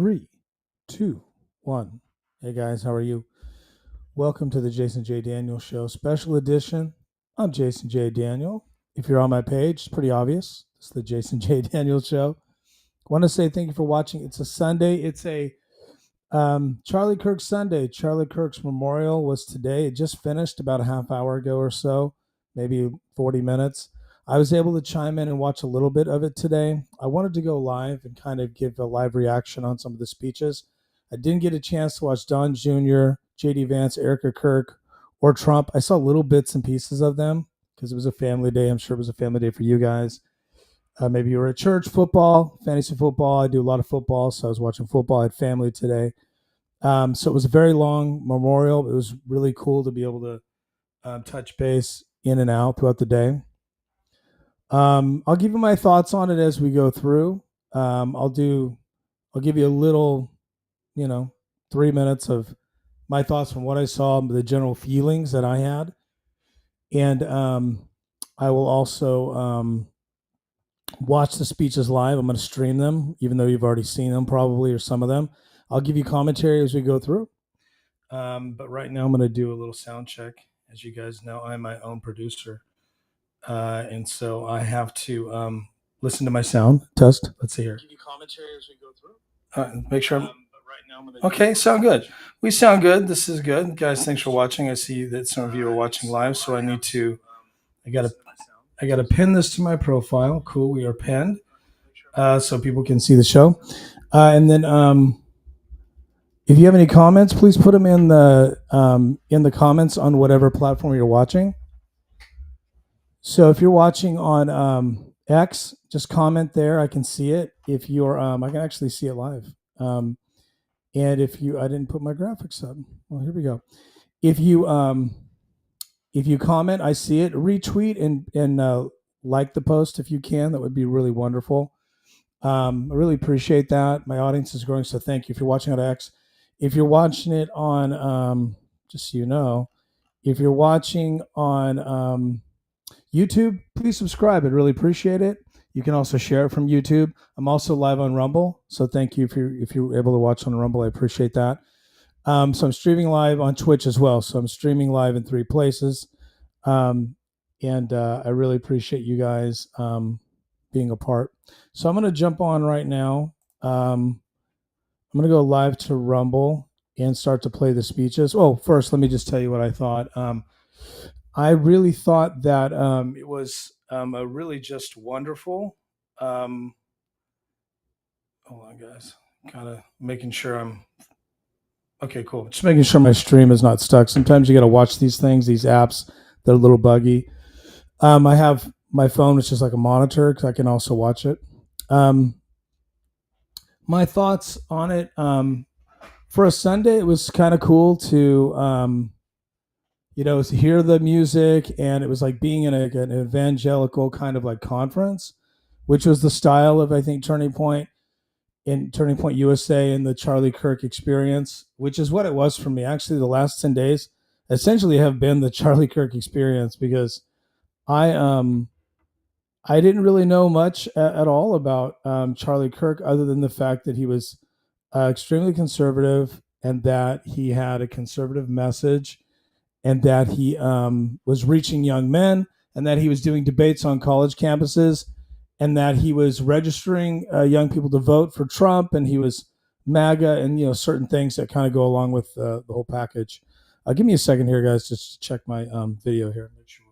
Three, two, one. Hey guys, how are you? Welcome to the Jason J. Daniel Show, special edition. I'm Jason J. Daniel. If you're on my page, it's pretty obvious. It's the Jason J. Daniel Show. I want to say thank you for watching. It's a Sunday. It's a Charlie Kirk Sunday. Charlie Kirk's memorial was today. It just finished about a half hour ago or so, maybe 40 minutes. I was able to chime in and watch a little bit of it today. I wanted to go live and kind of give a live reaction on some of the speeches. I didn't get a chance to watch Don Jr., J.D. Vance, Erica Kirk, or Trump. I saw little bits and pieces of them because it was a family day. I'm sure it was a family day for you guys. Maybe you were at church, football, fantasy football. I do a lot of football, so I was watching football. I had family today. So it was a very long memorial. It was really cool to be able to touch base in and out throughout the day. I'll give you my thoughts on it as we go through. I'll give you a little, 3 minutes of my thoughts from what I saw, the general feelings that I had. And I will also watch the speeches live. I'm going to stream them, even though you've already seen them probably, or some of them. I'll give you commentary as we go through. But right now I'm going to do a little sound check. As you guys know, I'm my own producer. And so I have to listen to my sound. Test. Let's see here. Give you commentary as we go through. Make sure I'm... Okay, sound good. We sound good. This is good. Guys, thanks for watching. I see that some of you are watching live, so I need to... I got to pin this to my profile. Cool, we are pinned. So people can see the show. And then if you have any comments, please put them in the comments on whatever platform you're watching. So if you're watching on X, just comment there. I can see it. If you're, I can actually see it live. And if you, I didn't put my graphics up. Well, here we go. If you comment, I see it. Retweet and like the post if you can. That would be really wonderful. I really appreciate that. My audience is growing, so thank you. If you're watching on X, if you're watching it on, just so you know, if you're watching on YouTube, please subscribe. I'd really appreciate it. You can also share it from YouTube. I'm also live on Rumble, so thank you if you're able to watch on Rumble. I appreciate that. So I'm streaming live on Twitch as well. So I'm streaming live in 3 places, and I really appreciate you guys being a part. So I'm going to jump on right now. I'm going to go live to Rumble and start to play the speeches. Oh, first, let me just tell you what I thought. I really thought that it was a really just wonderful. Hold on, guys. Kind of making sure I'm okay. Cool. Just making sure my stream is not stuck. Sometimes you got to watch these things, these apps. They're a little buggy. I have my phone, which is like a monitor, because I can also watch it. My thoughts on it. For a Sunday, it was kind of cool to hear the music, and it was like being in an evangelical kind of like conference, which was the style of, I think, Turning Point USA and the Charlie Kirk experience, which is what it was for me. Actually, the last 10 days essentially have been the Charlie Kirk experience, because I didn't really know much at all about Charlie Kirk, other than the fact that he was extremely conservative, and that he had a conservative message, and that he was reaching young men, and that he was doing debates on college campuses, and that he was registering young people to vote for Trump, and he was MAGA, and certain things that kind of go along with the whole package. Give me a second here, guys, just to check my video here. Make sure.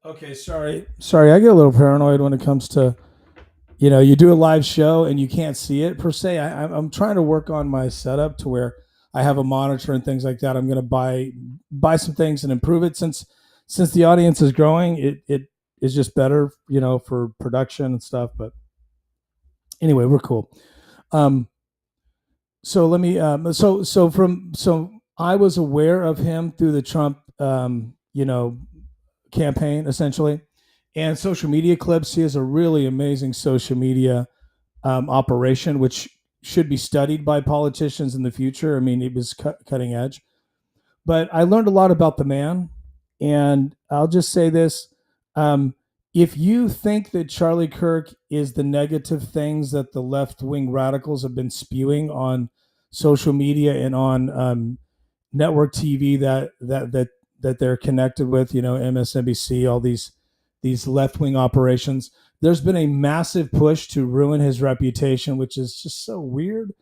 Okay, sorry. I get a little paranoid when it comes to, you do a live show and you can't see it per se. I'm trying to work on my setup to where I have a monitor and things like that. I'm going to buy some things and improve it, since the audience is growing. It is just better, for production and stuff. But anyway, we're cool. So let me. So I was aware of him through the Trump, campaign, essentially, and social media clips. He has a really amazing social media operation, which should be studied by politicians in the future. I mean, it was cutting edge. But I learned a lot about the man, and I'll just say this: if you think that Charlie Kirk is the negative things that the left-wing radicals have been spewing on social media and on network TV that they're connected with, MSNBC, all these left-wing operations, there's been a massive push to ruin his reputation, which is just so weird.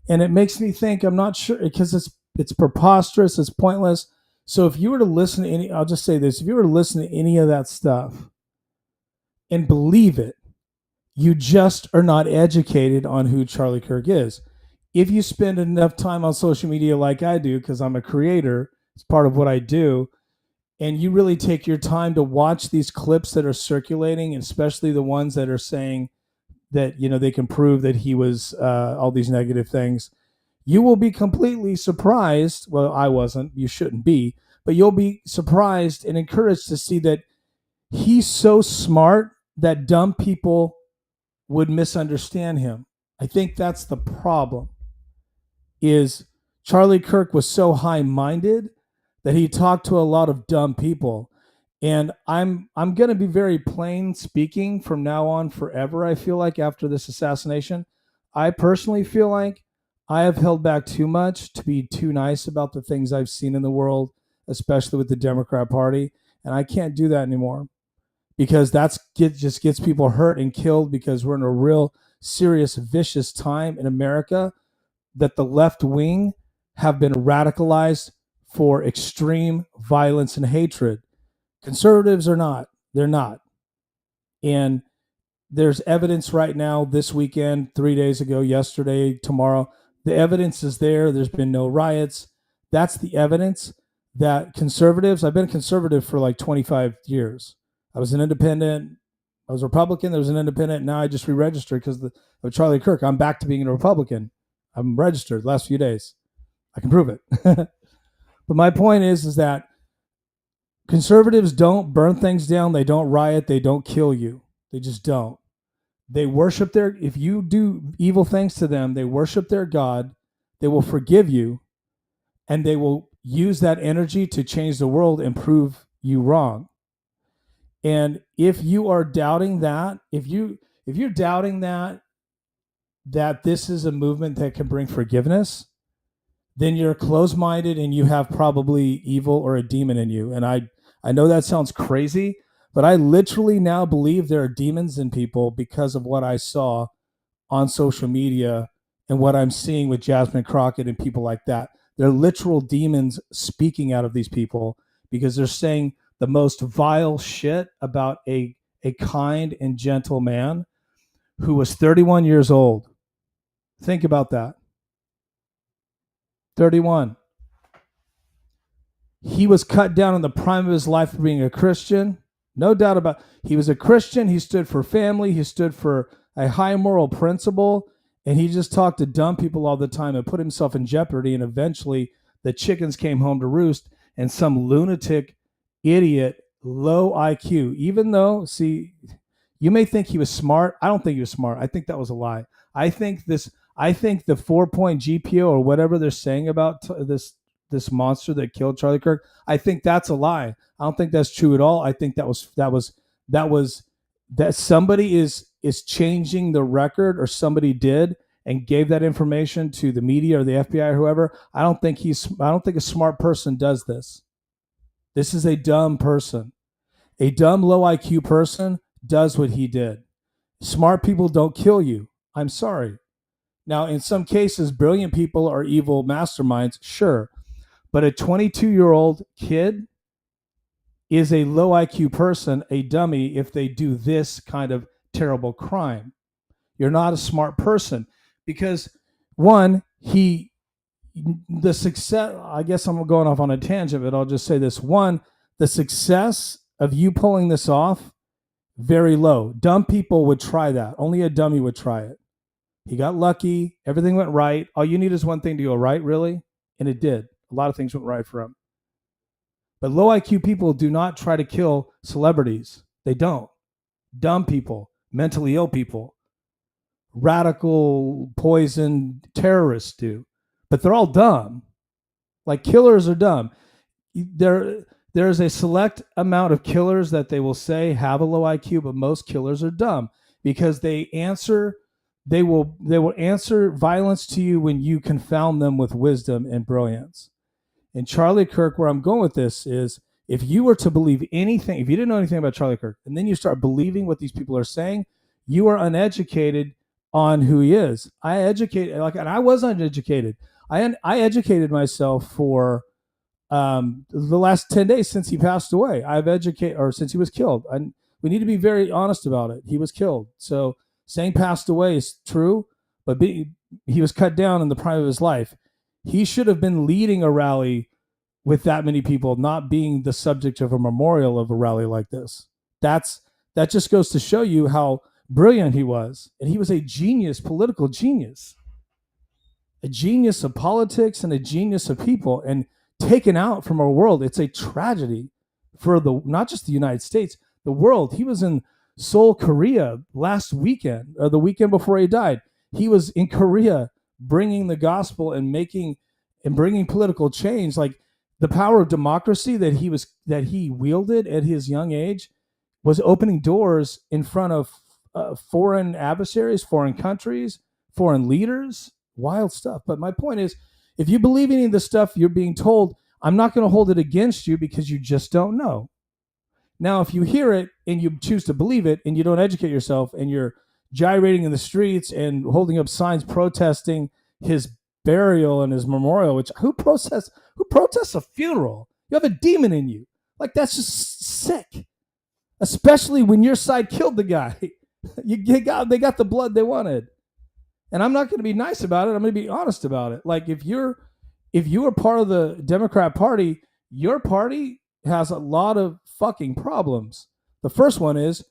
And it makes me think, I'm not sure, because it's preposterous, it's pointless. So if you were to listen to I'll just say this, if you were to listen to any of that stuff and believe it, you just are not educated on who Charlie Kirk is. If you spend enough time on social media like I do, because I'm a creator, it's part of what I do, and you really take your time to watch these clips that are circulating, especially the ones that are saying that they can prove that he was all these negative things, you will be completely surprised. Well, I wasn't. You shouldn't be, but you'll be surprised and encouraged to see that he's so smart that dumb people would misunderstand him. I think that's the problem. Is Charlie Kirk was so high-minded that he talked to a lot of dumb people. And I'm going to be very plain speaking from now on forever, I feel like, after this assassination. I personally feel like I have held back too much to be too nice about the things I've seen in the world, especially with the Democrat Party. And I can't do that anymore because just gets people hurt and killed, because we're in a real serious, vicious time in America that the left wing have been radicalized for extreme violence and hatred. Conservatives are not. They're not. And there's evidence right now, this weekend, 3 days ago, yesterday, tomorrow. The evidence is there. There's been no riots. That's the evidence that conservatives, I've been conservative for like 25 years. I was an independent. I was a Republican. There was an independent. Now I just re-registered because of Charlie Kirk. I'm back to being a Republican. I'm registered the last few days. I can prove it. But my point is that conservatives don't burn things down. They don't riot. They don't kill you. They just don't. They worship if you do evil things to them, they worship their God. They will forgive you, and they will use that energy to change the world and prove you wrong. And if you are doubting that, if you're doubting that this is a movement that can bring forgiveness, then you're closed-minded and you have probably evil or a demon in you. And I know that sounds crazy, but I literally now believe there are demons in people because of what I saw on social media and what I'm seeing with Jasmine Crockett and people like that. They're literal demons speaking out of these people because they're saying the most vile shit about a kind and gentle man who was 31 years old. Think about that. 31. He was cut down in the prime of his life for being a Christian. No doubt about it. He was a Christian. He stood for family. He stood for a high moral principle. And he just talked to dumb people all the time and put himself in jeopardy. And eventually the chickens came home to roost, and some lunatic, idiot, low IQ, even though, see, you may think he was smart. I don't think he was smart. I think that was a lie. I think the 4-point GPO or whatever they're saying about this monster that killed Charlie Kirk, I think that's a lie. I don't think that's true at all. I think that somebody is changing the record, or somebody did and gave that information to the media or the FBI or whoever. I don't think a smart person does this. This is a dumb person. A dumb, low IQ person does what he did. Smart people don't kill you. I'm sorry. Now, in some cases, brilliant people are evil masterminds, sure. But a 22-year-old kid is a low IQ person, a dummy, if they do this kind of terrible crime. You're not a smart person because, one, the success, I guess I'm going off on a tangent, but I'll just say this. One, the success of you pulling this off, very low. Dumb people would try that. Only a dummy would try it. He got lucky. Everything went right. All you need is one thing to go right, really? And it did. A lot of things went right for him. But low IQ people do not try to kill celebrities. They don't. Dumb people, mentally ill people, radical, poison terrorists do. But they're all dumb. Like, killers are dumb. There is a select amount of killers that they will say have a low IQ, but most killers are dumb because they will answer violence to you when you confound them with wisdom and brilliance. And Charlie Kirk, where I'm going with this is, if you were to believe anything, if you didn't know anything about Charlie Kirk, and then you start believing what these people are saying, you are uneducated on who he is. And I was uneducated. I educated myself for the last 10 days since he passed away. Since he was killed. And we need to be very honest about it. He was killed. So saying passed away is true, but he was cut down in the prime of his life. He should have been leading a rally with that many people, not being the subject of a memorial of a rally like this. That just goes to show you how brilliant he was. And he was a genius, political genius, a genius of politics and a genius of people, and taken out from our world. It's a tragedy for not just the United States, the world. He was in Seoul, Korea last weekend, or the weekend before he died. He was in Korea bringing the gospel and bringing political change. Like, the power of democracy that he wielded at his young age was opening doors in front of foreign adversaries, foreign countries, foreign leaders. Wild stuff. But my point is, if you believe any of the stuff you're being told, I'm not going to hold it against you because you just don't know. Now, if you hear it and you choose to believe it and you don't educate yourself and you're gyrating in the streets and holding up signs protesting his burial and his memorial, which who protests a funeral? You have a demon in you. Like, that's just sick. Especially when your side killed the guy. They got the blood they wanted. And I'm not going to be nice about it. I'm going to be honest about it. Like, if you are part of the Democrat Party, your party has a lot of fucking problems. The first one is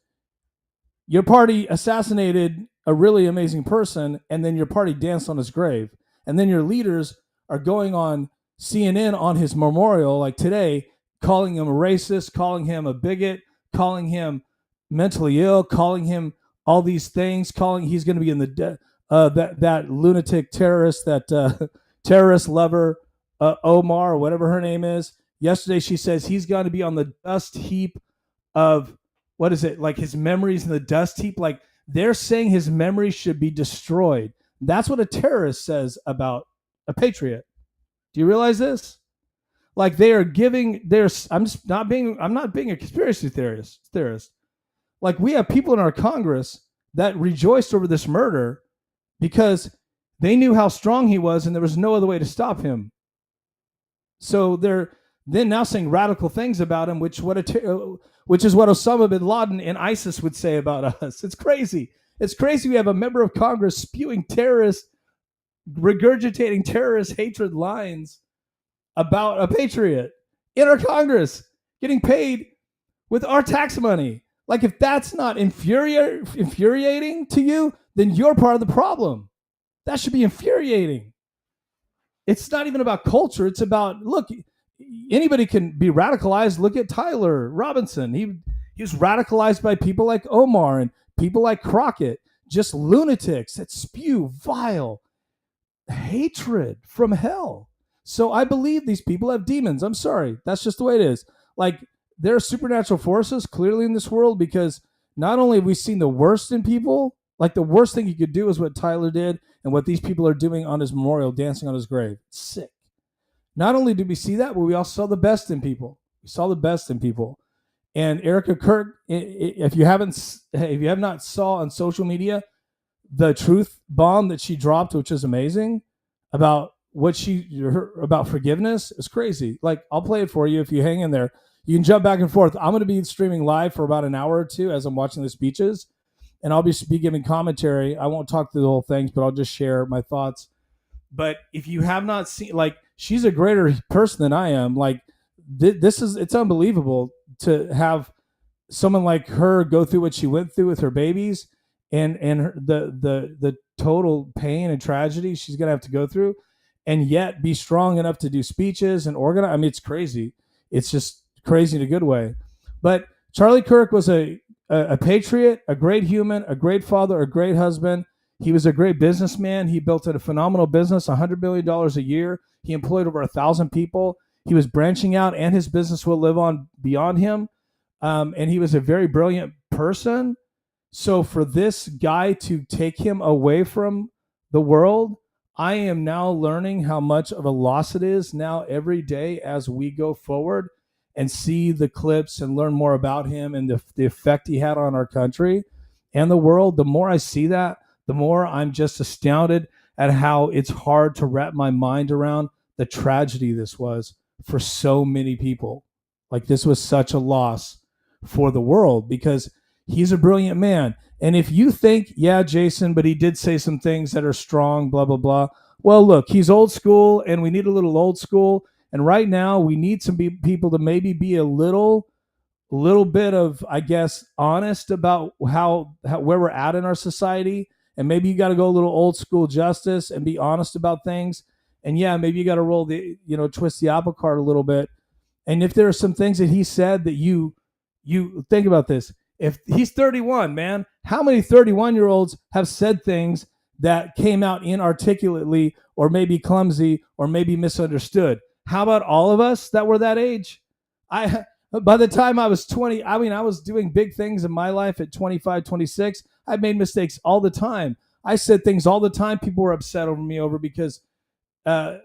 your party assassinated a really amazing person, and then your party danced on his grave. And then your leaders are going on CNN on his memorial, like today, calling him a racist, calling him a bigot, calling him mentally ill, calling him all these things, calling he's going to be in the that lunatic terrorist, that terrorist lover, Omar, or whatever her name is. Yesterday, she says he's going to be on the dust heap of, what is it, like his memories in the dust heap. Like, they're saying his memories should be destroyed. That's what a terrorist says about a patriot. Do you realize this? Like, they are giving I'm not being a conspiracy theorist. Like, we have people in our Congress that rejoiced over this murder because they knew how strong he was and there was no other way to stop him. So they're then now saying radical things about him, which is what Osama bin Laden and ISIS would say about us. It's crazy. It's crazy. We have a member of Congress spewing regurgitating terrorist hatred lines about a patriot in our Congress, getting paid with our tax money. Like, if that's not infuriating to you, then you're part of the problem. That should be infuriating. It's not even about culture. It's about, look, anybody can be radicalized. Look at Tyler Robinson. He was radicalized by people like Omar and people like Crockett, just lunatics that spew vile hatred from hell. So I believe these people have demons. I'm sorry. That's just the way it is. Like, there are supernatural forces clearly in this world, because not only have we seen the worst in people, like the worst thing you could do is what Tyler did and what these people are doing on his memorial, dancing on his grave. It's sick. Not only did we see that, but we also saw the best in people. We saw the best in people. And Erica Kirk, if you have not saw on social media the truth bomb that she dropped, which is amazing, about about forgiveness, is crazy. Like, I'll play it for you if you hang in there. You can jump back and forth. I'm going to be streaming live for about an hour or two as I'm watching the speeches, and I'll be giving commentary. I won't talk through the whole things, but I'll just share my thoughts. But if you have not seen, like, she's a greater person than I am. Like, it's unbelievable to have someone like her go through what she went through with her babies and the total pain and tragedy she's going to have to go through, and yet be strong enough to do speeches and organize. I mean, it's crazy. It's just crazy in a good way. But Charlie Kirk was a patriot, a great human, a great father, a great husband. He was a great businessman. He built a phenomenal business, $100 million a year. He employed over 1,000 people. He was branching out, and his business will live on beyond him. And he was a very brilliant person. So for this guy to take him away from the world, I am now learning how much of a loss it is now every day as we go forward and see the clips and learn more about him and the effect he had on our country and the world. The more I see that, the more I'm just astounded at how it's hard to wrap my mind around the tragedy this was for so many people. Like, this was such a loss for the world because he's a brilliant man. And if you think, yeah, Jason, but he did say some things that are strong, blah, blah, blah. Well, look, he's old school and we need a little old school. And right now we need some people to maybe be a little bit of, I guess, honest about how where we're at in our society. And maybe you got to go a little old school justice and be honest about things. And yeah, maybe you got to roll twist the apple cart a little bit. And if there are some things that he said that you think about this, if he's 31, man, how many 31-year-olds have said things that came out inarticulately or maybe clumsy or maybe misunderstood? How about all of us that were that age? By the time I was 20, I was doing big things in my life at 25, 26. I made mistakes all the time. I said things all the time people were upset over me over because upset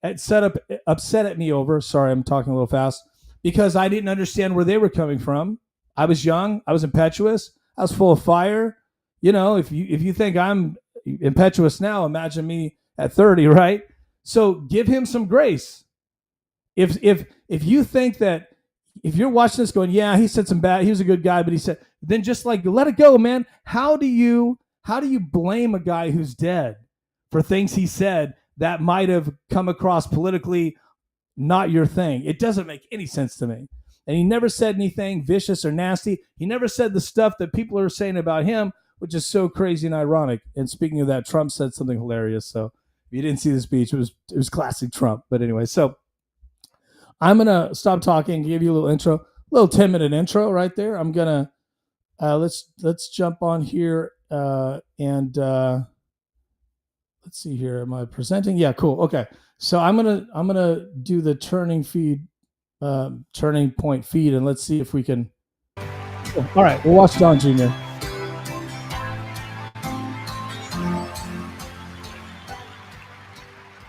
at me over. Sorry, I'm talking a little fast. Because I didn't understand where they were coming from. I was young. I was impetuous. I was full of fire. If you think I'm impetuous now, imagine me at 30, right? So give him some grace. If you think that, if you're watching this going, yeah, he said some bad, he was a good guy, but he said, then just like let it go, man. How do you blame a guy who's dead for things he said that might have come across politically not your thing? It doesn't make any sense to me. And he never said anything vicious or nasty. He never said the stuff that people are saying about him, which is so crazy and ironic. And speaking of that, Trump said something hilarious. So if you didn't see the speech, it was classic Trump. But anyway, so I'm gonna stop talking and give you a little intro, a little 10-minute intro right there. I'm gonna let's jump on here and let's see here. Am I presenting? Yeah, cool. Okay. So I'm gonna do the turning point feed, and let's see if we can. Oh, all right, we'll watch Don Jr.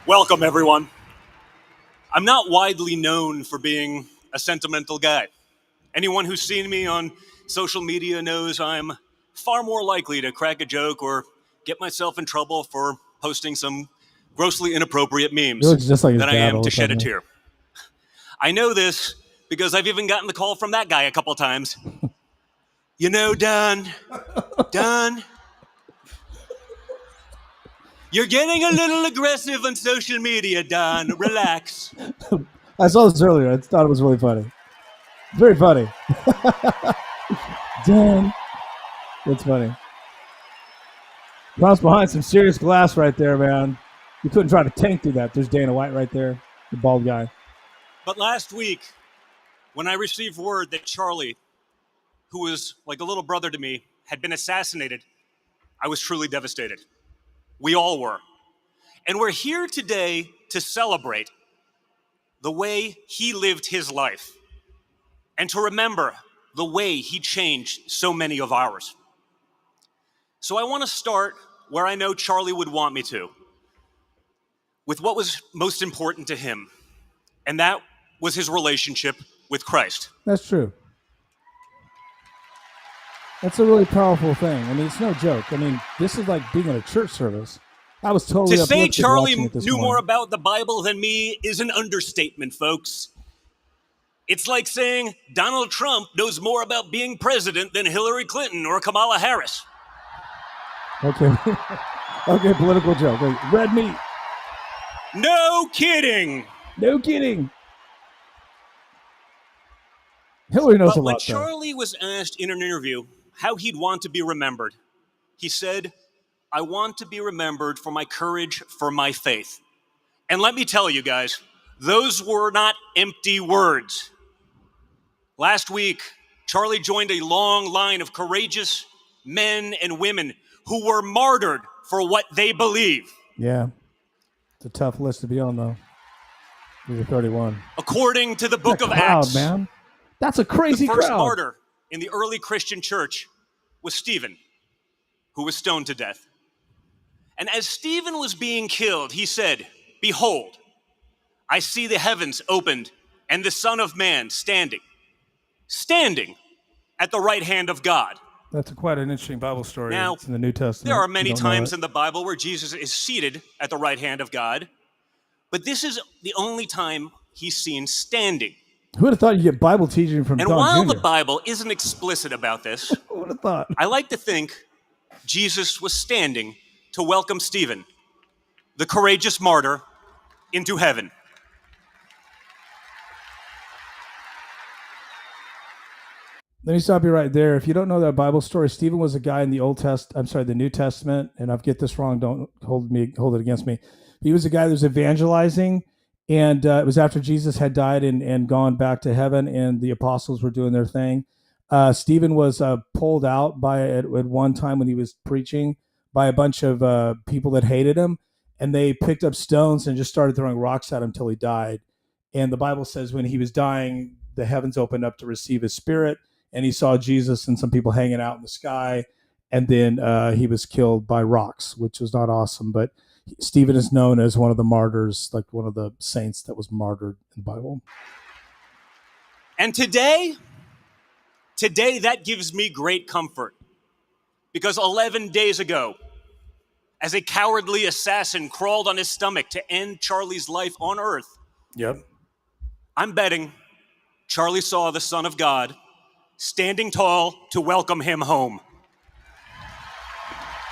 Welcome, everyone. I'm not widely known for being a sentimental guy. Anyone who's seen me on social media knows I'm far more likely to crack a joke or get myself in trouble for posting some grossly inappropriate memes than I am to shed a tear. I know this because I've even gotten the call from that guy a couple times. Don, you're getting a little aggressive on social media, Don. Relax. I saw this earlier. I thought it was really funny. Very funny. Don. That's funny. Trump's behind some serious glass right there, man. You couldn't try to tank through that. There's Dana White right there, the bald guy. But last week, when I received word that Charlie, who was like a little brother to me, had been assassinated, I was truly devastated. We all were. And we're here today to celebrate the way he lived his life and to remember the way he changed so many of ours. So I want to start where I know Charlie would want me to, with what was most important to him, and that was his relationship with Christ. That's true. That's a really powerful thing. I mean, it's no joke. I mean, this is like being at a church service. I was totally to say Charlie knew more about the Bible than me is an understatement, folks. It's like saying Donald Trump knows more about being president than Hillary Clinton or Kamala Harris. Okay. Okay, political joke. Red meat. No kidding. No kidding. Hillary knows a lot. When Charlie was asked in an interview how he'd want to be remembered, he said, "I want to be remembered for my courage, for my faith." And let me tell you guys, those were not empty words. Last week, Charlie joined a long line of courageous men and women who were martyred for what they believe. Yeah. It's a tough list to be on, though. He was 31. According to the book That of crowd, Acts, man. That's a crazy the first crowd. martyr in the early Christian church was Stephen, who was stoned to death. And as Stephen was being killed, he said, "Behold, I see the heavens opened and the Son of Man standing at the right hand of God." That's quite an interesting Bible story. Now, it's in the New Testament. there are many times in the Bible where Jesus is seated at the right hand of God, but this is the only time he's seen standing. Who would have thought you'd get Bible teaching from And Don while Jr.? the Bible isn't explicit about this, Who would have thought? I like to think Jesus was standing to welcome Stephen, the courageous martyr, into heaven. Let me stop you right there. If you don't know that Bible story, Stephen was a guy in the the New Testament, and I get this wrong, don't hold it against me. He was a guy that was evangelizing, and it was after Jesus had died and gone back to heaven, and the apostles were doing their thing. Stephen was pulled out at one time when he was preaching by a bunch of people that hated him, and they picked up stones and just started throwing rocks at him until he died. And the Bible says when he was dying, the heavens opened up to receive his spirit, and he saw Jesus and some people hanging out in the sky, and then he was killed by rocks, which was not awesome. But Stephen is known as one of the martyrs, like one of the saints that was martyred in the Bible. And today that gives me great comfort, because 11 days ago, as a cowardly assassin crawled on his stomach to end Charlie's life on earth, Yep. I'm betting Charlie saw the Son of God standing tall to welcome him home.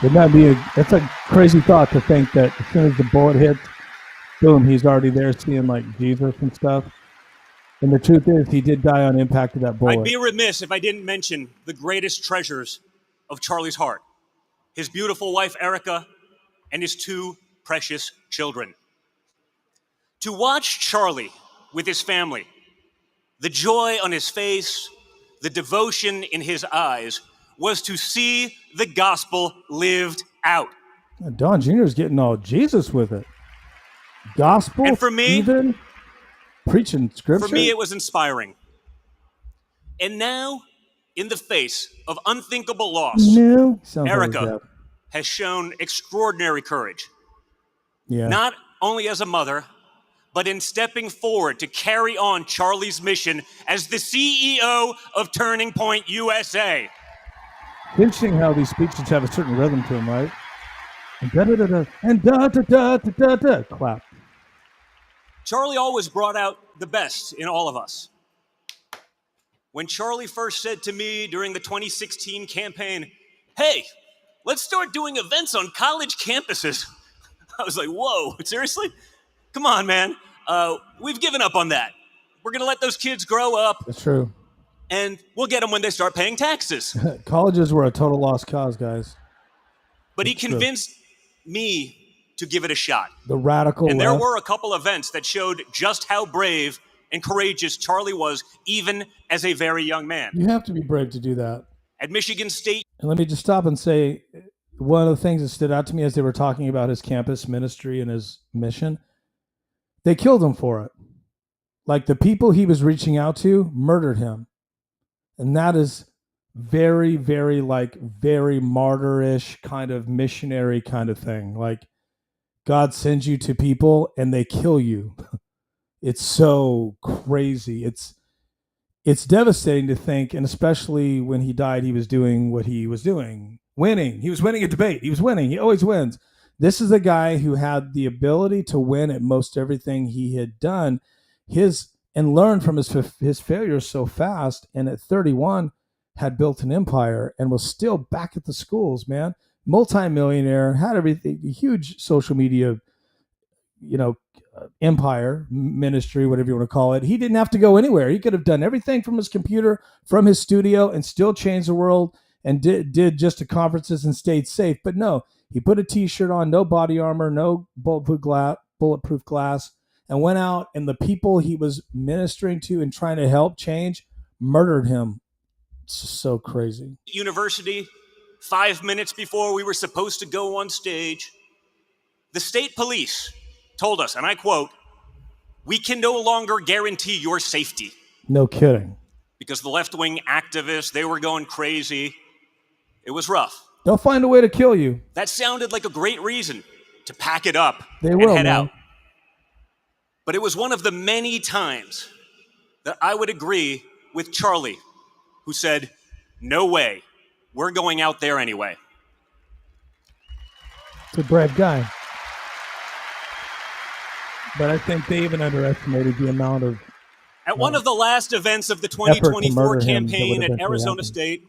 That's a crazy thought to think that as soon as the bullet hits, boom, he's already there seeing like Jesus and stuff. And the truth is, he did die on impact of that bullet. I'd be remiss if I didn't mention the greatest treasures of Charlie's heart: his beautiful wife, Erica, and his two precious children. To watch Charlie with his family, the joy on his face, the devotion in his eyes, was to see the gospel lived out. Don Jr. is getting all Jesus with it. Gospel, and for me, Stephen, preaching scripture. For me, it was inspiring. And now, in the face of unthinkable loss, Erica has shown extraordinary courage. Yeah. Not only as a mother, but in stepping forward to carry on Charlie's mission as the CEO of Turning Point USA. It's interesting how these speeches have a certain rhythm to them, right? And da-da-da-da, and da-da-da-da-da-da, clap. Charlie always brought out the best in all of us. When Charlie first said to me during the 2016 campaign, "Hey, let's start doing events on college campuses," I was like, whoa, seriously? Come on, man. We've given up on that. We're going to let those kids grow up. That's true. And we'll get them when they start paying taxes. Colleges were a total lost cause, guys. But he convinced me to give it a shot. The radical And there left. were a couple events that showed just how brave and courageous Charlie was, even as a very young man. You have to be brave to do that. At Michigan State. And let me just stop and say, one of the things that stood out to me as they were talking about his campus ministry and his mission, they killed him for it. Like the people he was reaching out to murdered him. And that is very, very very martyrish kind of missionary kind of thing. Like God sends you to people and they kill you. It's so crazy. It's devastating to think, and especially when he died, he was doing what he was doing, winning. He was winning a debate. He was winning. He always wins. This is a guy who had the ability to win at most everything he had done, and learned from his failures so fast. And at 31, had built an empire and was still back at the schools. Man, multimillionaire, had everything, huge social media, empire, ministry, whatever you want to call it. He didn't have to go anywhere. He could have done everything from his computer, from his studio, and still changed the world, and did just the conferences and stayed safe. But no, he put a t-shirt on, no body armor, no bulletproof glass, and went out, and the people he was ministering to and trying to help change murdered him. It's just so crazy. University, 5 minutes before we were supposed to go on stage, the state police told us, and I quote, We can no longer guarantee your safety. No kidding. Because the left-wing activists, they were going crazy. It was rough. They'll find a way to kill you. That sounded like a great reason to pack it up They and will, head man. out. But it was one of the many times that I would agree with Charlie, who said, no way, we're going out there anyway. It's a brave guy. But I think they even underestimated the amount of At one of the last events of the effort to 2024 murder him that would campaign at eventually Arizona happen. State,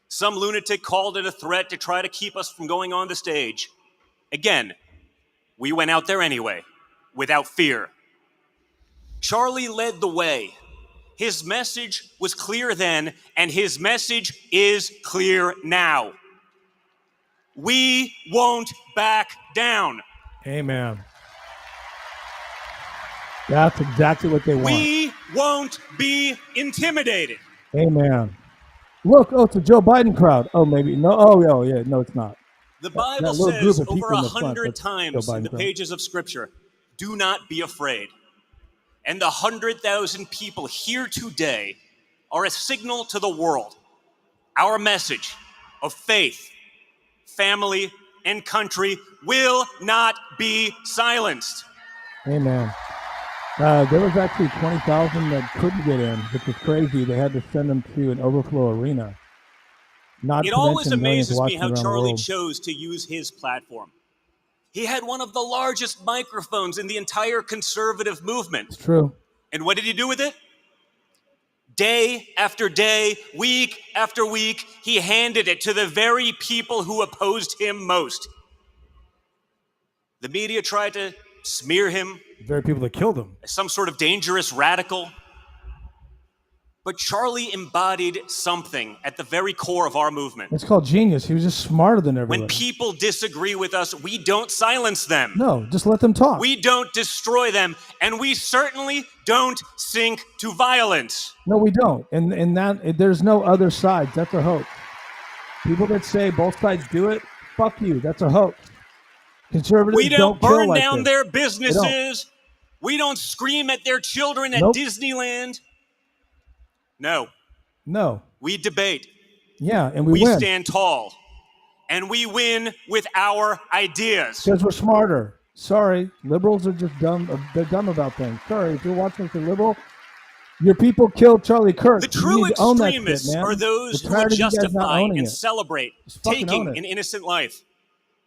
some lunatic called it a threat to try to keep us from going on the stage. Again, we went out there anyway, without fear. Charlie led the way. His message was clear then, and his message is clear now. We won't back down. Amen. That's exactly what they want. We won't be intimidated. Amen. Look, it's a Joe Biden crowd. Oh, maybe. No, oh, yeah. No, it's not. The Bible that little group says of people over in the front, 100 that's Joe times in Biden the crowd. pages of Scripture, do not be afraid. And the 100,000 people here today are a signal to the world. Our message of faith, family, and country will not be silenced. Amen. There was actually 20,000 that couldn't get in, which was crazy. They had to send them to an overflow arena. Not It to always mention millions amazes me watching how around the Charlie world. chose to use his platform. He had one of the largest microphones in the entire conservative movement. It's true. And what did he do with it? Day after day, week after week, he handed it to the very people who opposed him most. The media tried to smear him The very people that killed him. as some sort of dangerous radical. But Charlie embodied something at the very core of our movement. It's called genius. He was just smarter than everybody. When people disagree with us, we don't silence them. No, just let them talk. We don't destroy them, and we certainly don't sink to violence. No, we don't. And there's no other sides. That's a hoax. People that say both sides do it, fuck you. That's a hoax. Conservatives We don't kill burn like down this. their businesses. We don't scream at their children at Nope. Disneyland. No, No. we debate. Yeah, and we We win. stand tall. And we win with our ideas. Because we're smarter. Sorry, liberals are just dumb. They're dumb about things. Sorry, if you're watching as a liberal, your people killed Charlie Kirk. The You true need to own that extremists shit, man. are those We're who tired of you guys not justify owning and it. celebrate Just fucking taking own it. an innocent life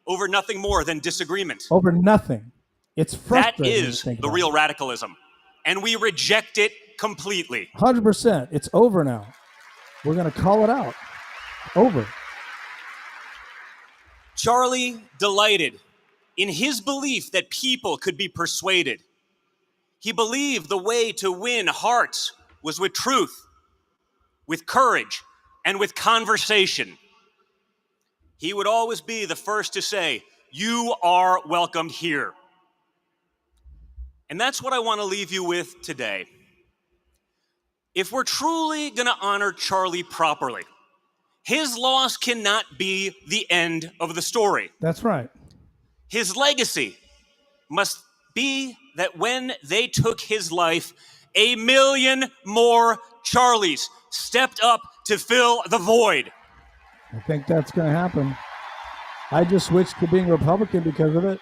over nothing more than disagreement. Over nothing. It's That frustrating. is the real radicalism. And we reject it completely. 100%. It's over now. We're going to call it out. Over. Charlie delighted in his belief that people could be persuaded. He believed the way to win hearts was with truth, with courage, and with conversation. He would always be the first to say, "You are welcomed here." And that's what I want to leave you with today. If we're truly going to honor Charlie properly, his loss cannot be the end of the story. That's right. His legacy must be that when they took his life, 1 million more Charlies stepped up to fill the void. I think that's going to happen. I just switched to being Republican because of it.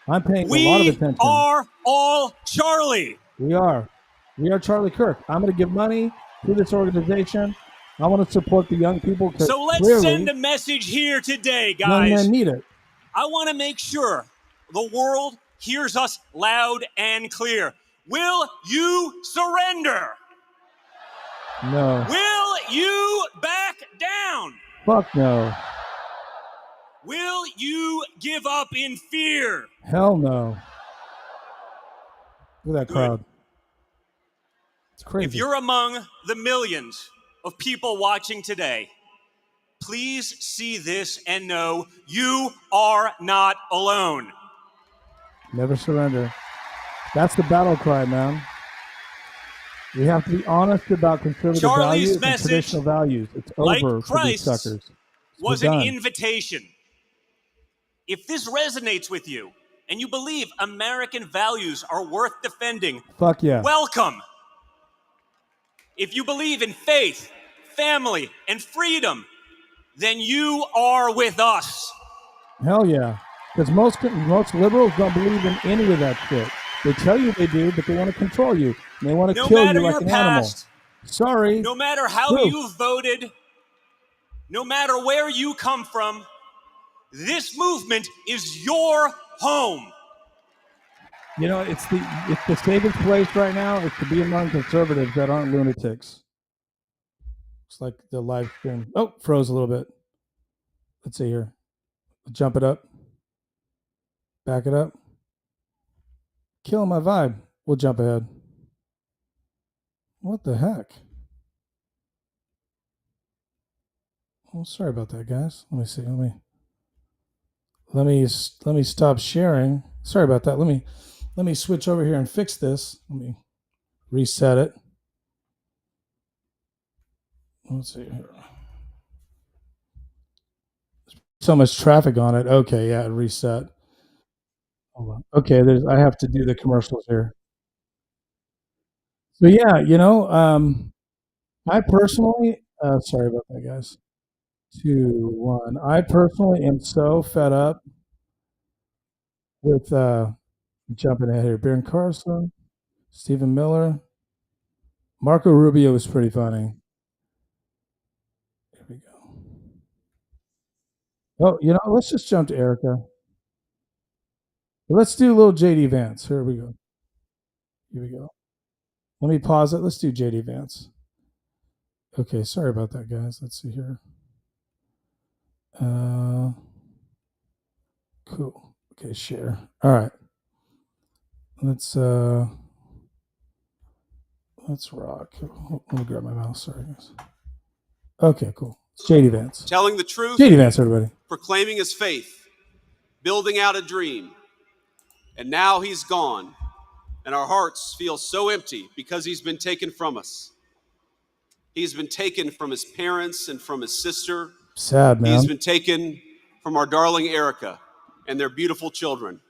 I'm paying a lot of We attention. are all Charlie. We are. We are Charlie Kirk. I'm going to give money to this organization. I want to support the young people. So let's clearly, send a message here today, young guys. men need it. I want to make sure the world hears us loud and clear. Will you surrender? No. Will you back down? Fuck no. Will you give up in fear? Hell no. Look at that Good. crowd. It's crazy. If you're among the millions of people watching today, please see this and know you are not alone. Never surrender. That's the battle cry, man. We have to be honest about conservative Charlie's values and message, traditional values. It's like over for these Christ's, suckers. Was We're an done. invitation. If this resonates with you, and you believe American values are worth defending, Fuck yeah. welcome. If you believe in faith, family, and freedom, then you are with us. Hell yeah. Because most liberals don't believe in any of that shit. They tell you they do, but they want to control you. And they want to No kill matter you like your an past, animal. Sorry. no matter how True. you voted, no matter where you come from, this movement is your home. You know, it's the safest place right now is to be among conservatives that aren't lunatics. It's like the live stream. Oh, froze a little bit. Let's see here. Jump it up. Back it up. Killing my vibe. We'll jump ahead. What the heck? Oh, sorry about that, guys. Let me see. Let me stop sharing. Sorry about that. Let me switch over here and fix this. Let me reset it. Let's see here. So much traffic on it. Okay, yeah, it reset. Hold on. Okay, I have to do the commercials here. So yeah, I personally, sorry about that, guys. 2, 1. I personally am so fed up with jumping ahead here. Ben Carson, Stephen Miller, Marco Rubio was pretty funny. Here we go. Oh, let's just jump to Erica. Let's do a little JD Vance. Here we go. Here we go. Let me pause it. Let's do JD Vance. Okay, sorry about that, guys. Let's see here. Cool. Okay, share. All right. Let's rock. Let me grab my mouse. Sorry, guys. Okay, cool. It's JD Vance. Telling the truth, JD Vance, everybody. proclaiming his faith, building out a dream. And now he's gone, and our hearts feel so empty because he's been taken from us. He's been taken from his parents and from his sister. Sad, man. He's been taken from our darling Erica and their beautiful children.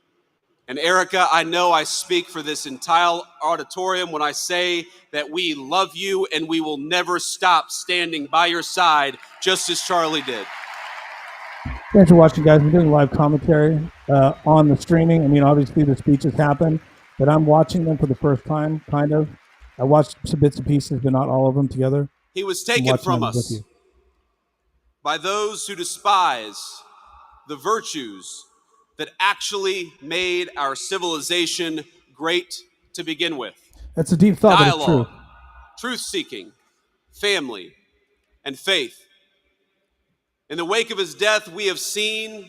And Erica, I know I speak for this entire auditorium when I say that we love you and we will never stop standing by your side, just as Charlie did. Thanks for watching, guys. We're doing live commentary on the streaming. I mean, obviously the speeches happen, but I'm watching them for the first time, kind of. I watched some bits and pieces, but not all of them together. He was taken from us by those who despise the virtues that actually made our civilization great to begin with. That's a deep thought, Dialogue, but it's true. truth-seeking, family, and faith. In the wake of his death, we have seen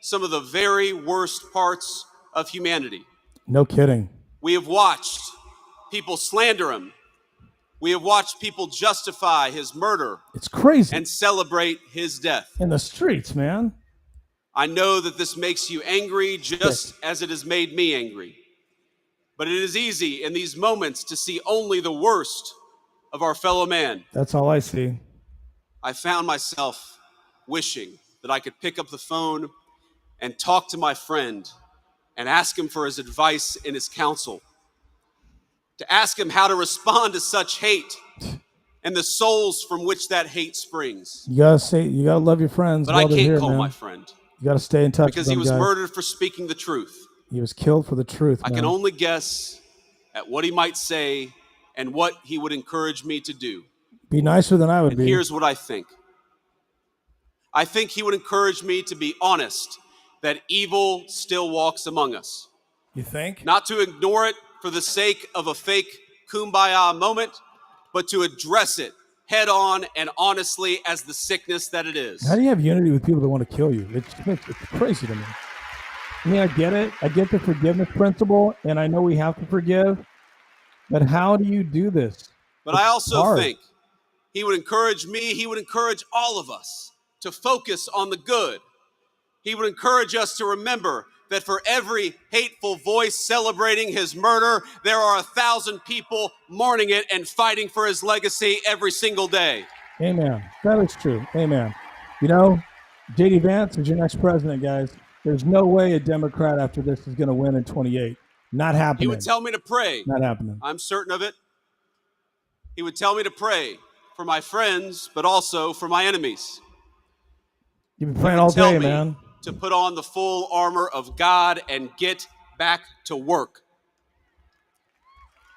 some of the very worst parts of humanity. No kidding. We have watched people slander him. We have watched people justify his murder. It's crazy. And celebrate his death. In the streets, man. I know that this makes you angry just as it has made me angry. But it is easy in these moments to see only the worst of our fellow man. That's all I see. I found myself wishing that I could pick up the phone and talk to my friend and ask him for his advice and his counsel. To ask him how to respond to such hate and the souls from which that hate springs. You gotta love your friends. But I can't call my friend. You gotta stay in touch because with he them, was guys. murdered for speaking the truth. He was killed for the truth. I can only guess at what he might say and what he would encourage me to do. Be nicer than I would be. Here's what I think. I think he would encourage me to be honest that evil still walks among us. You think? Not to ignore it for the sake of a fake kumbaya moment, but to address it head on and honestly as the sickness that it is. How do you have unity with people that want to kill you? It's crazy to me. I mean, I get it. I get the forgiveness principle, and I know we have to forgive. But how do you do this? But I also think he would encourage me, he would encourage all of us to focus on the good. He would encourage us to remember that for every hateful voice celebrating his murder, there are 1,000 people mourning it and fighting for his legacy every single day. Amen. That is true. Amen. You know, JD Vance is your next president, guys. There's no way a Democrat after this is going to win in 28. Not happening. He would tell me to pray. Not happening. I'm certain of it. He would tell me to pray for my friends, but also for my enemies. You've been praying all day, man. To put on the full armor of God and get back to work.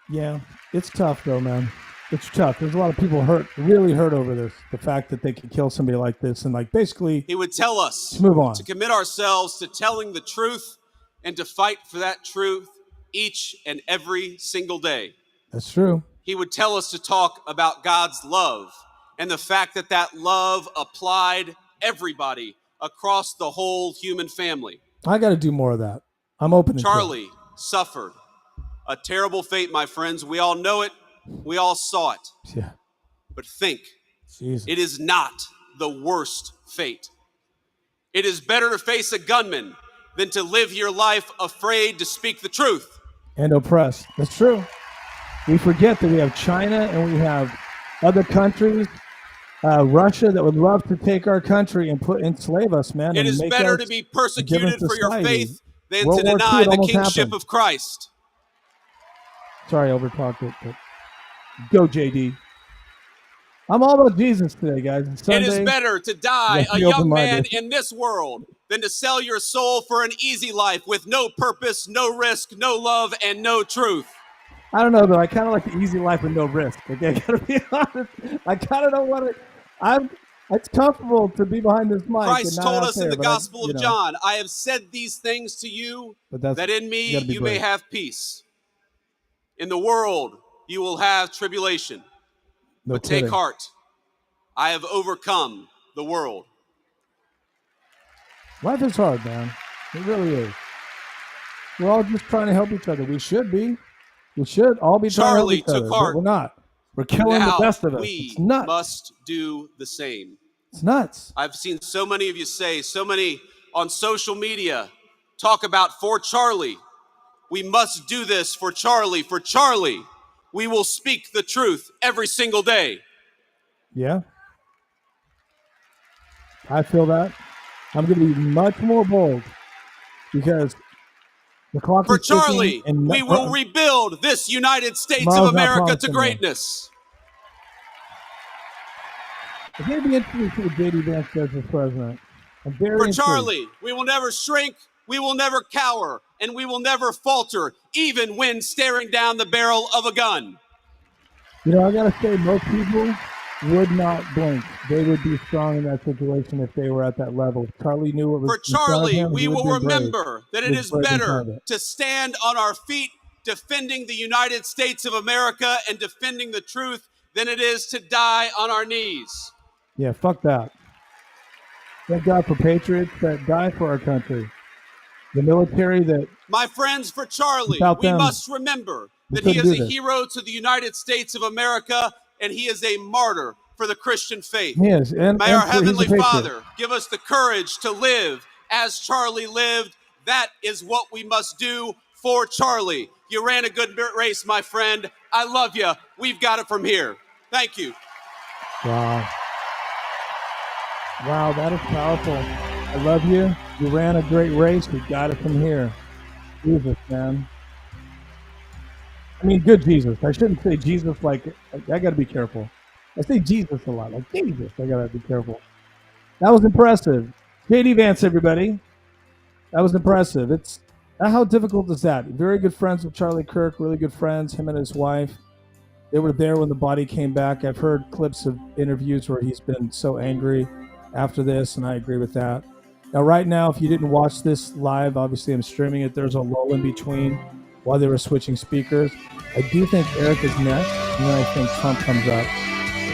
Yeah, it's tough though, man. It's tough. There's a lot of people really hurt over this. The fact that they could kill somebody like this and like basically. He would tell us to move on, to commit ourselves to telling the truth and to fight for that truth each and every single day. That's true. He would tell us to talk about God's love and the fact that that love applied everybody across the whole human family. I got to do more of that. I'm open to Charlie suffered a terrible fate, my friends. We all know it. We all saw it. Yeah. But think, Jesus. It is not the worst fate. It is better to face a gunman than to live your life afraid to speak the truth. And oppressed. That's true. We forget that we have China and we have other countries, Russia, that would love to take our country and enslave us, man. It is better to be persecuted for your faith than to deny the kingship of Christ. Sorry, I overtalked it, but go, JD. I'm all about Jesus today, guys. It is better to die a young man in this world than to sell your soul for an easy life with no purpose, no risk, no love, and no truth. I don't know, though. I kind of like the easy life with no risk. Okay, I gotta be honest. I kind of don't want to. It's comfortable to be behind this mic. Christ told us in the Gospel of John, I have said these things to you, that in me you may have peace. In the world you will have tribulation. But take heart. I have overcome the world. Life is hard, man. It really is. We're all just trying to help each other. We should be. We should all be trying to help each other. But we're not. We're killing the best of us. It's nuts. We must do the same. It's nuts. I've seen so many of you say, so many on social media talk about for Charlie. We must do this for Charlie. For Charlie, we will speak the truth every single day. Yeah. I feel that. I'm going to be much more bold because the clock for is ticking. Charlie, we will rebuild this United States of America to greatness. It's going to be interesting to see what J.D. Vance does as president. For Charlie, we will never shrink, we will never cower, and we will never falter, even when staring down the barrel of a gun. You know, I got to say, most people would not blink. They would be strong in that situation if they were at that level. If Charlie knew what was for Charlie, we will remember that it is better to stand on our feet defending the United States of America and defending the truth than it is to die on our knees. Yeah, fuck that. Thank God for patriots that die for our country. The military that... My friends, for Charlie, we must remember that he is a hero to the United States of America, and he is a martyr for the Christian faith. He is. May our Heavenly Father give us the courage to live as Charlie lived. That is what we must do for Charlie. You ran a good race, my friend. I love you. We've got it from here. Thank you. Wow. Wow, that is powerful. I love you. You ran a great race. We got it from here. Jesus, man. I mean, good Jesus. I shouldn't say Jesus like I got to be careful. I say Jesus a lot. Like Jesus, I got to be careful. That was impressive. J.D. Vance, everybody. That was impressive. It's how difficult is that? Very good friends with Charlie Kirk, really good friends, him and his wife. They were there when the body came back. I've heard clips of interviews where he's been so angry after this, and I agree with that. Now, right now, if you didn't watch this live, obviously I'm streaming it. There's a lull in between while they were switching speakers. I do think Eric is next, and then I think Trump comes up.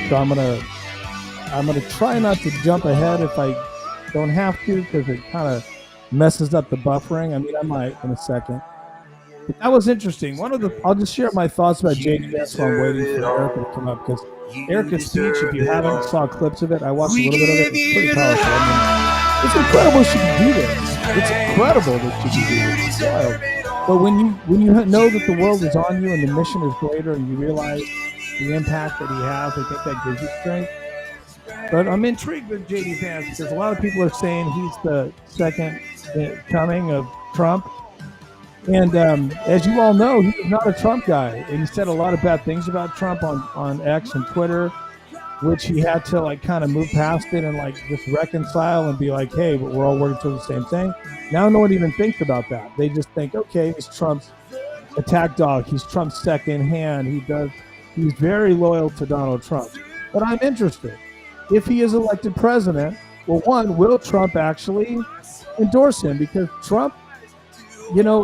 So I'm gonna try not to jump ahead if I don't have to, because it kind of messes up the buffering. I mean, I might in a second. But that was interesting. I'll just share my thoughts about J.D. Vance while I'm waiting for Erica to come up, because Erica's speech, if you haven't saw clips of it, I watched a little bit of it. It's pretty powerful. I mean, it's incredible she can do this. It's incredible that she can do this. It's wild. But when you know that the world is on you and the mission is greater, and you realize the impact that he has, I think that gives you strength. But I'm intrigued with J.D. Vance because a lot of people are saying he's the second coming of Trump. And as you all know, he's not a Trump guy. And he said a lot of bad things about Trump on X and Twitter, which he had to like kind of move past it and like just reconcile and be like, hey, but we're all working towards the same thing. Now no one even thinks about that. They just think, okay, he's Trump's attack dog. He's Trump's second hand. He's very loyal to Donald Trump. But I'm interested. If he is elected president, well, one, will Trump actually endorse him? Because Trump, you know,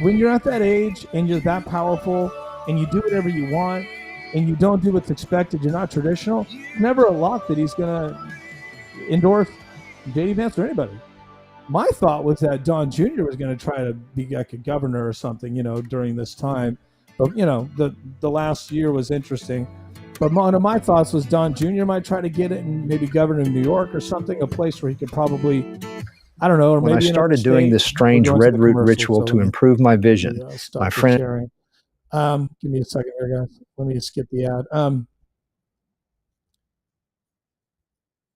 when you're at that age and you're that powerful and you do whatever you want and you don't do what's expected, you're not traditional, it's never a lock that he's going to endorse J.D. Vance or anybody. My thought was that Don Jr. was going to try to be like a governor or something, you know, during this time. But, you know, the last year was interesting. But one of my thoughts was Don Jr. might try to get it and maybe govern in New York or something, a place where he could probably, I don't know. Or when maybe I started doing this strange red root ritual to improve my vision, my friend. Sharing. Give me a second here, guys. Let me skip the ad.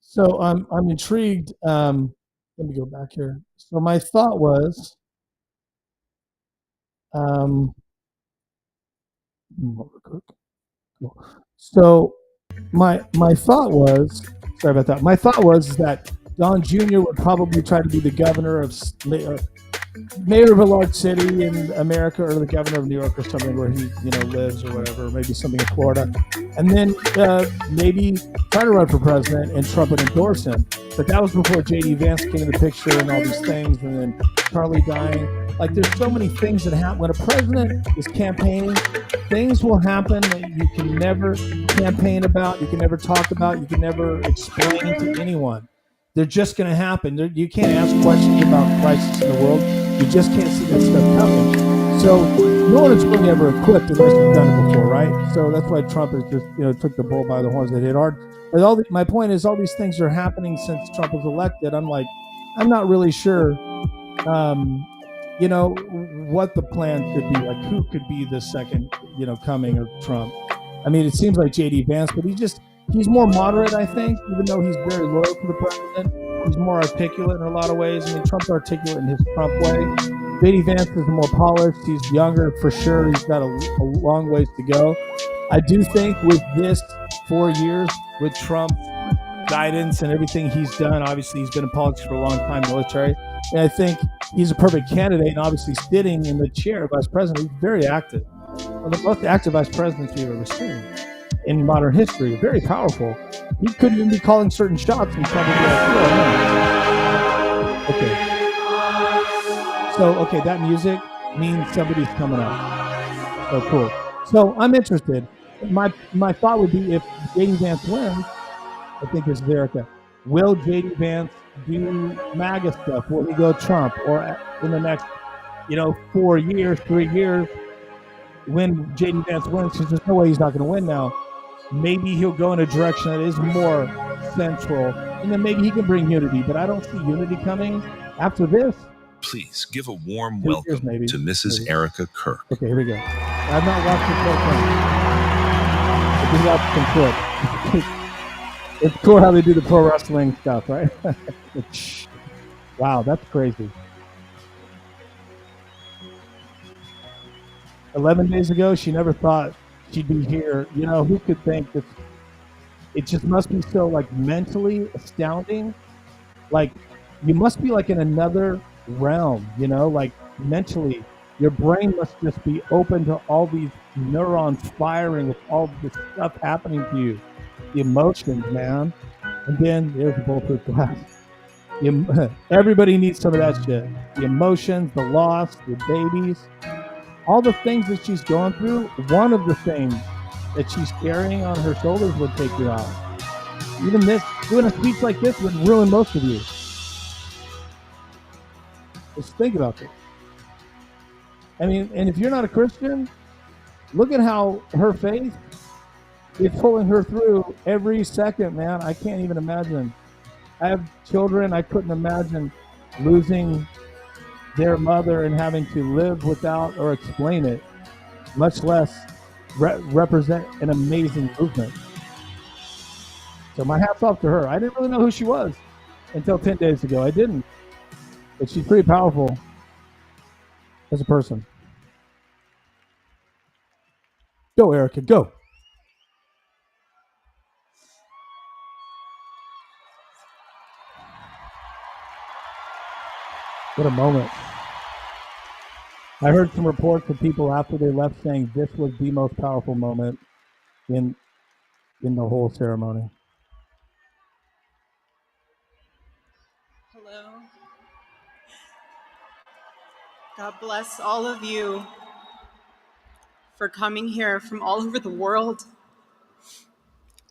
So I'm intrigued. Let me go back here. So my thought was, so my thought was, sorry about that. My thought was that Don Jr. would probably try to be the governor of mayor of a large city in America, or the governor of New York or something where he, you know, lives or whatever, maybe something in Florida, and then maybe try to run for president and Trump would endorse him. But that was before J.D. Vance came in the picture and all these things, and then Charlie dying. Like, there's so many things that happen when a president is campaigning. Things will happen that you can never campaign about, you can never talk about, you can never explain to anyone. They're just going to happen. You can't ask questions about crisis in the world. You just can't see that stuff coming. So no one is really ever equipped unless you've done it before, right? So that's why Trump is just, you know, took the bull by the horns. They hit hard. But my point is, all these things are happening since Trump was elected. I'm not really sure, you know, what the plan could be. Like, who could be the second, you know, coming of Trump? I mean, it seems like J.D. Vance, but he's more moderate, I think, even though he's very loyal to the president. He's more articulate in a lot of ways. I mean, Trump's articulate in his Trump way. J.D. Vance is more polished. He's younger for sure. He's got a long ways to go. I do think with this 4 years, with Trump's guidance and everything he's done, obviously he's been in politics for a long time, military, and I think he's a perfect candidate. And obviously sitting in the chair of vice president, he's very active. One of the most active vice presidents we've ever seen in modern history. Very powerful. He could even be calling certain shots and probably be like, oh, no. Okay. So, okay, that music means somebody's coming up. So cool. So I'm interested. My thought would be, if J.D. Vance wins, I think it's Verica. Will J.D. Vance do MAGA stuff? Will he go Trump? Or in the next, 4 years, 3 years, when J.D. Vance wins, because there's no way he's not going to win now, maybe he'll go in a direction that is more central, and then maybe he can bring unity. But I don't see unity coming after this. Please give a warm welcome to Mrs. Erica Kirk. Okay, here we go. I've not watched the whole thing. I did watch some clips. It's cool how they do the pro wrestling stuff, right? Wow, that's crazy. 11 days ago, she never thought she'd be here. Who could think that? It just must be so, mentally astounding. You must be, in another realm, mentally. Your brain must just be open to all these neurons firing with all this stuff happening to you. The emotions, man. And then there's the bulletproof glass. Everybody needs some of that shit. The emotions, the loss, the babies, all the things that she's going through. One of the things that she's carrying on her shoulders would take you out. Even this, doing a speech like this would ruin most of you. Just think about this. I mean, and if you're not a Christian, look at how her faith is pulling her through every second, man. I can't even imagine. I have children. I couldn't imagine losing their mother and having to live without or explain it, much less represent an amazing movement. So my hat's off to her. I didn't really know who she was until 10 days ago. I didn't. But she's pretty powerful as a person. Go, Erica, go. What a moment. I heard some reports of people after they left saying this was the most powerful moment in the whole ceremony. Hello. God bless all of you for coming here from all over the world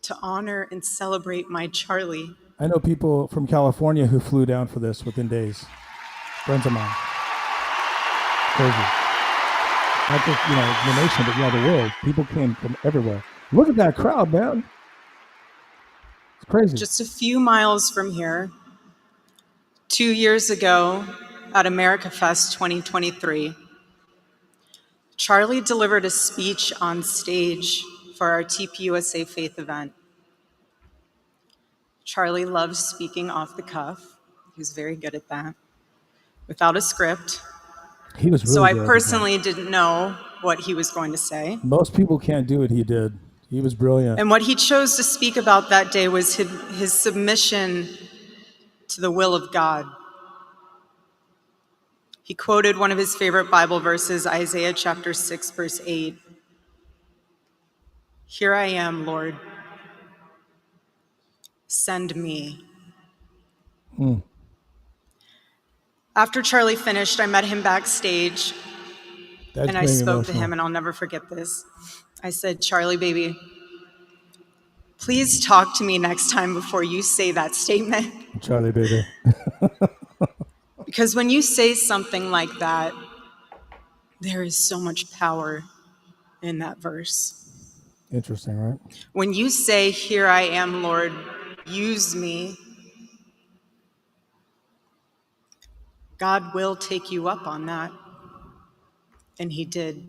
to honor and celebrate my Charlie. I know people from California who flew down for this within days. Friends of mine. Crazy. Not just, the nation, but the world. People came from everywhere. Look at that crowd, man. It's crazy. Just a few miles from here, 2 years ago at America Fest 2023, Charlie delivered a speech on stage for our TPUSA Faith event. Charlie loves speaking off the cuff. He was very good at that, without a script. He was really so I good personally didn't know what he was going to say. Most people can't do what he did. He was brilliant. And what he chose to speak about that day was his submission to the will of God. He quoted one of his favorite Bible verses, Isaiah chapter 6, verse 8. Here I am, Lord. Send me. After Charlie finished, I met him backstage, and I spoke to him, and I'll never forget this. I said, Charlie, baby, please talk to me next time before you say that statement. Charlie, baby. Because when you say something like that, there is so much power in that verse. Interesting, right? When you say, here I am, Lord, use me, God will take you up on that. And he did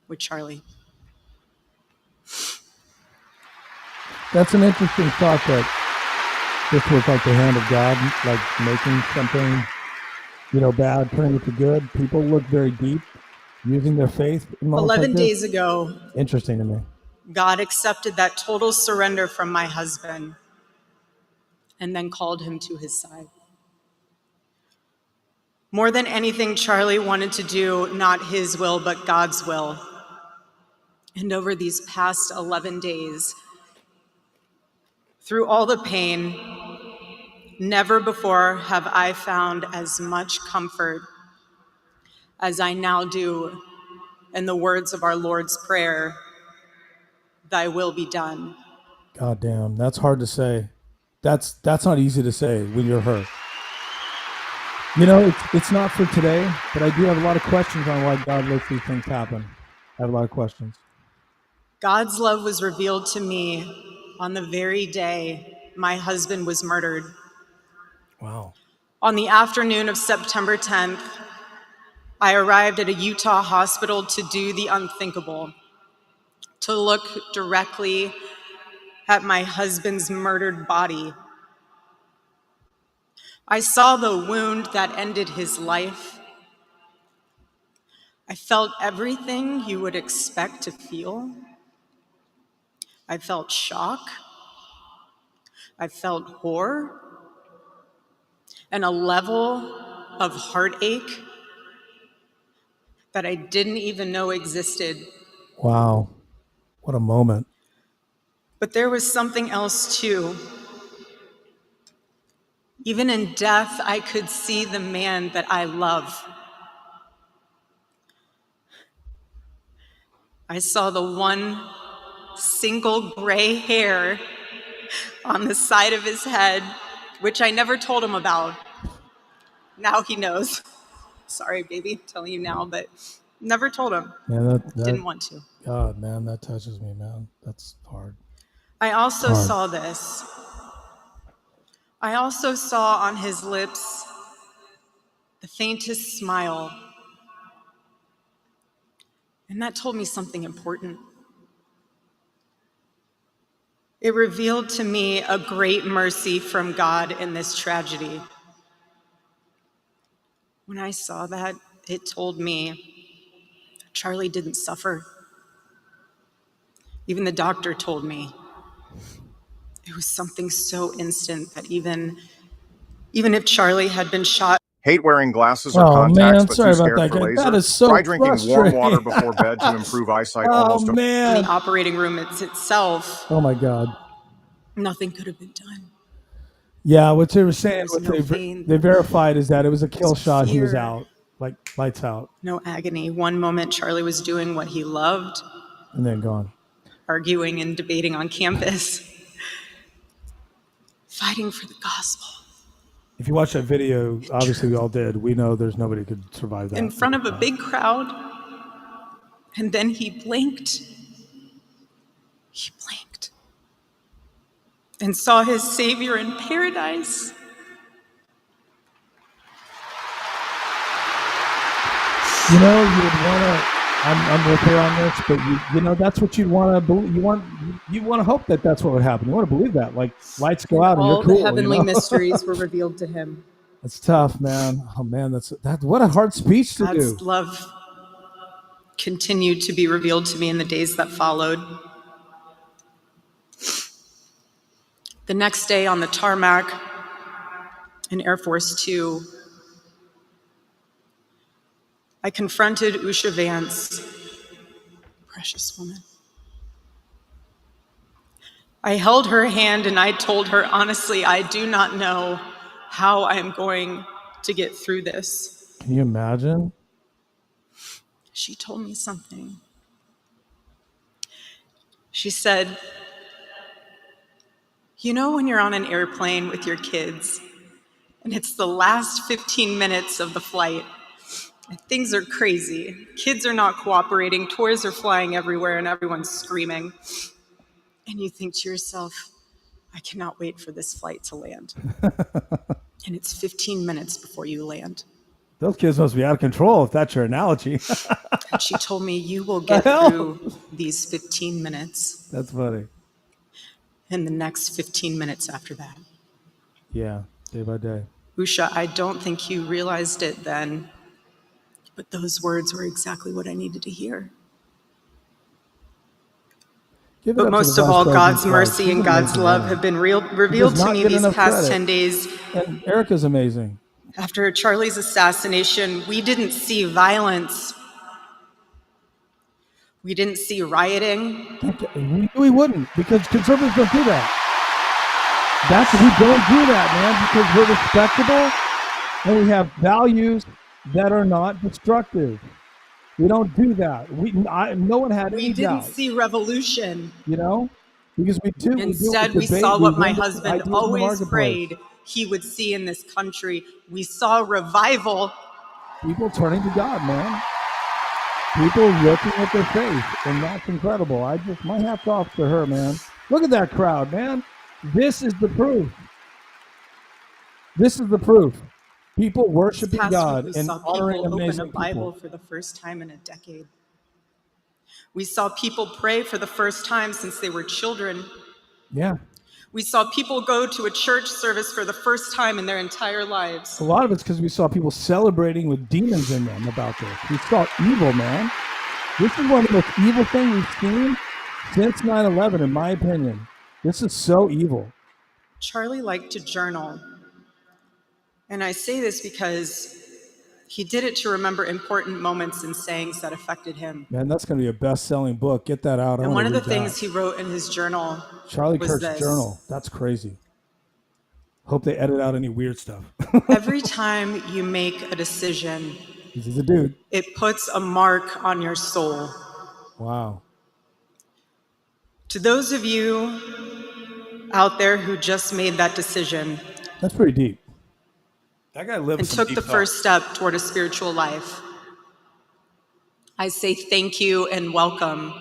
with Charlie. That's an interesting thought that this was like the hand of God, like making something, bad, turning it to good. People look very deep, using their faith. 11 days ago, interesting to me. God accepted that total surrender from my husband and then called him to his side. More than anything, Charlie wanted to do not his will, but God's will. And over these past 11 days, through all the pain, never before have I found as much comfort as I now do in the words of our Lord's Prayer, thy will be done. God damn, that's hard to say. That's not easy to say when you're hurt. It's not for today, but I do have a lot of questions on why God lets these things happen. I have a lot of questions. God's love was revealed to me on the very day my husband was murdered. Wow. On the afternoon of September 10th, I arrived at a Utah hospital to do the unthinkable, to look directly at my husband's murdered body. I saw the wound that ended his life. I felt everything you would expect to feel. I felt shock. I felt horror and a level of heartache that I didn't even know existed. Wow. What a moment. But there was something else too. Even in death, I could see the man that I love. I saw the one single gray hair on the side of his head, which I never told him about. Now he knows. Sorry, baby, I'm telling you now, but never told him. Man, didn't want to. God, man, that touches me, man. That's hard. I also saw this. I also saw on his lips the faintest smile. And that told me something important. It revealed to me a great mercy from God in this tragedy. When I saw that, it told me Charlie didn't suffer. Even the doctor told me it was something so instant that even if Charlie had been shot. Hate wearing glasses or contacts, but sorry too about scared that, for guys. laser. That is so Try drinking warm frustrating. water before bed to improve eyesight. Oh, In man. the operating room itself, Oh, my God. nothing could have been done. Yeah, what they were saying, There was what no pain. they verified is that it was a kill shot. He was fear. out, like lights out, No agony. One moment, Charlie was doing what he loved, and then gone. arguing and debating on campus, fighting for the gospel. If you watch that video, obviously we all did. We know there's nobody could survive that. In front of a big crowd, and then he blinked. He blinked and saw his Savior in paradise. You know, you would want to. I'm with her on this, but you know that's what you want to believe. You want to hope that that's what would happen. You want to believe that, like lights go out and All you're cool. the heavenly you know? mysteries were revealed to him. That's tough, man. Oh man, that's what a hard speech to God's do. love continued to be revealed to me in the days that followed. The next day on the tarmac in Air Force Two, I confronted Usha Vance, precious woman. I held her hand and I told her, honestly, I do not know how I am going to get through this. Can you imagine? She told me something. She said, you know when you're on an airplane with your kids and it's the last 15 minutes of the flight and things are crazy, kids are not cooperating, toys are flying everywhere and everyone's screaming, and you think to yourself, I cannot wait for this flight to land. And it's 15 minutes before you land. Those kids must be out of control if that's your analogy. And she told me, you will get through these 15 minutes. That's funny. And the next 15 minutes after that. Yeah, day by day. Usha, I don't think you realized it then, but those words were exactly what I needed to hear. But most of all, God's mercy and God's love have been revealed to me these past 10 days. And Erica's amazing. After Charlie's assassination, we didn't see violence. We didn't see rioting. We wouldn't, because conservatives don't do that. We don't do that, man, because we're respectable and we have values that are not destructive. We don't do that. No one had any doubt. We didn't see revolution. You know, because we do. Instead, we saw what my husband always prayed he would see in this country. We saw revival. People turning to God, man. People looking at their faith, and that's incredible. My hat's off to her, man. Look at that crowd, man. This is the proof. This is the proof. People worshiping God and honoring amazing people. Open a Bible people. for the first time in a decade. We saw people pray for the first time since they were children. Yeah. We saw people go to a church service for the first time in their entire lives. A lot of it's because we saw people celebrating with demons in them about this. We saw evil, man. This is one of the most evil things we've seen since 9/11, in my opinion. This is so evil. Charlie liked to journal. And I say this because he did it to remember important moments and sayings that affected him. Man, that's going to be a best-selling book. Get that out. And one of the things he wrote in his journal Charlie was Kirk's this. journal. That's crazy. Hope they edit out any weird stuff. Every time you make a decision, This is a dude. it puts a mark on your soul. Wow. To those of you out there who just made that decision, That's pretty deep. That guy lived and took the first step toward a spiritual life, I say thank you and welcome.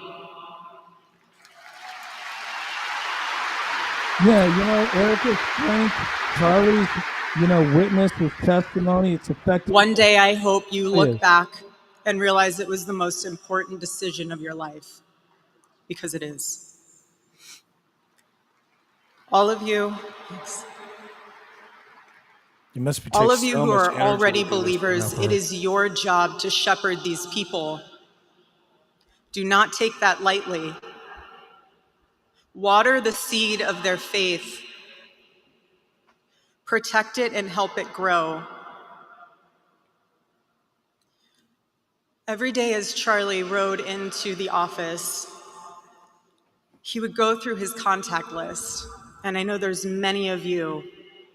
Yeah, you know, Erica's strength, Charlie's, witness, his testimony, it's effective. One day I hope you Yes. look back and realize it was the most important decision of your life, because it is. All of you, You must be all of taking you so who much are energy already to do this believers, right it now. is your job to shepherd these people. Do not take that lightly. Water the seed of their faith. Protect it and help it grow. Every day as Charlie rode into the office, he would go through his contact list. And I know there's many of you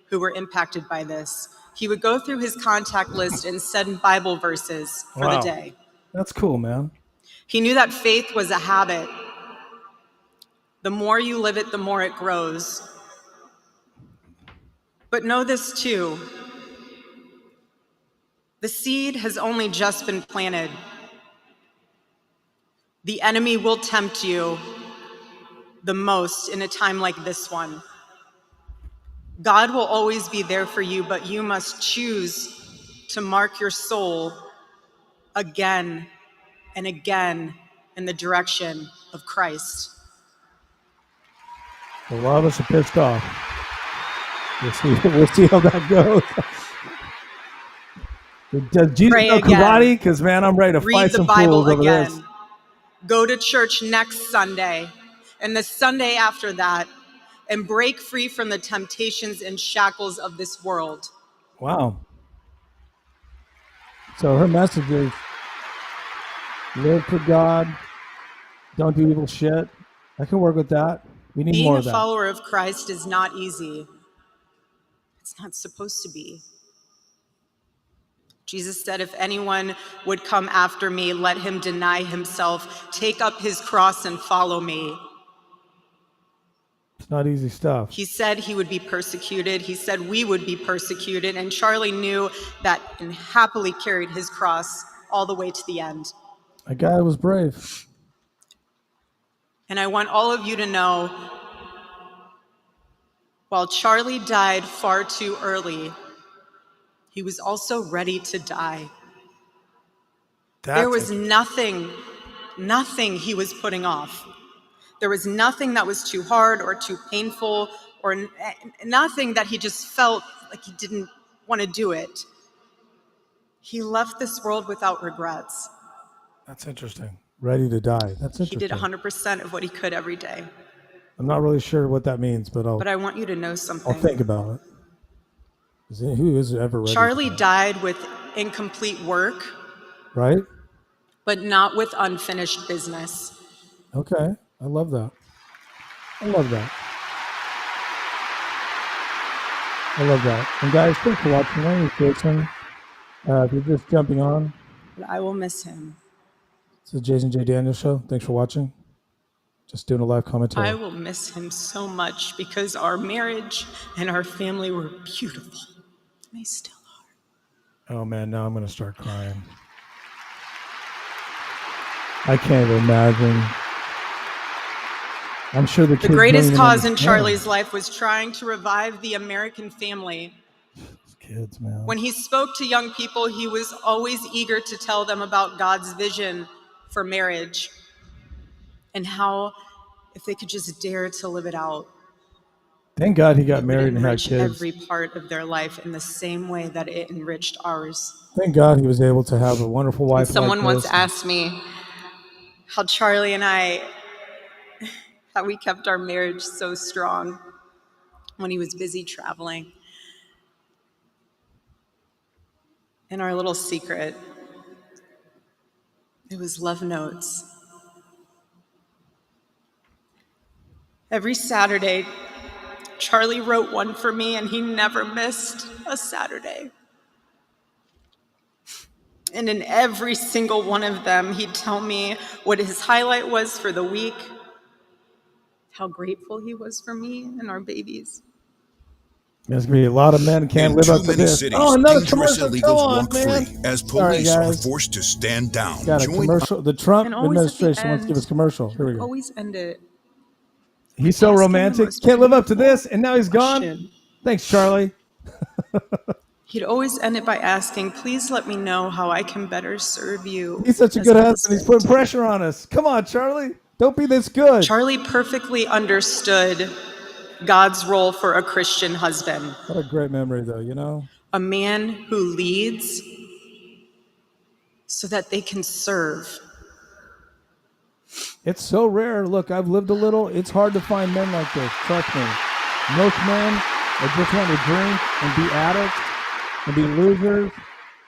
who were impacted by this. He would go through his contact list and send Bible verses for the day. That's cool, man. He knew that faith was a habit. The more you live it, the more it grows. But know this too. The seed has only just been planted. The enemy will tempt you the most in a time like this one. God will always be there for you, but you must choose to mark your soul again and again in the direction of Christ. A lot of us are pissed off. We'll see how that goes. Does Jesus Pray know again. karate? Because, man, I'm ready to Read fight the some Bible fools over again. this. Go to church next Sunday and the Sunday after that, and break free from the temptations and shackles of this world. Wow. So her message is live for God. Don't do evil shit. I can work with that. We need Being more a of that. follower of Christ is not easy. It's not supposed to be. Jesus said, if anyone would come after me, let him deny himself, take up his cross and follow me. It's not easy stuff. He said he would be persecuted. He said we would be persecuted. And Charlie knew that and happily carried his cross all the way to the end. A guy was brave. And I want all of you to know, while Charlie died far too early, he was also ready to die. There was nothing he was putting off. There was nothing that was too hard or too painful, or nothing that he just felt like he didn't want to do it. He left this world without regrets. That's interesting. Ready to die. That's interesting. He did 100% of what he could every day. I'm not really sure what that means, but I want you to know something. I'll think about it. Who is ever ready? Charlie died with incomplete work, right? But not with unfinished business. Okay. I love that. I love that. I love that. And guys, thanks for watching. My name is Jason. If you're just jumping on. But I will miss him. This is the Jason J. Daniels Show. Thanks for watching. Just doing a live commentary. I will miss him so much because our marriage and our family were beautiful. They still are. Oh man, now I'm going to start crying. I can't even imagine. I'm sure the greatest cause in Charlie's life was trying to revive the American family. Kids, man. When he spoke to young people, he was always eager to tell them about God's vision for marriage and how, if they could just dare to live it out, thank God he got married and had enrich kids. every part of their life in the same way that it enriched ours. Thank God he was able to have a wonderful wife. Someone like once asked me how Charlie and I, how we kept our marriage so strong when he was busy traveling. And our little secret, it was love notes. Every Saturday, Charlie wrote one for me, and he never missed a Saturday. And in every single one of them, he'd tell me what his highlight was for the week, how grateful he was for me and our babies. There's going to be a lot of men can't live up to this. Cities, oh, another dangerous commercial. illegals Come on, walk man. free as police Sorry, are guys. forced to stand down. Got a commercial. The Trump administration wants to give us commercial. Here we go. Always end it. He's so romantic. Can't live up to this, and now he's gone. Thanks, Charlie. He'd always end it by asking, please let me know how I can better serve you. He's such a good husband. He's putting pressure on us. Come on, Charlie. Don't be this good. Charlie perfectly understood God's role for a Christian husband. What a great memory, though, you know? A man who leads so that they can serve. It's so rare. Look, I've lived a little. It's hard to find men like this. Trust me. Milkmen that just want to drink and be addicts and be losers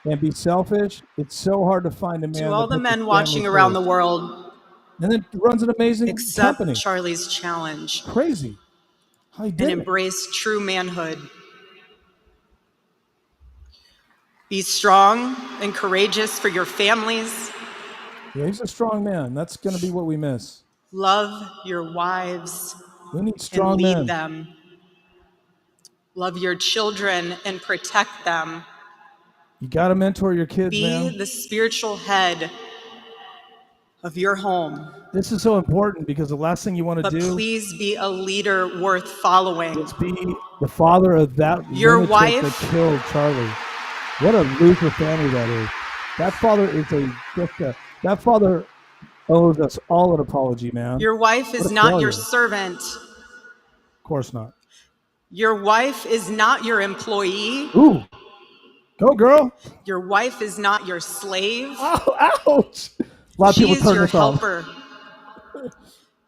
and be selfish. It's so hard to find a man. To all the men watching around the world, and then runs an amazing accept company. Charlie's challenge. Crazy. How he did and embrace true manhood. Be strong and courageous for your families. Yeah, he's a strong man. That's going to be what we miss. Love your wives. We need strong and lead men. them. Love your children and protect them. You got to mentor your kids, man. Be the spiritual head of your home. This is so important because the last thing you want to do. But please be a leader worth following. Let's be the father of that your wife that killed Charlie. What a loser family that is. That father is that father owes us all an apology, man. Your wife is not your servant. Of course not. Your wife is not your employee. Ooh. Go, girl. Your wife is not your slave. Oh, ouch. A lot of she people is turn your this off. helper.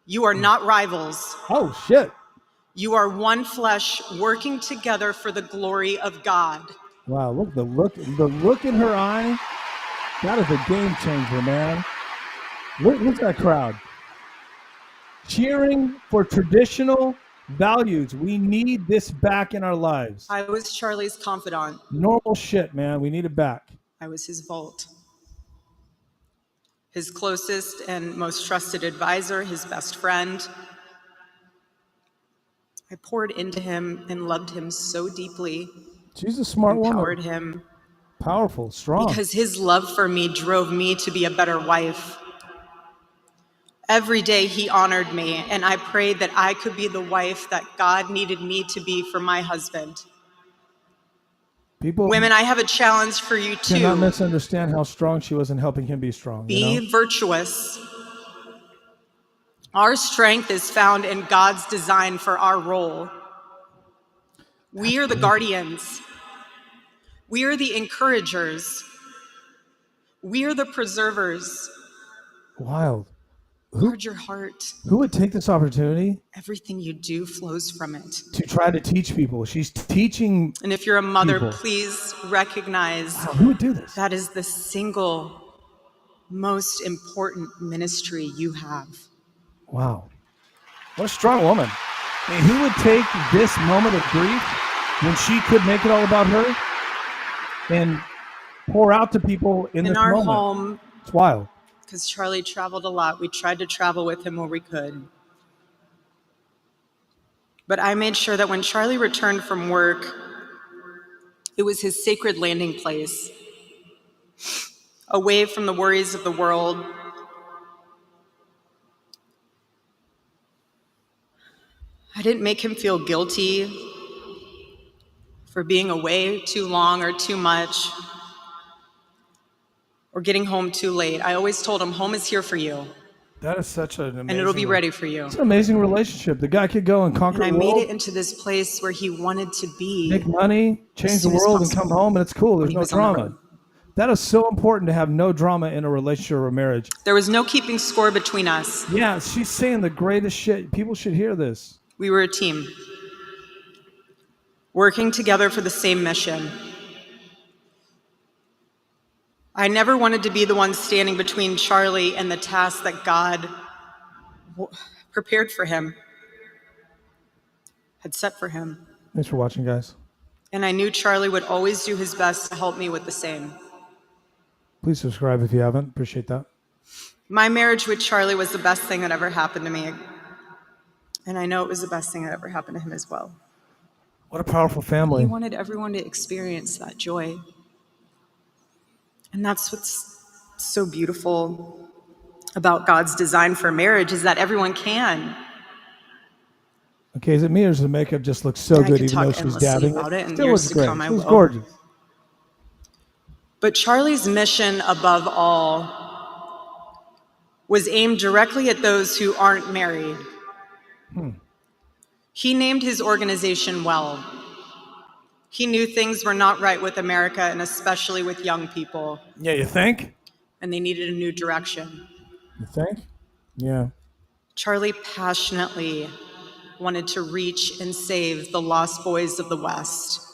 You are not rivals. Oh, shit. You are one flesh working together for the glory of God. Wow, look the look in her eye. That is a game changer, man. Look at that crowd. Cheering for traditional values. We need this back in our lives. I was Charlie's confidant. Normal shit, man. We need it back. I was his vault. His closest and most trusted advisor, his best friend. I poured into him and loved him so deeply. She's a smart woman. Empowered him. Powerful, strong. Because his love for me drove me to be a better wife. Every day he honored me, and I prayed that I could be the wife that God needed me to be for my husband. Women, I have a challenge for you too. Cannot misunderstand how strong she was in helping him be strong. Be virtuous. Our strength is found in God's design for our role. We are the guardians. We are the encouragers. We are the preservers. Wild. Guard your heart. Who would take this opportunity? Everything you do flows from it. To try to teach people. She's teaching. And if you're a mother, people. please recognize who would do this? That is the single most important ministry you have. Wow. What a strong woman. I mean, who would take this moment of grief when she could make it all about her and pour out to people in this our moment? Home, it's wild. Because Charlie traveled a lot. We tried to travel with him where we could. But I made sure that when Charlie returned from work, it was his sacred landing place, away from the worries of the world. I didn't make him feel guilty for being away too long or too much, or getting home too late. I always told him, home is here for you. That is such an amazing... And it'll be ready for you. It's an amazing relationship. The guy could go and conquer the world. And I made it into this place where he wanted to be. Make money, change the world, and come home, and it's cool. There's no drama. That is so important to have no drama in a relationship or a marriage. There was no keeping score between us. Yeah, she's saying the greatest shit. People should hear this. We were a team, working together for the same mission. I never wanted to be the one standing between Charlie and the task that God prepared for him, had set for him. Thanks for watching, guys. And I knew Charlie would always do his best to help me with the same. Please subscribe if you haven't. Appreciate that. My marriage with Charlie was the best thing that ever happened to me. And I know it was the best thing that ever happened to him as well. What a powerful family. He wanted everyone to experience that joy. And that's what's so beautiful about God's design for marriage, is that everyone can. Okay, is it me or does the makeup just look so good even though she's dabbing? About it, and still years looks to great. come I She's will. gorgeous. But Charlie's mission above all was aimed directly at those who aren't married. He named his organization well. He knew things were not right with America, and especially with young people. Yeah, you think? And they needed a new direction. You think? Yeah. Charlie passionately wanted to reach and save the lost boys of the West.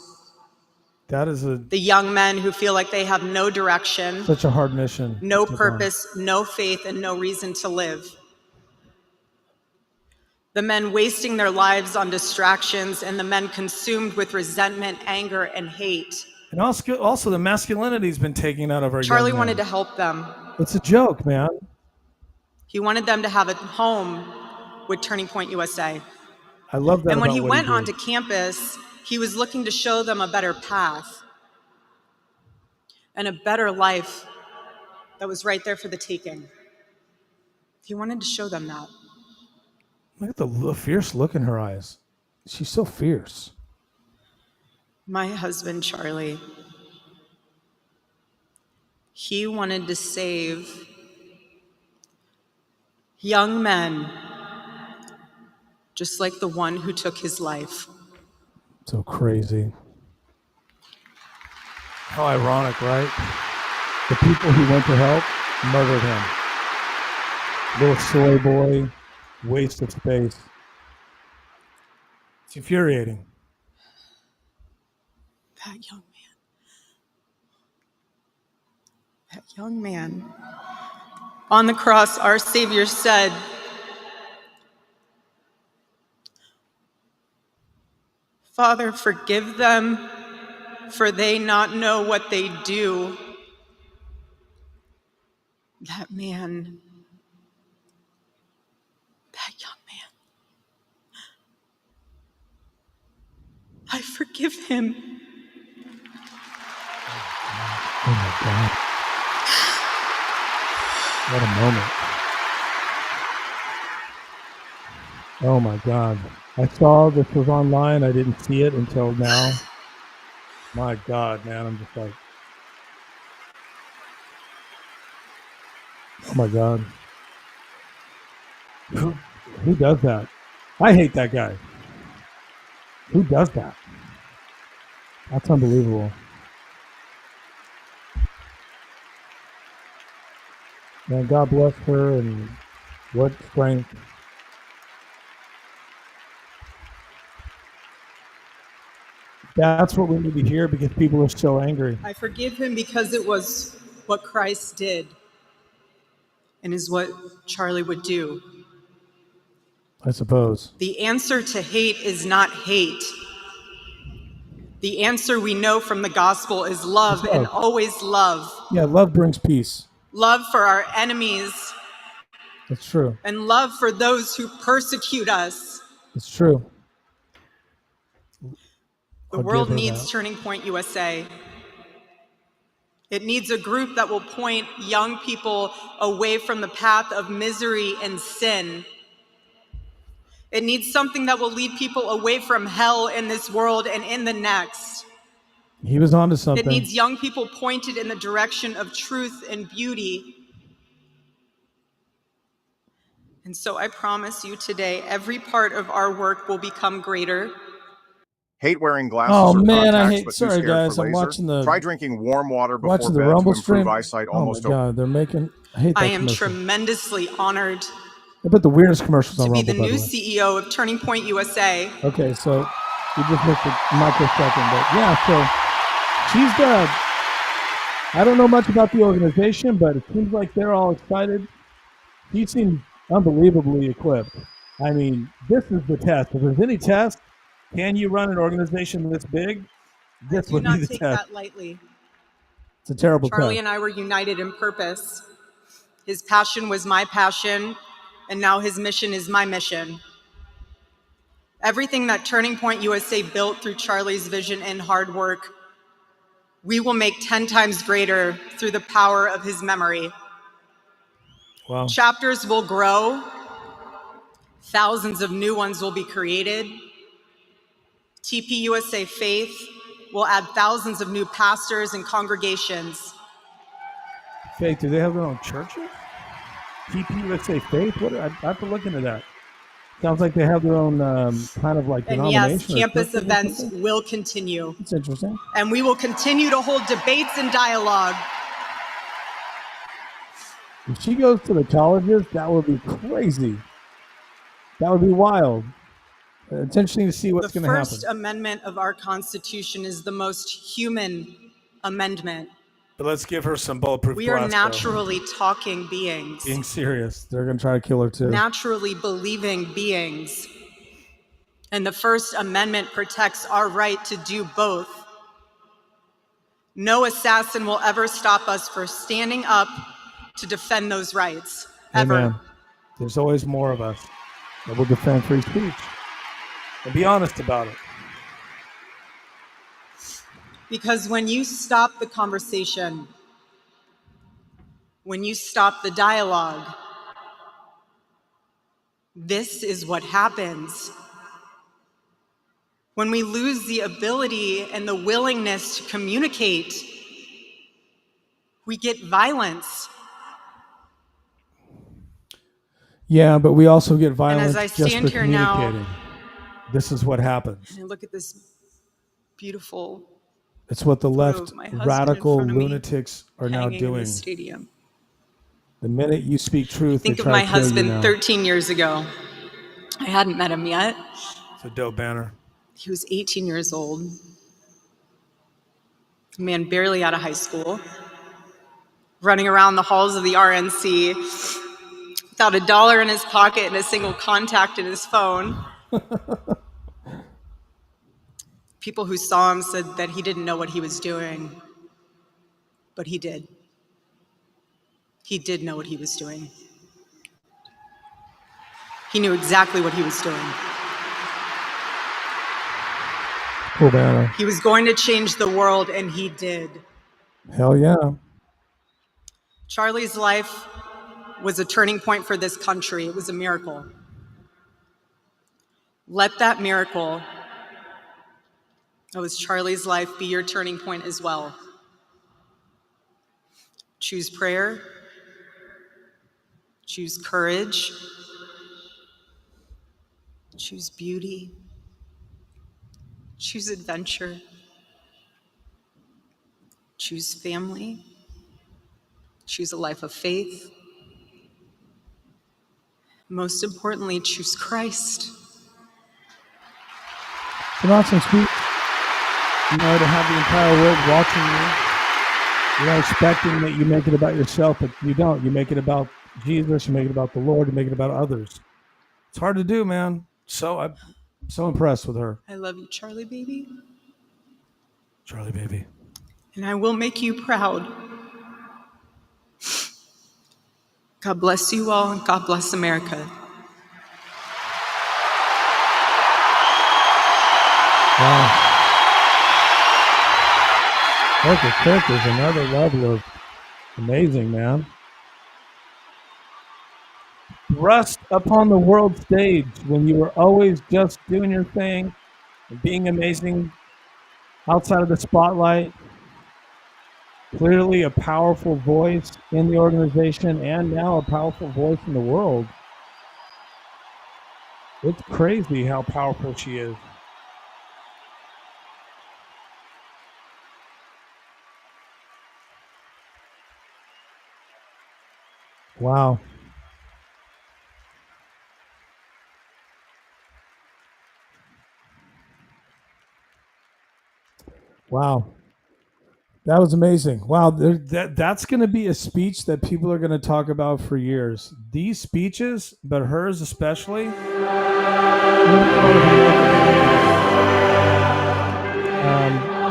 That is the young men who feel like they have no direction, such a hard mission. no purpose, no faith, and no reason to live. The men wasting their lives on distractions, and the men consumed with resentment, anger, and hate. And also the masculinity's been taken out of our Charlie young men. wanted to help them. It's a joke, man. He wanted them to have a home with Turning Point USA. I love that. And when about he what went did. onto campus, he was looking to show them a better path and a better life that was right there for the taking. He wanted to show them that. Look at the fierce look in her eyes. She's so fierce. My husband, Charlie, he wanted to save young men just like the one who took his life. So crazy. How ironic, right? The people he went to help murdered him. Little soy boy, waste of space. It's infuriating. That young man. On the cross, our Savior said, "Father, forgive them, for they not know what they do." That man, that young man, I forgive him. Oh my God. What a moment. Oh my God. I saw this was online. I didn't see it until now. My God, man. I'm just like, oh my God. Who does that? I hate that guy. Who does that? That's unbelievable. Man, God bless her, and what strength. That's what we need to hear, because people are so angry. I forgive him because it was what Christ did and is what Charlie would do. I suppose. The answer to hate is not hate. The answer we know from the gospel is love, and always love. Yeah, love brings peace. Love for our enemies. That's true. And love for those who persecute us. It's true. The world needs Turning Point USA. It needs a group that will point young people away from the path of misery and sin. It needs something that will lead people away from hell in this world and in the next. He was onto something. It needs young people pointed in the direction of truth and beauty. And so I promise you today, every part of our work will become greater. Hate wearing glasses oh or man, contacts, I hate. but too Sorry scared guys, for I'm laser? watching the. Try drinking warm water before watching the bed Rumble to improve stream. eyesight Oh almost my God, they're making. I hate that I am commercial. tremendously honored I bet the weirdest commercials on to be Rumble. the by new the way. CEO of Turning Point USA. Okay, so you just missed a microsecond, but yeah, so she's the. I don't know much about the organization, but it seems like they're all excited. He seems unbelievably equipped. I mean, this is the test. If there's any test, can you run an organization this big? This Do would not be the take test. that lightly. It's a terrible Charlie test. and I were united in purpose. His passion was my passion, and now his mission is my mission. Everything that Turning Point USA built through Charlie's vision and hard work, we will make 10 times greater through the power of his memory. Wow. Chapters will grow. Thousands of new ones will be created. TPUSA Faith will add thousands of new pastors and congregations. Faith, do they have their own churches? TPUSA Faith? What? I have to look into that. Sounds like they have their own kind of like And denomination. yes, campus events will continue. It's interesting. And we will continue to hold debates and dialogue. If she goes to the colleges, that would be crazy. That would be wild. It's interesting to see what's going to happen. The First Amendment of our Constitution is the most human amendment. But let's give her some bulletproof We are glass, naturally talking beings. Being serious. They're going to try to kill her too. Naturally believing beings. And the First Amendment protects our right to do both. No assassin will ever stop us from standing up to defend those rights. Ever. Amen. There's always more of us that will defend free speech. And be honest about it. Because when you stop the conversation, when you stop the dialogue, this is what happens. When we lose the ability and the willingness to communicate, we get violence. Yeah, but we also get violence And as I just for stand here now, communicating. This is what happens. and I look at this beautiful It's what the photo left of my husband in radical front of me, lunatics are now hanging in doing. the stadium. The minute you speak truth, Think they of try my to kill you husband now. 13 years ago. I hadn't met him yet. It's a dope banner. He was 18 years old. A man barely out of high school, running around the halls of the RNC without $1 in his pocket and a single contact in his phone. People who saw him said that he didn't know what he was doing, but he did. He did know what he was doing. He knew exactly what he was doing. Cool banner. He was going to change the world, and he did. Hell yeah. Charlie's life was a turning point for this country. It was a miracle. Let that miracle, that was Charlie's life, be your turning point as well. Choose prayer. Choose courage. Choose beauty. Choose adventure. Choose family. Choose a life of faith. Most importantly, choose Christ. It's an awesome speech. You know, to have the entire world watching you. You're not expecting that you make it about yourself, but you don't. You make it about Jesus. You make it about the Lord. You make it about others. It's hard to do, man. So I'm so impressed with her. I love you, Charlie, baby. Charlie, baby. And I will make you proud. God bless you all, and God bless America. Wow. Parker Kirk is another level of amazing, man. Thrust upon the world stage when you were always just doing your thing and being amazing outside of the spotlight. Clearly a powerful voice in the organization and now a powerful voice in the world. It's crazy how powerful she is. Wow. Wow. That was amazing. Wow. That's going to be a speech that people are going to talk about for years. These speeches, but hers especially.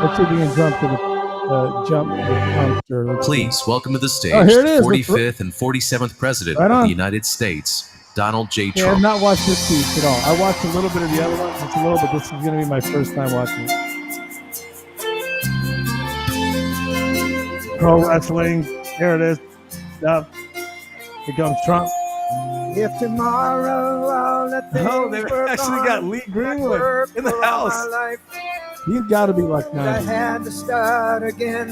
Let's see if we can jump to the counter. Please welcome to the stage here it is. the 45th and 47th President Right of on. the United States, Donald J. Yeah, I've Trump. not watched this speech at all. I watched a little bit of the other ones. It's a little bit. This is going to be my first time watching it. Pro wrestling. Here it is. Here comes Trump. If tomorrow all the things Oh, they were actually gone, got Lee Greenwood in the for all house. my life, He's got to be like I 90. had to start again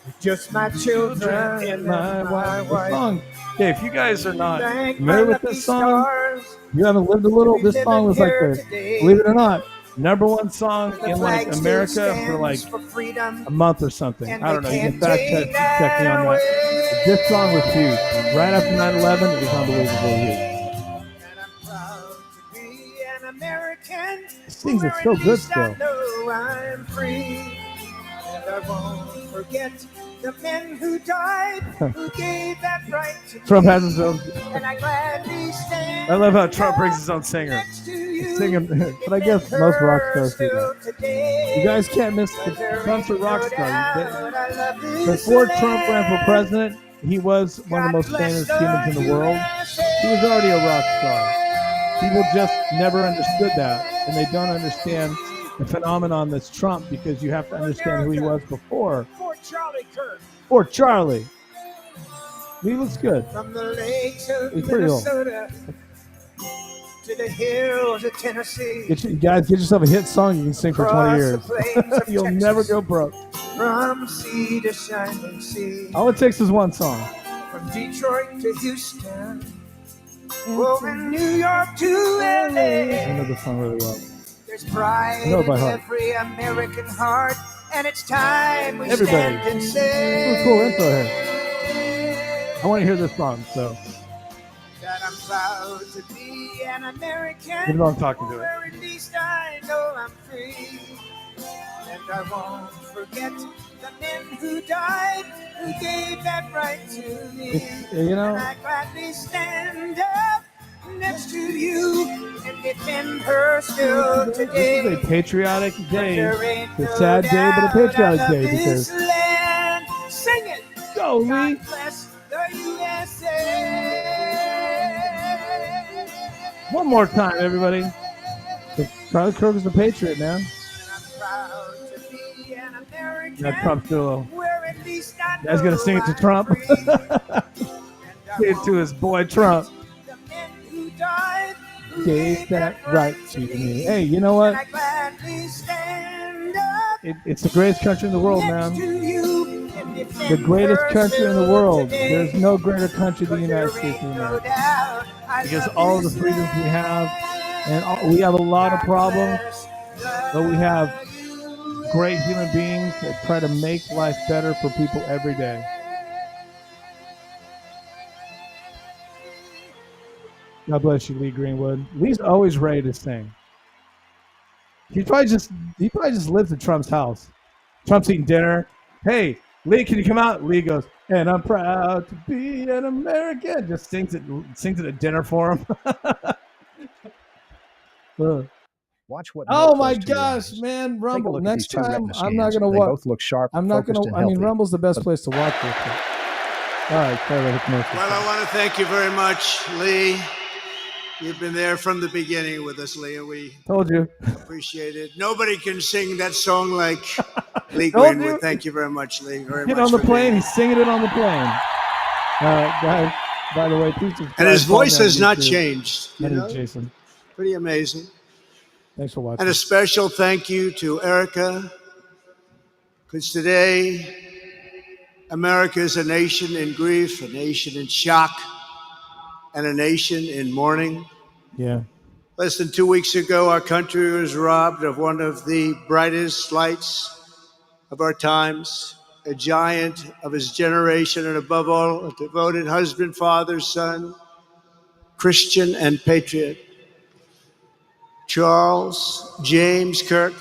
with just my children and My my wife. What wife. song? Okay, if you guys are not familiar with this song, you haven't lived a little, this song was like the, believe it or not, #1 song in like America for like a month or something. I don't know. You can fact check me on that. But this song was huge. Right after 9/11, it was unbelievably huge. It sings it so good still. I won't forget the men who died, who gave that right to Trump me. has his own. And I gladly stand. I love how Trump brings his own singer. Singing, but I guess most rock stars do that. You guys can't miss the Trump's a rock star. Before Trump ran for president, he was one of the most famous humans in the world. He was already a rock star. People just never understood that, and they don't understand the phenomenon that's Trump, because you have to understand who he was before. Fort Charlie Kirk. Fort Charlie. He looks good. From the lakes of He's pretty old. Minnesota to the hills of Tennessee. You guys, get yourself a hit song you can sing for 20 years. You'll Texas, never go broke. From sea to shining sea. All it takes is one song. From Detroit to Houston. From New York to LA. I know this song really well. There's pride I know it by in heart. every American heart, and it's time we Everybody. stand and This say is a cool intro here. I want to hear this song, so that I'm proud to be an American. even though I'm talking to it. Where at least I know I'm free, and I won't forget the men who died, who gave that right to me. You know, And I gladly stand up next to you and defend her still this today. is a patriotic day. There ain't It's a no sad day, but a doubt patriotic I love day this because land. Sing it. go, Lee. God bless the USA. One more time, everybody. Charlie Kirk is a patriot, man. And I'm proud to be an American. That Trump's still. Where at least I Guy's gonna know sing it to I'm Trump. free. And I Sing it to his boy Trump. the men who died, who Gave that right to me. Hey, you know And what? I gladly stand up It's the greatest country in the world, next man. to you and defend The greatest her country in the still world. today. There's no greater country than the United There States of ain't no America. doubt I Because love all of the this freedoms we have, land. and we have a lot of God problems, bless but we have the great human beings that try to make life better for people every day. God bless you, Lee Greenwood. Lee's always ready to sing. He probably just lives at Trump's house. Trump's eating dinner. Hey, Lee, can you come out? Lee goes, and I'm proud to be an American. Just sings it at dinner for him. Watch what. Oh milk my does to your gosh, eyes. man, Take a Rumble. look at Next these two time, retina I'm not scans. gonna They watch. both look sharp. I'm not focused, gonna. and I mean, healthy. Rumble's the best But- place to watch this. All right, sorry about the commercial. Well, I want to thank you very much, Lee. You've been there from the beginning with us, Lee, and we Told you. appreciate it. Nobody can sing that song like Lee Told Greenwood. you. Thank you very much, Lee. Very Get much on the for plane. being- He's singing it on the plane. Guys, by the way, please subscribe. And his Follow me voice on has not YouTube. changed. My You name know? is Jason. Pretty amazing. Thanks for watching. And a special thank you to Erica, because today America is a nation in grief, a nation in shock, and a nation in mourning. Yeah. Less than 2 weeks ago, our country was robbed of one of the brightest lights of our times, a giant of his generation, and above all, a devoted husband, father, son, Christian, and patriot. Charles James Kirk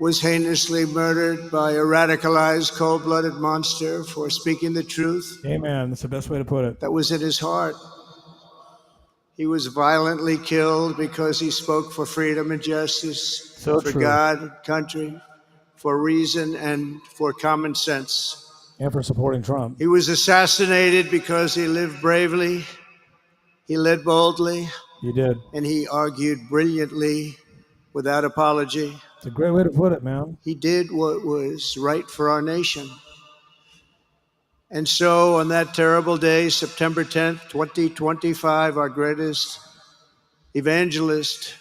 was heinously murdered by a radicalized, cold-blooded monster for speaking the truth Amen. That's the best way to put it. that was in his heart. He was violently killed because he spoke for freedom and justice, So for true. God, country, for reason, and for common sense. And for supporting Trump. He was assassinated because he lived bravely, he led boldly, You did. and he argued brilliantly without apology. It's a great way to put it, man. He did what was right for our nation. And so on that terrible day, September 10th, 2025, our greatest evangelist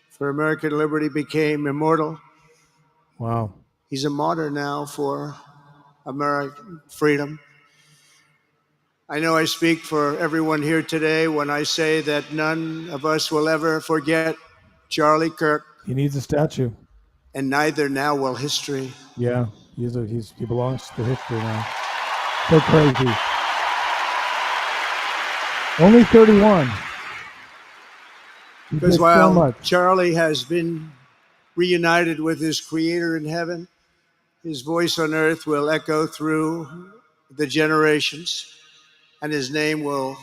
for American liberty became immortal. Wow. He's a martyr now for American freedom. I know I speak for everyone here today when I say that none of us will ever forget Charlie Kirk. He needs a statue. And neither now will history. Yeah, he belongs to history now. So crazy. Only 31. Because while Charlie has been reunited with his creator in heaven, his voice on earth will echo through the generations, and his name will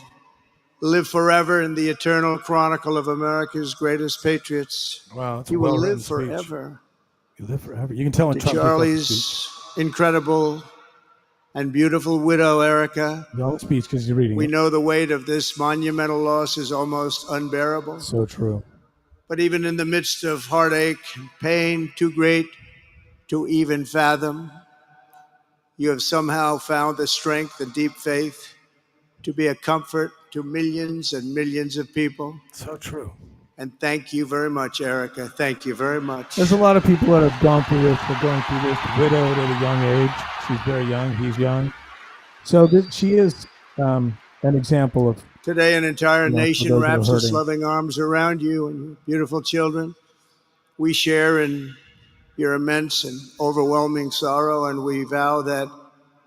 live forever in the eternal chronicle of America's greatest patriots. Wow, he will live forever. You live forever. You can tell in Charlie's incredible and beautiful widow, Erica. Long speech because you're reading. We know the weight of this monumental loss is almost unbearable. So true. But even in the midst of heartache and pain too great to even fathom, you have somehow found the strength and deep faith to be a comfort to millions and millions of people. So true. And thank you very much, Erica. Thank you very much. There's a lot of people that have gone through this. They're going through this. Widowed at a young age. She's very young. He's young. So she is an example of. Today, an entire nation wraps its loving arms around you and your beautiful children. We share in your immense and overwhelming sorrow, and we vow that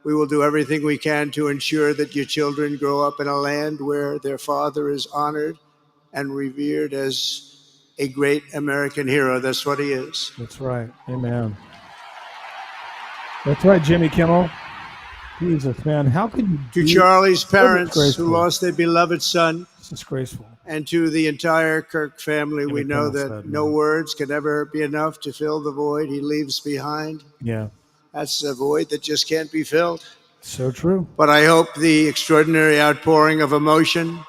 we will do everything we can to ensure that your children grow up in a land where their father is honored and revered as a great American hero. That's what he is. That's right. Amen. That's right, Jimmy Kimmel. Jesus, man, how could you to Charlie's parents who lost their beloved son? It's disgraceful. And to the entire Kirk family, we know that no words can ever be enough to fill the void he leaves behind. Yeah. That's a void that just can't be filled. So true. But I hope the extraordinary outpouring of emotion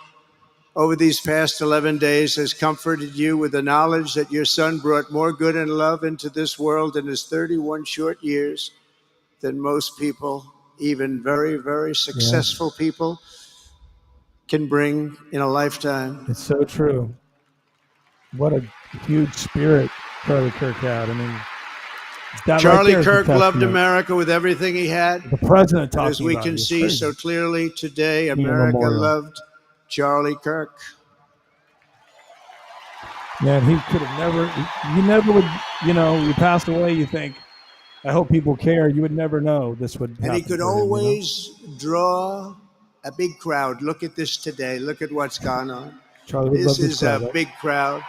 over these past 11 days has comforted you with the knowledge that your son brought more good and love into this world in his 31 short years than most people, even very, very successful people, can bring in a lifetime. It's so true. What a huge spirit Charlie Kirk had. I mean, Charlie Kirk loved America with everything he had. The president talking as we about can see so clearly today, America loved Charlie Kirk. Man, he could have never, you never would, you passed away, you think, I hope people care. You would never know this would happen. And he could always draw a big crowd. Look at this today. Look at what's gone on. Charlie, this is a big crowd.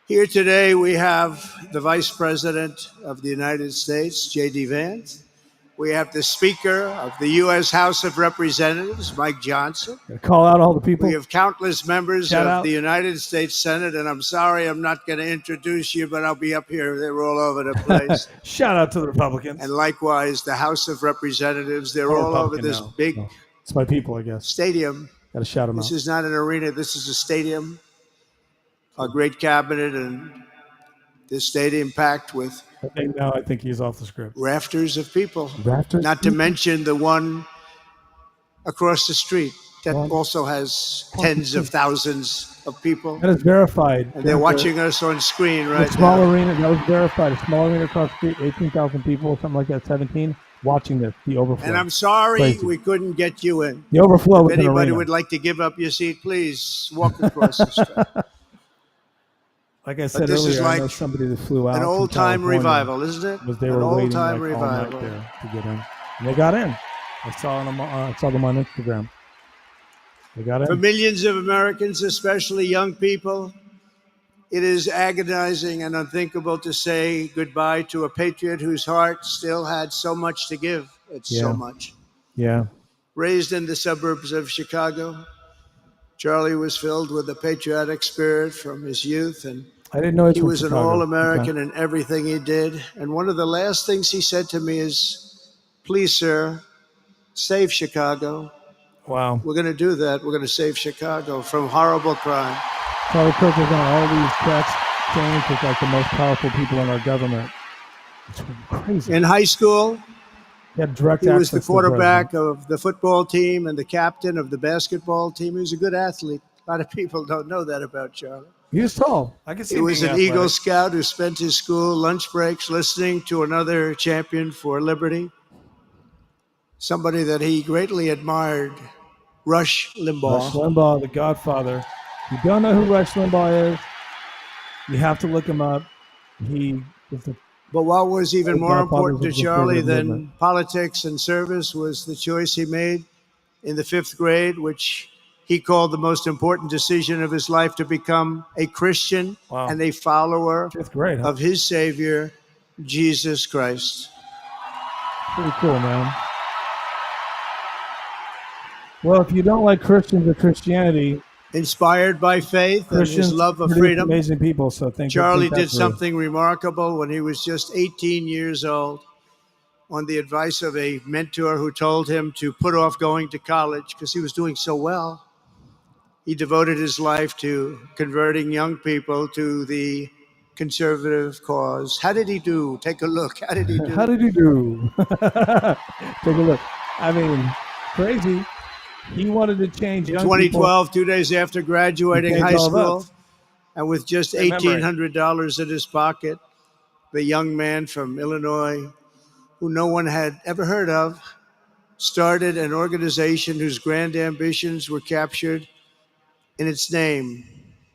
Here today we have the Vice President of the United States, J.D. Vance. We have the Speaker of the U.S. House of Representatives, Mike Johnson. Call out all the people. We have countless members of the United States Senate, and I'm sorry I'm not going to introduce you, but I'll be up here. They're all over the place. Shout out to the Republicans. And likewise, the House of Representatives. They're all over this big it's my people, I guess. Stadium. Got to shout them out. This is not an arena. This is a stadium. A great cabinet, and this stadium packed with I think he's off the script. Rafters of people. Rafters? Not to mention the one across the street that also has tens of thousands of people. That is verified. And they're watching us on screen right now. Small arena, that was verified. A small arena across the street, 18,000 people, something like that, 17, watching this, the overflow. And I'm sorry we couldn't get you in. The overflow was If anybody an arena. would like to give up your seat, please walk across the street. Like I said earlier, I know somebody that flew out. An old-time revival, isn't it? Was they an were waiting old-time like all night revival there to get in, and they got in. I saw them on Instagram. They got in. For millions of Americans, especially young people, it is agonizing and unthinkable to say goodbye to a patriot whose heart still had so much to give. It's so much. Yeah. Raised in the suburbs of Chicago, Charlie was filled with a patriotic spirit from his youth, and I didn't know he was an all-American in everything he did. And one of the last things he said to me is, "Please, sir, save Chicago." Wow. We're going to do that. We're going to save Chicago from horrible crime. Charlie Kirk was on all these text chains with like the most powerful people in our government. It's crazy. In high school, he had direct he was the access to quarterback of the football team and the captain of the basketball team. He was a good athlete. A lot of people don't know that about Charlie. He was tall. I can see He him was being an Eagle athletic. Scout who spent his school lunch breaks listening to another champion for liberty, somebody that he greatly admired, Rush Limbaugh. Rush Limbaugh, the Godfather. If you don't know who Rush Limbaugh is, you have to look him up. He was the But what was even more important to Godfathers of the Charlie conservative than movement. politics and service was the choice he made in the 5th grade, which he called the most important decision of his life, to become a Christian Wow. and a follower 5th grade, huh? of his Savior, Jesus Christ. Pretty cool, man. Well, if you don't like Christians or Christianity, Inspired by faith and Christians his love of produce freedom, amazing people. So Charlie did that's a- something remarkable when he was just 18 years old, on the advice of a mentor who told him to put off going to college because he was doing so well. He devoted his life to converting young people to the conservative cause. How did he do? Take a look. How did he do? How did he do? Take a look. I mean, crazy. He wanted to change young 2012, 2 days after graduating He high changed all school, that. and with just Remember it. $1,800 in his pocket, the young man from Illinois, who no one had ever heard of, started an organization whose grand ambitions were captured in its name,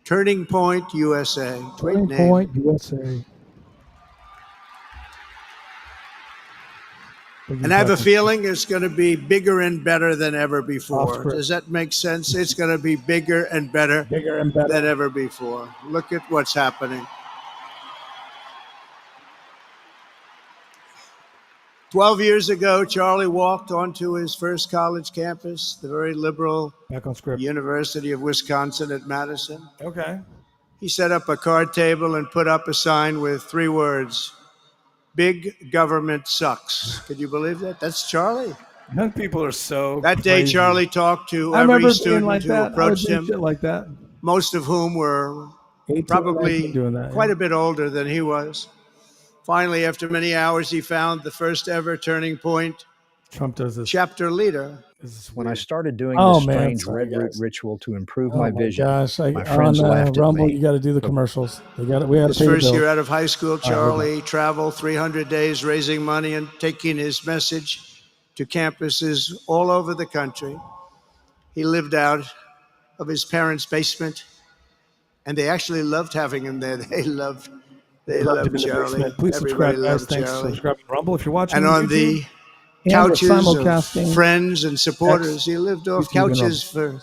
Turning Point USA. Great Turning name. Point USA. And I have a feeling it's going to be bigger and better than ever before. script. Does that make sense? It's going to be bigger and better Bigger and better. than ever before. Look at what's happening. 12 years ago, Charlie walked onto his first college campus, the very liberal Back on script. University of Wisconsin at Madison. Okay. He set up a card table and put up a sign with 3 words: "Big government sucks." Could you believe that? That's Charlie. Young people are so That day, crazy. Charlie talked to I every remember being student like who that. I would approached do him, shit like that. most of whom were 18, probably 19 doing that, quite yeah. a bit older than he was. Finally, after many hours, he found the first ever Turning Point Trump does this. chapter leader. This is When I weird. started doing Oh, this man, strange sorry, red root guys. ritual to improve Oh my my vision, gosh! my friends on laughed at Rumble, me. you got to do the commercials. We got to His pay the first bill. year out of high school, All right, hold on. Charlie traveled 300 days raising money and taking his message to campuses all over the country. He lived out of his parents' basement, and they actually loved having him there. They loved Love to be in the Charlie. basement. Please Everybody subscribe, guys. loved Thanks for Charlie. subscribing to Rumble if you're watching And on YouTube. the And we're couches of simulcasting friends and supporters, he lived off YouTube and couches for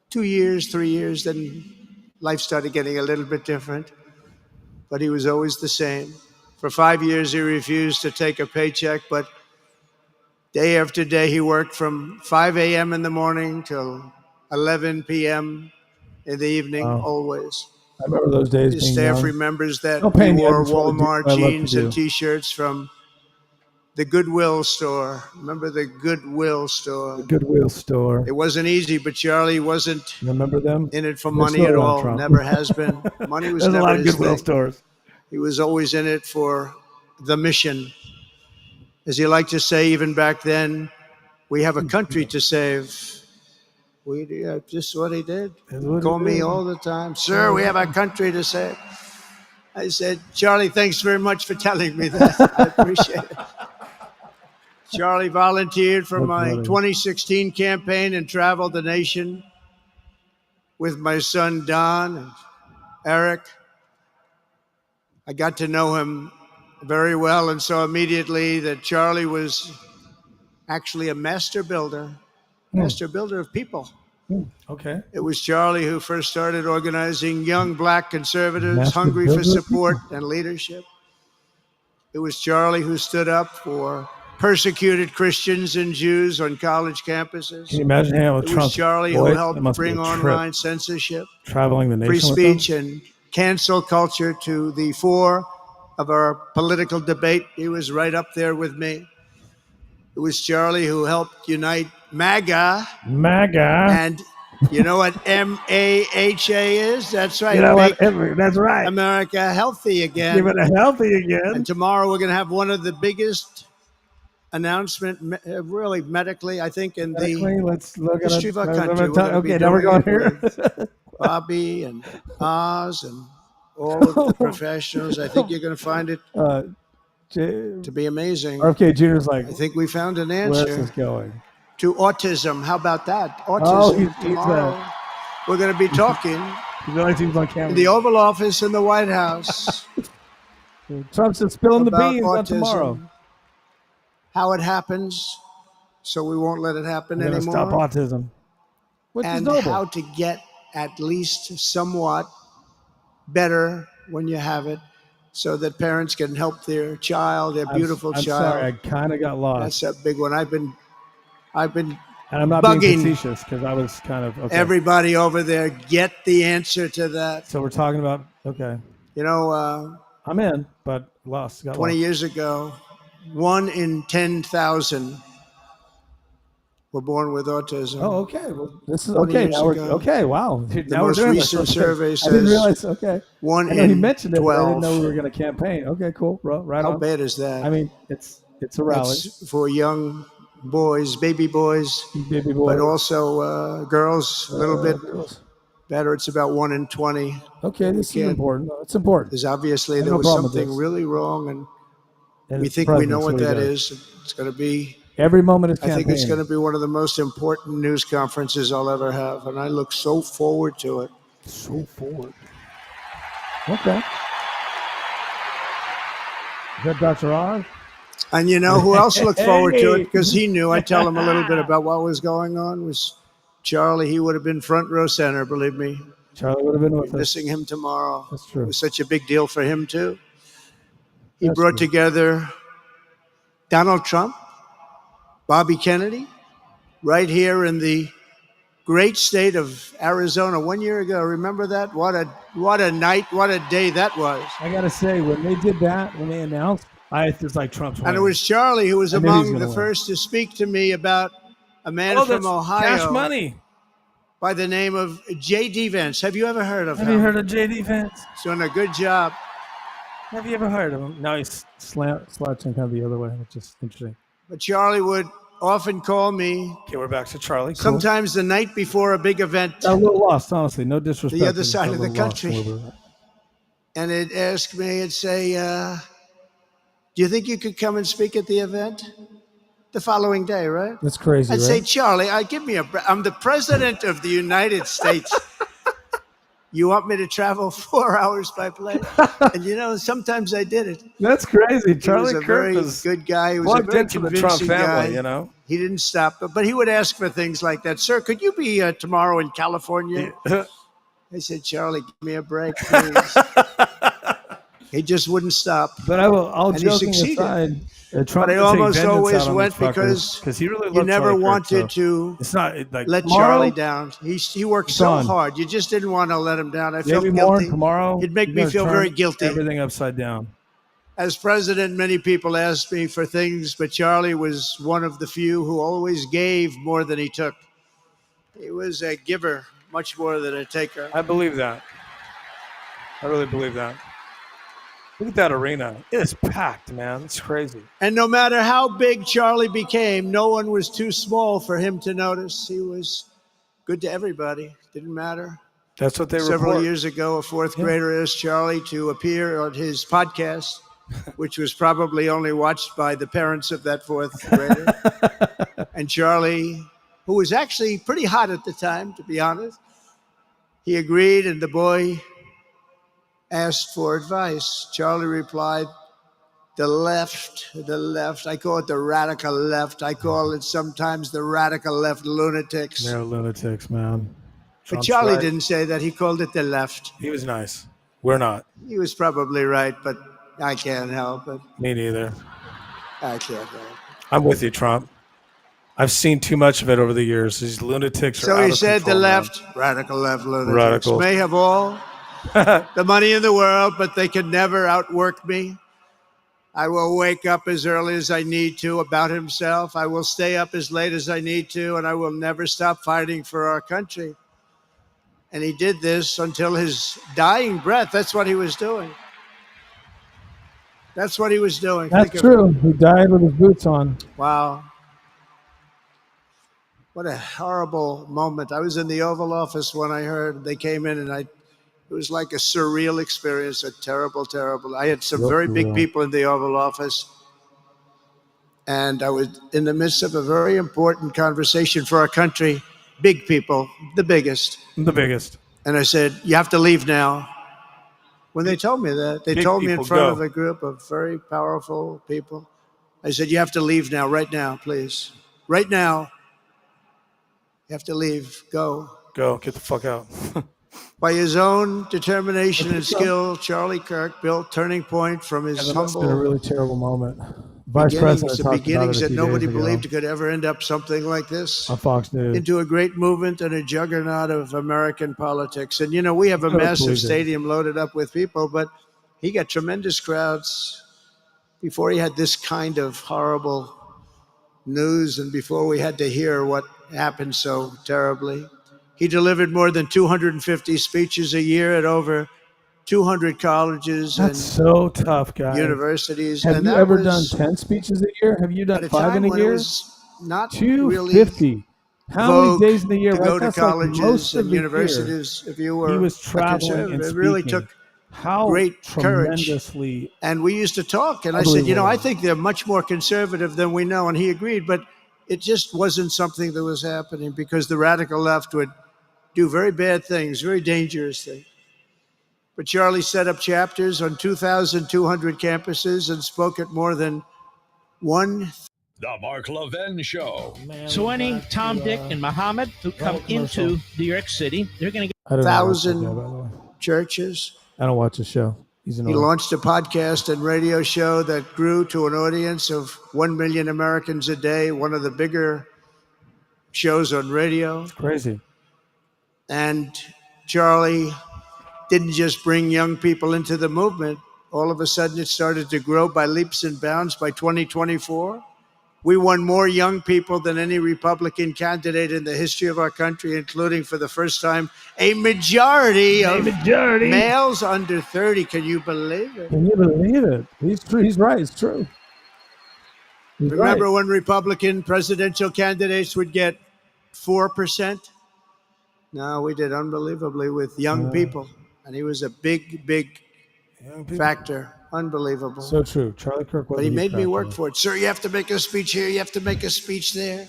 2 years, 3 years. Then life started getting a little bit different, but he was always the same. For 5 years, he refused to take a paycheck, but day after day, he worked from 5 a.m. in the morning till 11 p.m. in the evening, Wow. always. I remember those days His being staff young. remembers that Don't we pay me, I wore just wanna do Walmart what I love to jeans do. and T-shirts from the Goodwill store. Remember the Goodwill store? Goodwill store. It wasn't easy, but Charlie wasn't Remember them? in it for They're money still at around, all. Trump. Never has been. Money was There's a never lot of his Goodwill thing. stores. He was always in it for the mission. As he liked to say, even back then, we have a country to save. Just what he did. That's what he Call me did. all the time, sir, we have a country to save. I said, Charlie, thanks very much for telling me that. I appreciate it. Charlie volunteered for That's my funny. 2016 campaign and traveled the nation with my son, Don and Eric. I got to know him very well and saw immediately that Charlie was actually a master builder of people. Okay. It was Charlie who first started organizing young black conservatives Master hungry for builder of support and leadership. It was Charlie who stood up for persecuted Christians and Jews on college campuses. Can you imagine hanging out with It was Trump? Charlie Boy, who that helped must be bring a trip. online censorship, Traveling the nation free with them? speech, and cancel culture to the fore of our political debate. He was right up there with me. It was Charlie who helped unite MAGA. MAGA. And you know what MAHA is? That's right. You know what? Make That's right. America healthy again. Give it a healthy again. And tomorrow we're going to have one of the biggest announcement, really medically, I think, in Medically, the let's look at history it. of our country. We're gonna be Okay, now we're going doing it here. Bobby and Oz and all of the professionals. I think you're going to find it to be amazing. RFK Jr.'s like, I think we found an where's answer this going? to autism. How about that? Oh, Autism. Tomorrow, we're going to be talking in the Oval Office in the White House. Trump's just spilling the beans on autism, tomorrow. How it happens, so we won't let it happen We're gonna anymore. stop autism. Which and is noble. how to get at least somewhat better when you have it, so that parents can help their child, their beautiful I'm child. sorry, I kind of got lost. That's a big one. I've been and I'm not being bugging facetious because I was kind of okay. everybody over there. Get the answer to that. So we're talking about okay. You know, I'm in, but lost. Got 20 lost. years ago, 1 in 10,000 were born with autism. Oh, okay. Well, this is 20 okay. years Now we're ago. okay. Wow. The Now most we're doing this. recent Okay. survey I didn't says realize. Okay. 1 I know he in mentioned it, but I 12. didn't know we were going to campaign. Okay, cool. Right How on. bad is that? I mean, it's a rally. That's for young boys, baby boys, Baby boy. but also girls a little bit girls. better. It's about 1 in 20. Okay, this is can't- important. It's important. Because obviously have there no was problem with something this. really wrong, and we it's think the we know what president, that so he is. It's going to be. Every moment is I campaign. think it's going to be one of the most important news conferences I'll ever have, and I look so forward to it. So forward. Okay. Is that Dr. Oz? And you know who else looked forward to it? Because he knew. I tell him a little bit about what was going on. Was Charlie? He would have been front row center. Believe me. Charlie would have been with us. Missing him tomorrow. That's true. It was such a big deal for him too. He That's brought true. together Donald Trump, Bobby Kennedy, right here in the great state of Arizona 1 year ago. Remember that? What a night, what a day that was. I got to say, when they did that, when they announced, it was like Trump's And it winning. was Charlie who was I knew he was among gonna the win. first to speak to me about a man Oh, from that's Ohio Cash Money. by the name of J.D. Vance. Have you ever heard of Have him? you heard of J.D. Vance? He's doing a good job. Have you ever heard of him? No, he's slouching kind of the other way, which is interesting. But Charlie would often call me Okay, we're back to Charlie. Cool. sometimes the night before a big event. Got a little lost, honestly. No disrespect. The other just side got a of the little lost country. a little bit. And it'd ask me, it'd say, do you think you could come and speak at the event? The following day, right? That's crazy, I'd right? say, Charlie, give me I'm the president of the United States. You want me to travel 4 hours by plane? And you know, sometimes I did it. That's crazy. He Charlie was a Kirk very was good guy. He was a plugged very into the Trump convincing family, guy. you know? He didn't stop, but he would ask for things like that. Sir, could you be tomorrow in California? I said, Charlie, give me a break, please. He just wouldn't stop. But I'll And he joking succeeded. aside, Trump But I could take almost vengeance always out on went these fuckers, because he really you loved never Charlie Kirk, wanted so to it's not like let tomorrow, Charlie down. He worked It's so on. hard. You just didn't want to let him down. I felt maybe more guilty. tomorrow. It'd make you me gotta feel turn very guilty. Everything upside down. As president, many people asked me for things, but Charlie was one of the few who always gave more than he took. He was a giver, much more than a taker. I believe that. I really believe that. Look at that arena. It is packed, man. It's crazy. And no matter how big Charlie became, no one was too small for him to notice. He was good to everybody. Didn't matter. That's what they Several report. years ago, a fourth grader asked Charlie to appear on his podcast, which was probably only watched by the parents of that fourth grader. And Charlie, who was actually pretty hot at the time, to be honest, he agreed, and the boy asked for advice. Charlie replied, the left. I call it the radical left. I call it sometimes the radical left lunatics. They're lunatics, man. But Trump's Charlie right. didn't say that. He called it the left. He was nice. We're not. He was probably right, but I can't help it. Me neither. I can't help it. I'm with you, Trump. I've seen too much of it over the years. These lunatics are So out he of said the control, man. left, radical left lunatics, Radicals. may have all the money in the world, but they can never outwork me. I will wake up as early as I need to about himself. I will stay up as late as I need to, and I will never stop fighting for our country. And he did this until his dying breath. That's what he was doing. That's what he was doing. That's Think of it. true. He died with his boots on. Wow. What a horrible moment. I was in the Oval Office when I heard they came in, and it was like a surreal experience, a terrible, terrible. I had some very big people in the Oval Office, and I was in the midst of a very important conversation for our country, big people, the biggest. The biggest. And I said, you have to leave now. When they told me that, they told me in front of a group of very powerful people. I said, you have to leave now, right now, please. Right now, you have to leave. Go. Go. Get the fuck out. By his own determination and skill, Charlie Kirk built Turning Point from his humble been a really terrible moment. Vice President talked beginnings about it that nobody believed could ever end up something like this on Fox News into a great movement and a juggernaut of American politics. And, you know, we have a massive stadium loaded up with people, but he got tremendous crowds before he had this kind of horrible news and before we had to hear what happened so terribly. He delivered more than 250 speeches a year at over 200 colleges and so tough, guys. Universities. Have you ever done 10 speeches a year? Have you done 5 in a year? Not 250. Really how many days in the year? To go to That's colleges like most and of the universities. Year. If you were he was traveling and it speaking. really took great courage. And we used to talk, and I said, you know, I think they're much more conservative than we know, and he agreed. But it just wasn't something that was happening because the radical left would do very bad things, very dangerous things. But Charlie set up chapters on 2,200 campuses and spoke at more than The Mark Levin Show. So any Tom, Dick, and Muhammad who come into New York City, they're going to get 1,000 churches. I don't watch the show. He launched a podcast and radio show that grew to an audience of 1 million Americans a day, one of the bigger shows on radio. It's crazy. And Charlie didn't just bring young people into the movement. All of a sudden, it started to grow by leaps and bounds. By 2024, we won more young people than any Republican candidate in the history of our country, including for the first time a majority of males under 30. Can you believe it? Can you believe it? He's right. It's true. Remember when Republican presidential candidates would get 4%? No, we did unbelievably with young people. And he was a big, big factor. Unbelievable. So true. Charlie Kirk was. But he made me work for it. Sir, you have to make a speech here. You have to make a speech there.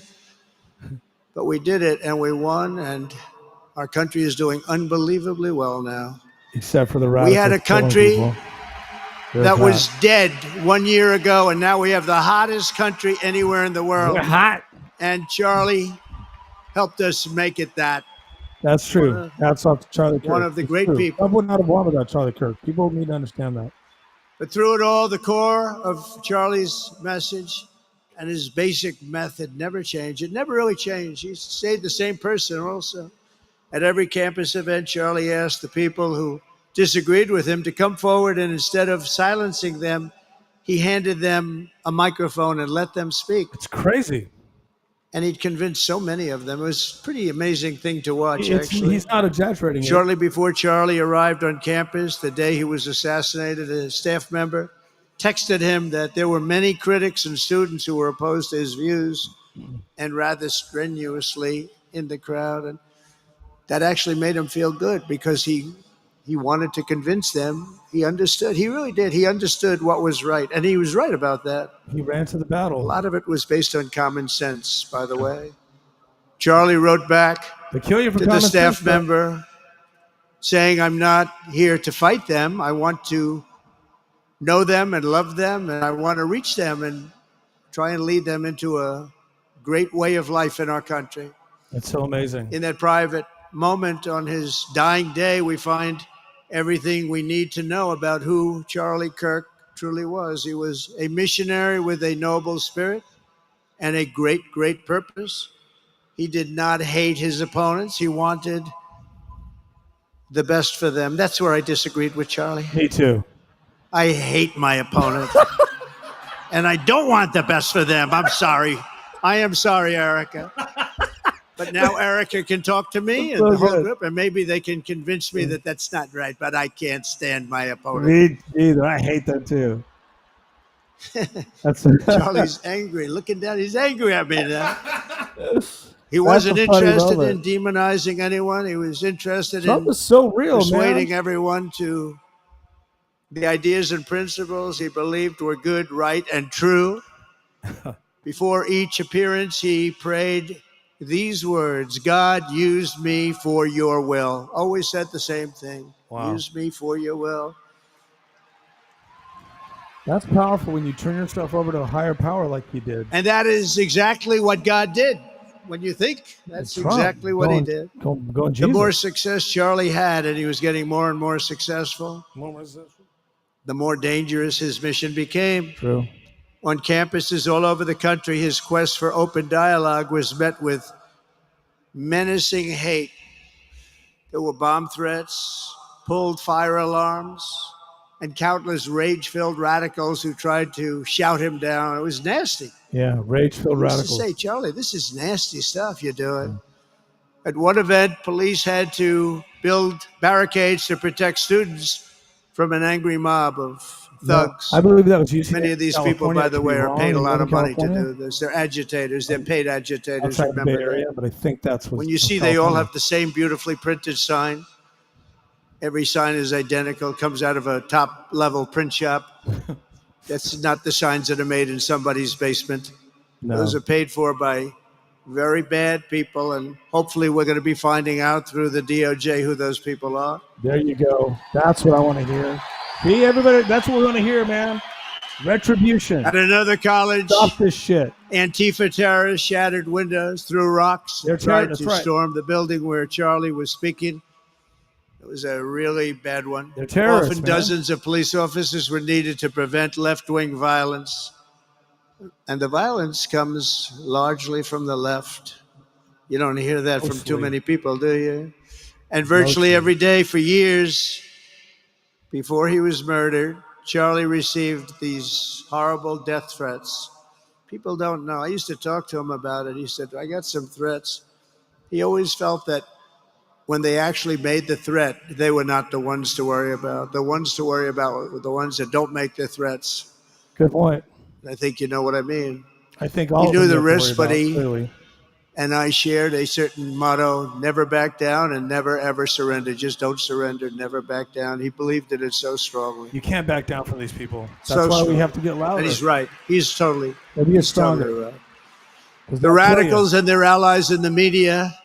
But we did it, and we won, and our country is doing unbelievably well now. Except for the radical. We had a country that was dead 1 year ago, and now we have the hottest country anywhere in the world. We're hot. And Charlie helped us make it that. That's true. Hats off to Charlie Kirk. One of the great people. I would not have won without Charlie Kirk. People need to understand that. But through it all, the core of Charlie's message and his basic method never changed. It never really changed. He stayed the same person also. At every campus event, Charlie asked the people who disagreed with him to come forward, and instead of silencing them, he handed them a microphone and let them speak. It's crazy. And he'd convinced so many of them. It was a pretty amazing thing to watch, actually. He's not exaggerating. Shortly before Charlie arrived on campus, the day he was assassinated, a staff member texted him that there were many critics and students who were opposed to his views and rather strenuously in the crowd. And that actually made him feel good because he wanted to convince them. He understood. He really did. He understood what was right. And he was right about that. He ran to the battle. A lot of it was based on common sense, by the way. Charlie wrote back to the staff member saying, I'm not here to fight them. I want to know them and love them, and I want to reach them and try and lead them into a great way of life in our country. That's so amazing. In that private moment on his dying day, we find everything we need to know about who Charlie Kirk truly was. He was a missionary with a noble spirit and a great, great purpose. He did not hate his opponents. He wanted the best for them. That's where I disagreed with Charlie. Me too. I hate my opponent. And I don't want the best for them. I'm sorry. I am sorry, Erica. But now Erica can talk to me and the whole group, and maybe they can convince me that that's not right, but I can't stand my opponent. Me either. I hate them too. Charlie's angry. Looking down, he's angry at me now. He wasn't interested in demonizing anyone. He was interested Trump in is so real, persuading man. everyone to the ideas and principles he believed were good, right, and true. Before each appearance, he prayed these words: God, use me for your will. Always said the same thing. Wow. Use me for your will. That's powerful when you turn yourself over to a higher power like he did. And that is exactly what God did. When you think, that's exactly what he did. The more success Charlie had, and he was getting more and more successful, the more dangerous his mission became. True. On campuses all over the country, his quest for open dialogue was met with menacing hate. There were bomb threats, pulled fire alarms, and countless rage-filled radicals who tried to shout him down. It was nasty. Yeah, rage-filled radicals. Say, Charlie, this is nasty stuff you're doing. At one event, police had to build barricades to protect students from an angry mob of thugs. I believe that was UCLA. Many of these people, by the way, are paid a lot of money to do this. They're agitators. They're paid agitators. Outside the Bay Remember Area, that. but I think that's what. When you see they all have the same beautifully printed sign, every sign is identical, comes out of a top-level print shop. That's not the signs that are made in somebody's basement. No. Those are paid for by very bad people, and hopefully we're going to be finding out through the DOJ who those people are. There you go. That's what I want to hear. See, everybody, that's what we want to hear, man. Retribution. At another college, stop this shit. Antifa terrorists shattered windows, threw rocks, tried to storm the building where Charlie was speaking. It was a really bad one. They're terrorists, Often man. dozens of police officers were needed to prevent left-wing violence. And the violence comes largely from the left. You don't hear that from too many people, do you? And virtually every day for years before he was murdered, Charlie received these horrible death threats. People don't know. I used to talk to him about it. He said, I got some threats. He always felt that when they actually made the threat, they were not the ones to worry about. The ones to worry about were the ones that don't make the threats. Good point. I think you know what I mean. I think all he knew of them the you have to risk, worry but about, he clearly. and I shared a certain motto: never back down and never ever surrender. Just don't surrender, never back down. He believed in it so strongly. You can't back down from these people. That's So why we strong. have to get louder. And he's right. He's totally. And he is stronger. Totally right. 'Cause The they'll kill you. radicals and their allies in the media,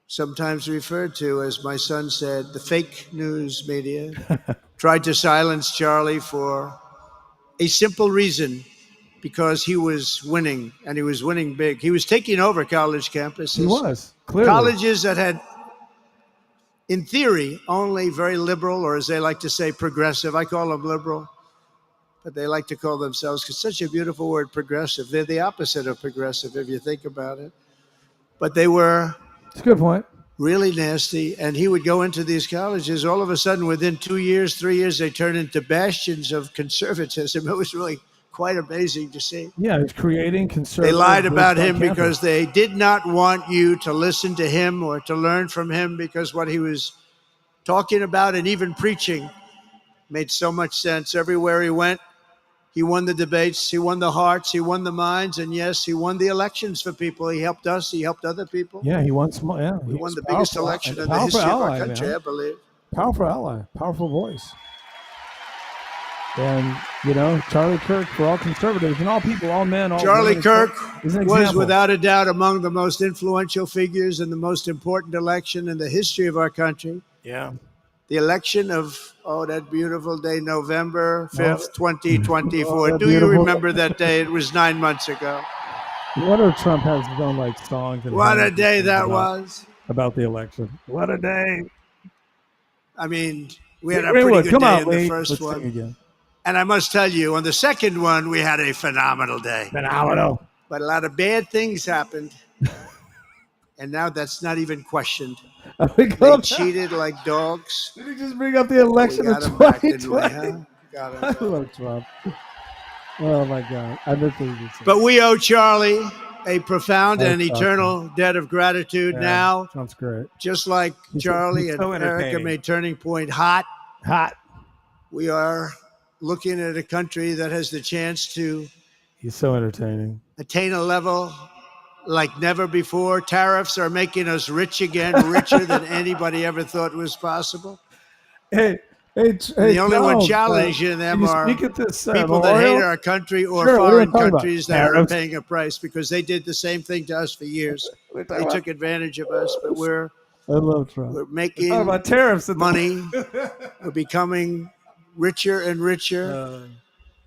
sometimes referred to, as my son said, the fake news media, tried to silence Charlie for a simple reason: because he was winning, and he was winning big. He was taking over college campuses. He was, clearly. Colleges that had, in theory, only very liberal, or as they like to say, progressive. I call them liberal, but they like to call themselves, because such a beautiful word, progressive. They're the opposite of progressive, if you think about it. But they were It's a good point. really nasty, and he would go into these colleges. All of a sudden, within 2 years, 3 years, they turned into bastions of conservatism. It was really quite amazing to see. Yeah, he's creating They conservative. lied about groups him on campus. because they did not want you to listen to him or to learn from him, because what he was talking about and even preaching made so much sense. Everywhere he went, he won the debates, he won the hearts, he won the minds, and yes, he won the elections for people. He helped us, he helped other people. Yeah, he won some. Yeah, He won was the biggest powerful. election in the Powerful history of our ally, country, man. I believe. Powerful ally, powerful voice. And, you know, Charlie Kirk, for all conservatives and all people, all men, all Charlie women, Kirk is an was example. without a doubt among the most influential figures in the most important election in the history of our country. Yeah. The election of, that beautiful day, November 5th, 2024. Oh, that Do you beautiful- remember that day? It was 9 months ago. Whether Trump has his own, like, songs. And What a hymns day and that about- was. About the election. What a day. I mean, we had a Greenwood, pretty good come day out, in the Lee. first Let's one. sing again. And I must tell you, on the second one, we had a phenomenal day. Phenomenal. But a lot of bad things happened. And now that's not even questioned. They cheated like dogs. Did he just bring up the election We of got him back, didn't we, 2020? huh? Got him I back. love Trump. Oh, my God. I bet they did so. But we owe Charlie a profound and That's eternal debt of gratitude Yeah, now. Trump's great. Just like He's- Charlie he's and so Erica entertaining. made Turning Point hot, Hot. we are looking at a country that has the chance to He's so entertaining. attain a level like never before. Tariffs are making us rich again, richer than anybody ever thought was possible. The only one challenging them are people that Memorial? hate our country or Sure, what are you foreign talking about? countries that are Tariffs? paying a price because they did the same thing to us for years. We're They talking about- took advantage of us, but I love Trump. we're We're making talking about tariffs. money. We're becoming richer and richer.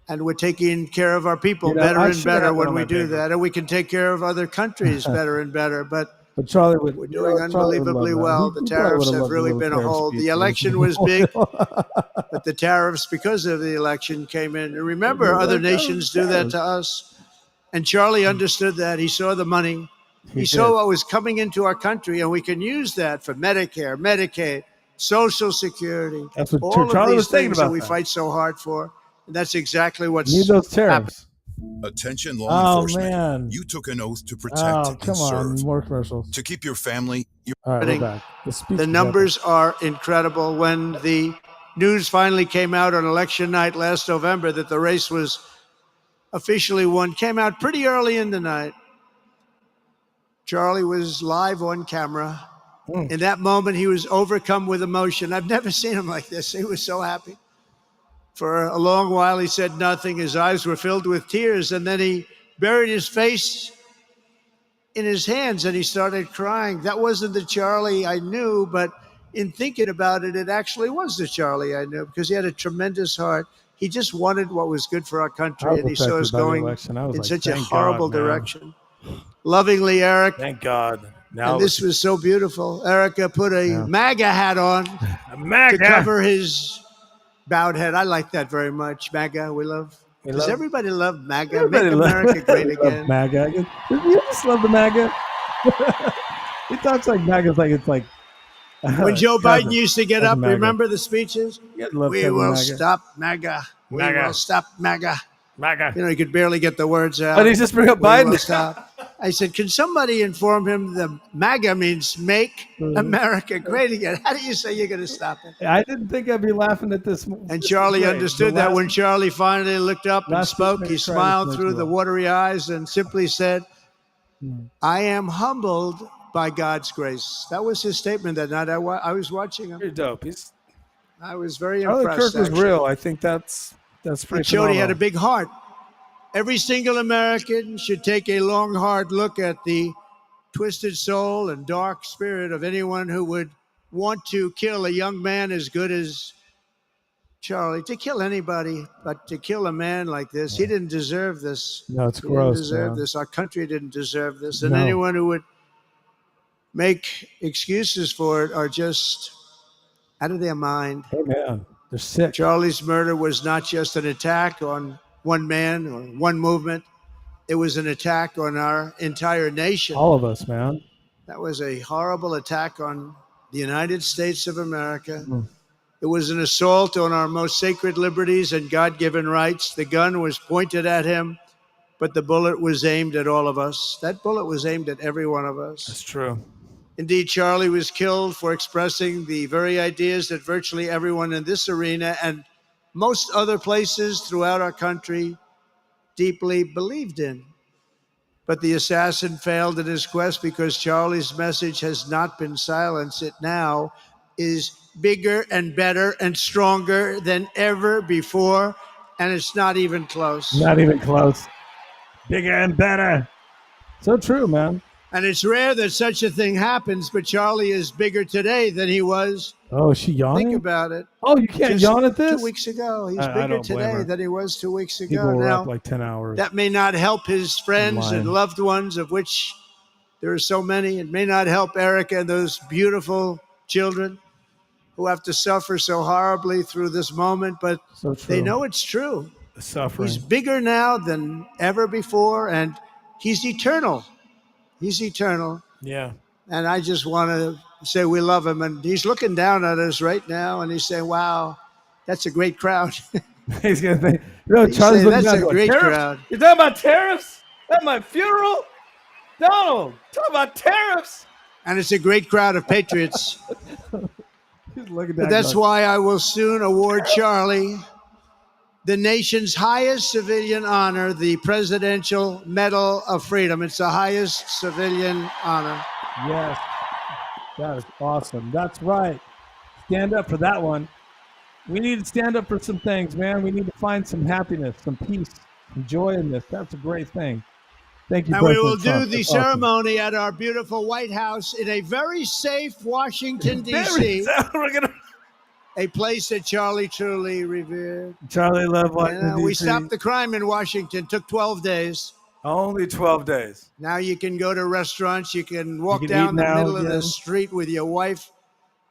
And we're taking care of our people You know, better I and should have better one when on we my do paper. that. And we can take care of other countries better and better. But But Charlie would. we're doing unbelievably well. The tariffs have really been a hold. The election was big, but the tariffs, because of the election, came in. And remember, other nations do that to us. And Charlie understood that. He saw the money. He saw what was coming into our country, and we can use that for Medicare, Medicaid, Social Security, That's what all Charlie of was these thinking things about that we that. fight so hard for. And that's exactly what's Need those tariffs. Attention law Oh enforcement. man. You took an oath to protect Oh and come on, serve. more commercials. To keep your family, your All right, we're happening. back. The speech The is numbers are incredible. When the news finally came out on election night last November that the race was officially won, came out pretty early in the night. Charlie was live on camera. In that moment, he was overcome with emotion. I've never seen him like this. He was so happy. For a long while, he said nothing. His eyes were filled with tears, and then he buried his face in his hands and he started crying. That wasn't the Charlie I knew, but in thinking about it, it actually was the Charlie I knew because he had a tremendous heart. He just wanted what was good for our country, and he saw us going in such a horrible direction. Lovingly, Eric. Thank God. Now And this was so beautiful. Erica put a MAGA hat on MAGA. to cover his bowed head. I like that very much. MAGA, we love. Does everybody love MAGA? Everybody Make America great again. MAGA. You just love the MAGA. He talks like MAGA's like it's like. When Joe cousin. Biden used to get Cousin up, MAGA. remember the speeches? You love We cousin will MAGA. stop MAGA. We MAGA. will stop MAGA. MAGA. You know, he could barely get the words out. But he just bring up We Biden. will stop. I said, can somebody inform him the MAGA means make America great again? How do you say you're going to stop it? I didn't think I'd be laughing at this. And Charlie understood that when Charlie finally looked up and last spoke, six he minutes, smiled try to through make the you watery eyes and simply said, I am humbled by God's grace. That was his statement that night. I was watching him. You're dope. I was very Charlie impressed. Kirk was actually. real. I think that's pretty. It showed he had a phenomenal. big heart. Every single American should take a long, hard look at the twisted soul and dark spirit of anyone who would want to kill a young man as good as Charlie. To kill anybody, but to kill a man like this, he didn't deserve this. No, it's He gross. didn't deserve man. this. Our country didn't deserve this. And No. anyone who would make excuses for it are just out of their mind. Hey man, they're sick. Charlie's murder was not just an attack on one man or one movement. It was an attack on our entire nation. All of us, man. That was a horrible attack on the United States of America. Mm. It was an assault on our most sacred liberties and God-given rights. The gun was pointed at him, but the bullet was aimed at all of us. That bullet was aimed at every one of us. That's true. Indeed, Charlie was killed for expressing the very ideas that virtually everyone in this arena and most other places throughout our country deeply believed in. But the assassin failed in his quest because Charlie's message has not been silenced. It now is bigger and better and stronger than ever before, and it's not even close. Not even close. Bigger and better. So true, man. And it's rare that such a thing happens, but Charlie is bigger today than he was. Oh, is she yawning? Think about it. Oh, you can't Just yawn at this? 2 weeks ago. He's I bigger don't blame today her. than he was 2 weeks ago. People were Now, up like 10 hours. that may not help his friends lying. and loved ones, of which there are so many. It may not help Erica and those beautiful children who have to suffer so horribly through this moment, but So true. they know it's true. The suffering. He's bigger now than ever before, and he's eternal. He's eternal. Yeah. And I just want to say we love him. And he's looking down at us right now, and he's saying, wow, that's a great crowd. He's gonna think. You know, He's Charlie's saying, looking "That's down a going, great "Tariffs? crowd." You talking about tariffs? At my funeral? Donald, talk about tariffs. And it's a great crowd of patriots. He's looking down. But that's going, why I will soon award Charlie the nation's highest civilian honor, the Presidential Medal of Freedom. It's the highest civilian honor. Yes. That is awesome. That's right. Stand up for that one. We need to stand up for some things, man. We need to find some happiness, some peace, some joy in this. That's a great thing. Thank you, And we President will Trump. do the That's awesome. ceremony at our beautiful White House in a very safe Washington, D.C., a place that Charlie truly revered. Charlie loved Washington, And, we D.C. stopped the crime in Washington. Took 12 days. Only 12 days. Now you can go to restaurants. You can walk can down eat the now middle of again. the street with your wife.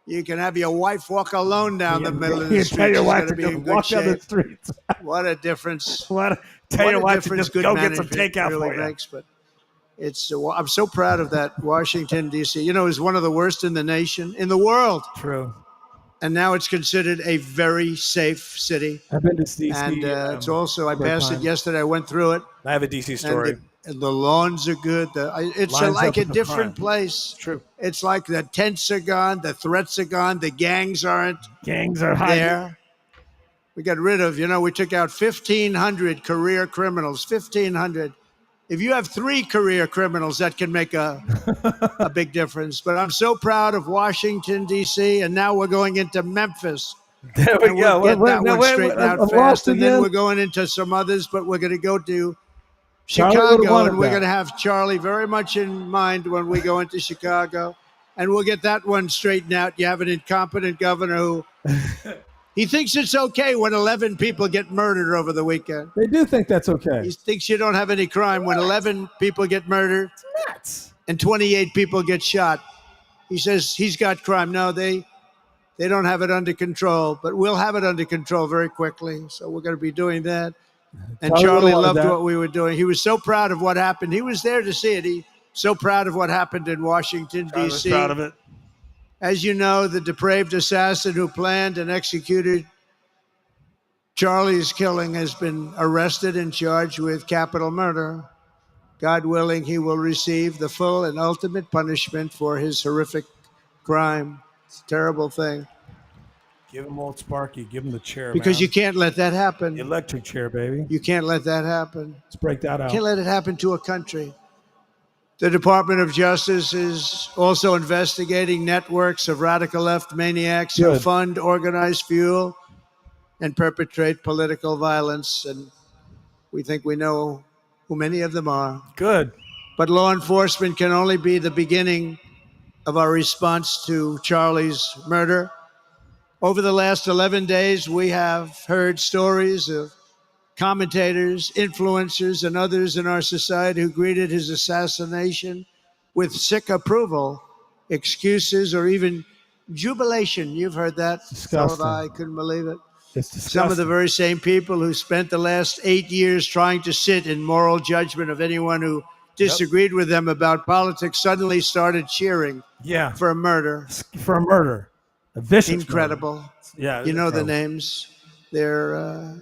You can have your wife walk alone down the middle of the You street. tell your She's wife gonna to be just in good walk down the shape. streets. What a difference. Tell What your a wife to difference just good go get some management takeout really for you. makes. But it's I'm so proud of that Washington, D.C. You know, it's one of the worst in the nation, in the world. True. And now it's considered a very safe city. I've been to D.C. And it's also, I great passed time. it yesterday. I went through it. I have a D.C. And story. the lawns are good. It's Lines like up a at the different front. place. True. It's like the tents are gone, the threats are gone, the gangs aren't Gangs are hiding. there. We got rid of, we took out 1,500 career criminals, 1,500. If you have 3 career criminals, that can make a big difference. But I'm so proud of Washington, D.C., and now we're going into Memphis. There we And go. we'll get that one wait, straightened I'm out lost fast, and then again. we're going into some others, but we're going to go to Charlie would've Chicago, wanted and we're that. going to have Charlie very much in mind when we go into Chicago, and we'll get that one straightened out. You have an incompetent governor who he thinks it's okay when 11 people get murdered over the weekend. They do think that's okay. He thinks you don't have any crime when 11 people get murdered Nuts. and 28 people get shot. He says he's got crime. No, they don't have it under control, but we'll have it under control very quickly. So we're going to be doing that. And Charlie Charlie wanted loved that. what we were doing. He was so proud of what happened. He was there to see it. He so proud of what happened in Washington, I was D.C. proud of it. As you know, the depraved assassin who planned and executed Charlie's killing has been arrested and charged with capital murder. God willing, he will receive the full and ultimate punishment for his horrific crime. It's a terrible thing. Give him old Sparky. Give him the chair, Because man. you can't let that happen. The electric chair, baby. You can't let that happen. Let's break that out. Can't let it happen to a country. The Department of Justice is also investigating networks of radical left maniacs who Good. fund, organize, fuel, and perpetrate political violence. And we think we know who many of them are. Good. But law enforcement can only be the beginning of our response to Charlie's murder. Over the last 11 days, we have heard stories of commentators, influencers, and others in our society who greeted his assassination with sick approval, excuses, or even jubilation. You've heard that. So have Disgusting. I. Couldn't believe it. It's disgusting. Some of the very same people who spent the last 8 years trying to sit in moral judgment of anyone who disagreed with them about politics suddenly started cheering Yeah. for a murder. For a murder. A vicious Incredible. murder. Yeah. You know the incredible. names. They're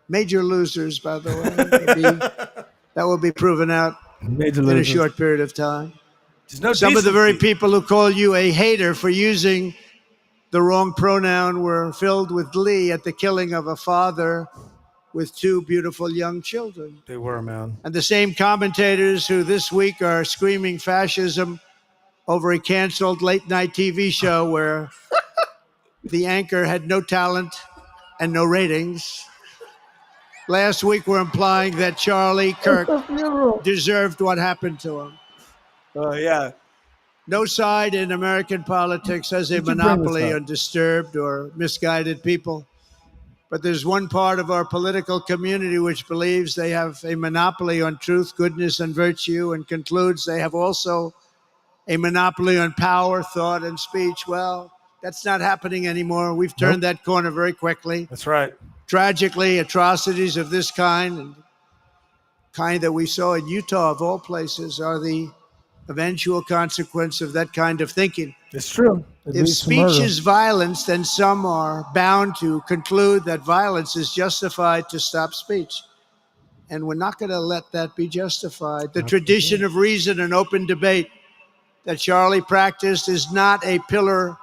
major losers, by the way. That will be proven out Major in a losers. short period of time. There's no Some of the very decency. people who call you a hater for using the wrong pronoun were filled with glee at the killing of a father with 2 beautiful young children. They were, man. And the same commentators who this week are screaming fascism over a canceled late-night TV show where the anchor had no talent and no ratings. Last week were implying that Charlie Kirk deserved what happened to him. Oh, yeah. No side in American politics has a Did you bring this monopoly up? on disturbed or misguided people. But there's one part of our political community which believes they have a monopoly on truth, goodness, and virtue, and concludes they have also a monopoly on power, thought, and speech. Well, that's not happening anymore. We've turned that corner very quickly. That's right. Tragically, atrocities of this kind, and kind that we saw in Utah, of all places, are the eventual consequence of that kind of thinking. It's true. It If leads to speech murder. is violence, then some are bound to conclude that violence is justified to stop speech. And we're not going to let that be justified. The tradition of reason and open debate that Charlie practiced is not a pillar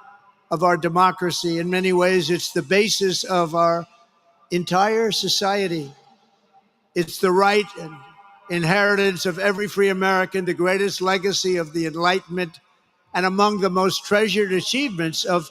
of our democracy. In many ways, it's the basis of our entire society. It's the right and inheritance of every free American, the greatest legacy of the Enlightenment, and among the most treasured achievements of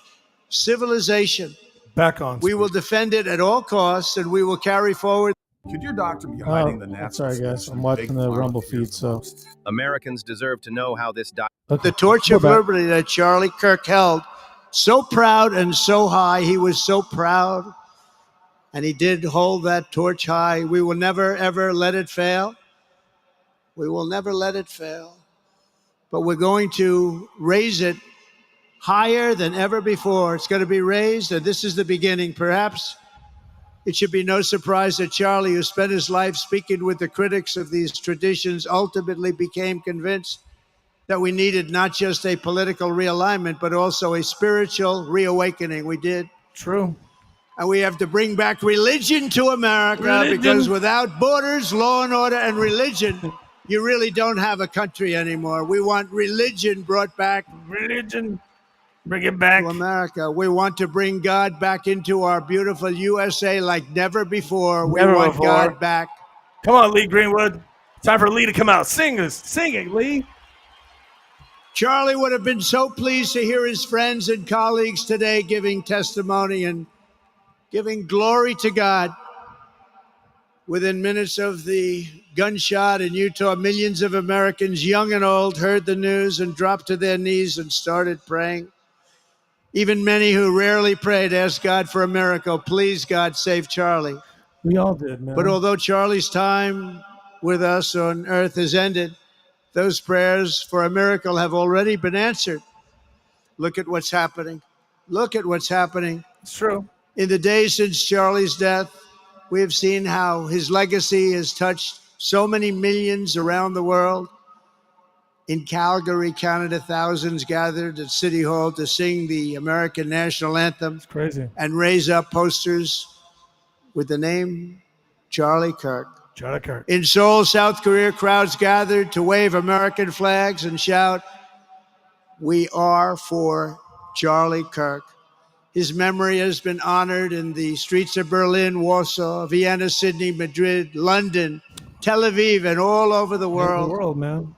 civilization. Back on. We will defend it at all costs, and we will carry forward. Could your doctor be hiding the natural? Sorry, guys. I'm watching the Rumble feed, so. Americans deserve to know how this The torch of liberty that Charlie Kirk held so proud and so high. He was so proud, and he did hold that torch high. We will never, ever let it fail. We will never let it fail. But we're going to raise it higher than ever before. It's going to be raised, and this is the beginning. Perhaps it should be no surprise that Charlie, who spent his life speaking with the critics of these traditions, ultimately became convinced that we needed not just a political realignment, but also a spiritual reawakening. We did. True. And we have to bring back religion to America, because without borders, law and order, and religion, you really don't have a country anymore. We want religion brought back. Religion. Bring it back to America. We want to bring God back into our beautiful USA like never before. We want God back. Come on, Lee Greenwood. Time for Lee to come out. Sing this. Sing it, Lee. Charlie would have been so pleased to hear his friends and colleagues today giving testimony and giving glory to God. Within minutes of the gunshot in Utah, millions of Americans, young and old, heard the news and dropped to their knees and started praying. Even many who rarely prayed asked God for a miracle. Please, God, save Charlie. We all did, man. But although Charlie's time with us on earth has ended, those prayers for a miracle have already been answered. Look at what's happening. Look at what's happening. It's true. In the days since Charlie's death, we have seen how his legacy has touched so many millions around the world. In Calgary, Canada, thousands gathered at City Hall to sing the American national anthem. It's crazy. And raise up posters with the name Charlie Kirk. Charlie Kirk. In Seoul, South Korea, crowds gathered to wave American flags and shout, "We are for Charlie Kirk." His memory has been honored in the streets of Berlin, Warsaw, Vienna, Sydney, Madrid, London, Tel Aviv, and all over the world. The world, man.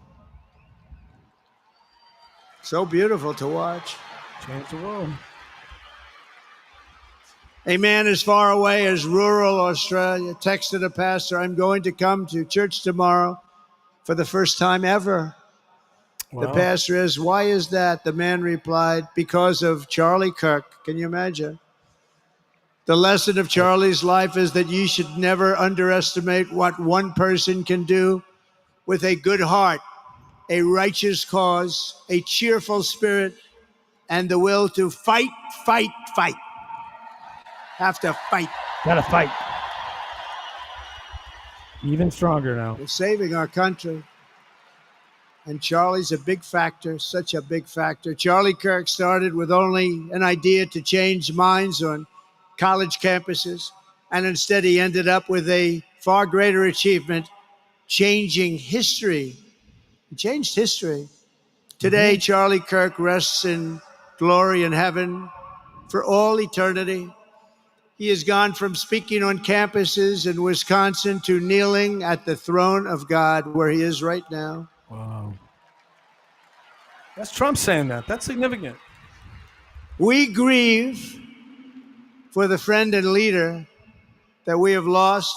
So beautiful to watch. Change the world. A man as far away as rural Australia texted a pastor, "I'm going to come to church tomorrow for the first time ever." Wow. The pastor asked, "Why is that?" The man replied, "Because of Charlie Kirk." Can you imagine? The lesson of Charlie's life is that you should never underestimate what one person can do with a good heart, a righteous cause, a cheerful spirit, and the will to fight, fight, fight. Have to fight. Gotta fight. Even stronger now. We're saving our country. And Charlie's a big factor, such a big factor. Charlie Kirk started with only an idea to change minds on college campuses, and instead he ended up with a far greater achievement, changing history. He changed history. Today, Charlie Kirk rests in glory in heaven for all eternity. He has gone from speaking on campuses in Wisconsin to kneeling at the throne of God, where he is right now. Wow. That's Trump saying that. That's significant. We grieve for the friend and leader that we have lost,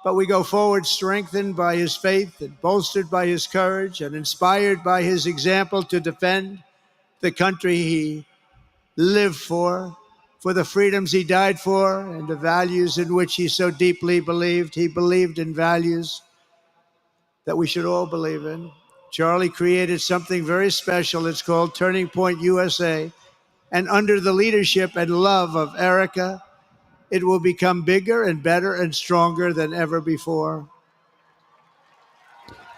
but we go forward strengthened by his faith and bolstered by his courage and inspired by his example to defend the country he lived for the freedoms he died for, and the values in which he so deeply believed. He believed in values that we should all believe in. Charlie created something very special. It's called Turning Point USA. And under the leadership and love of Erica, it will become bigger and better and stronger than ever before.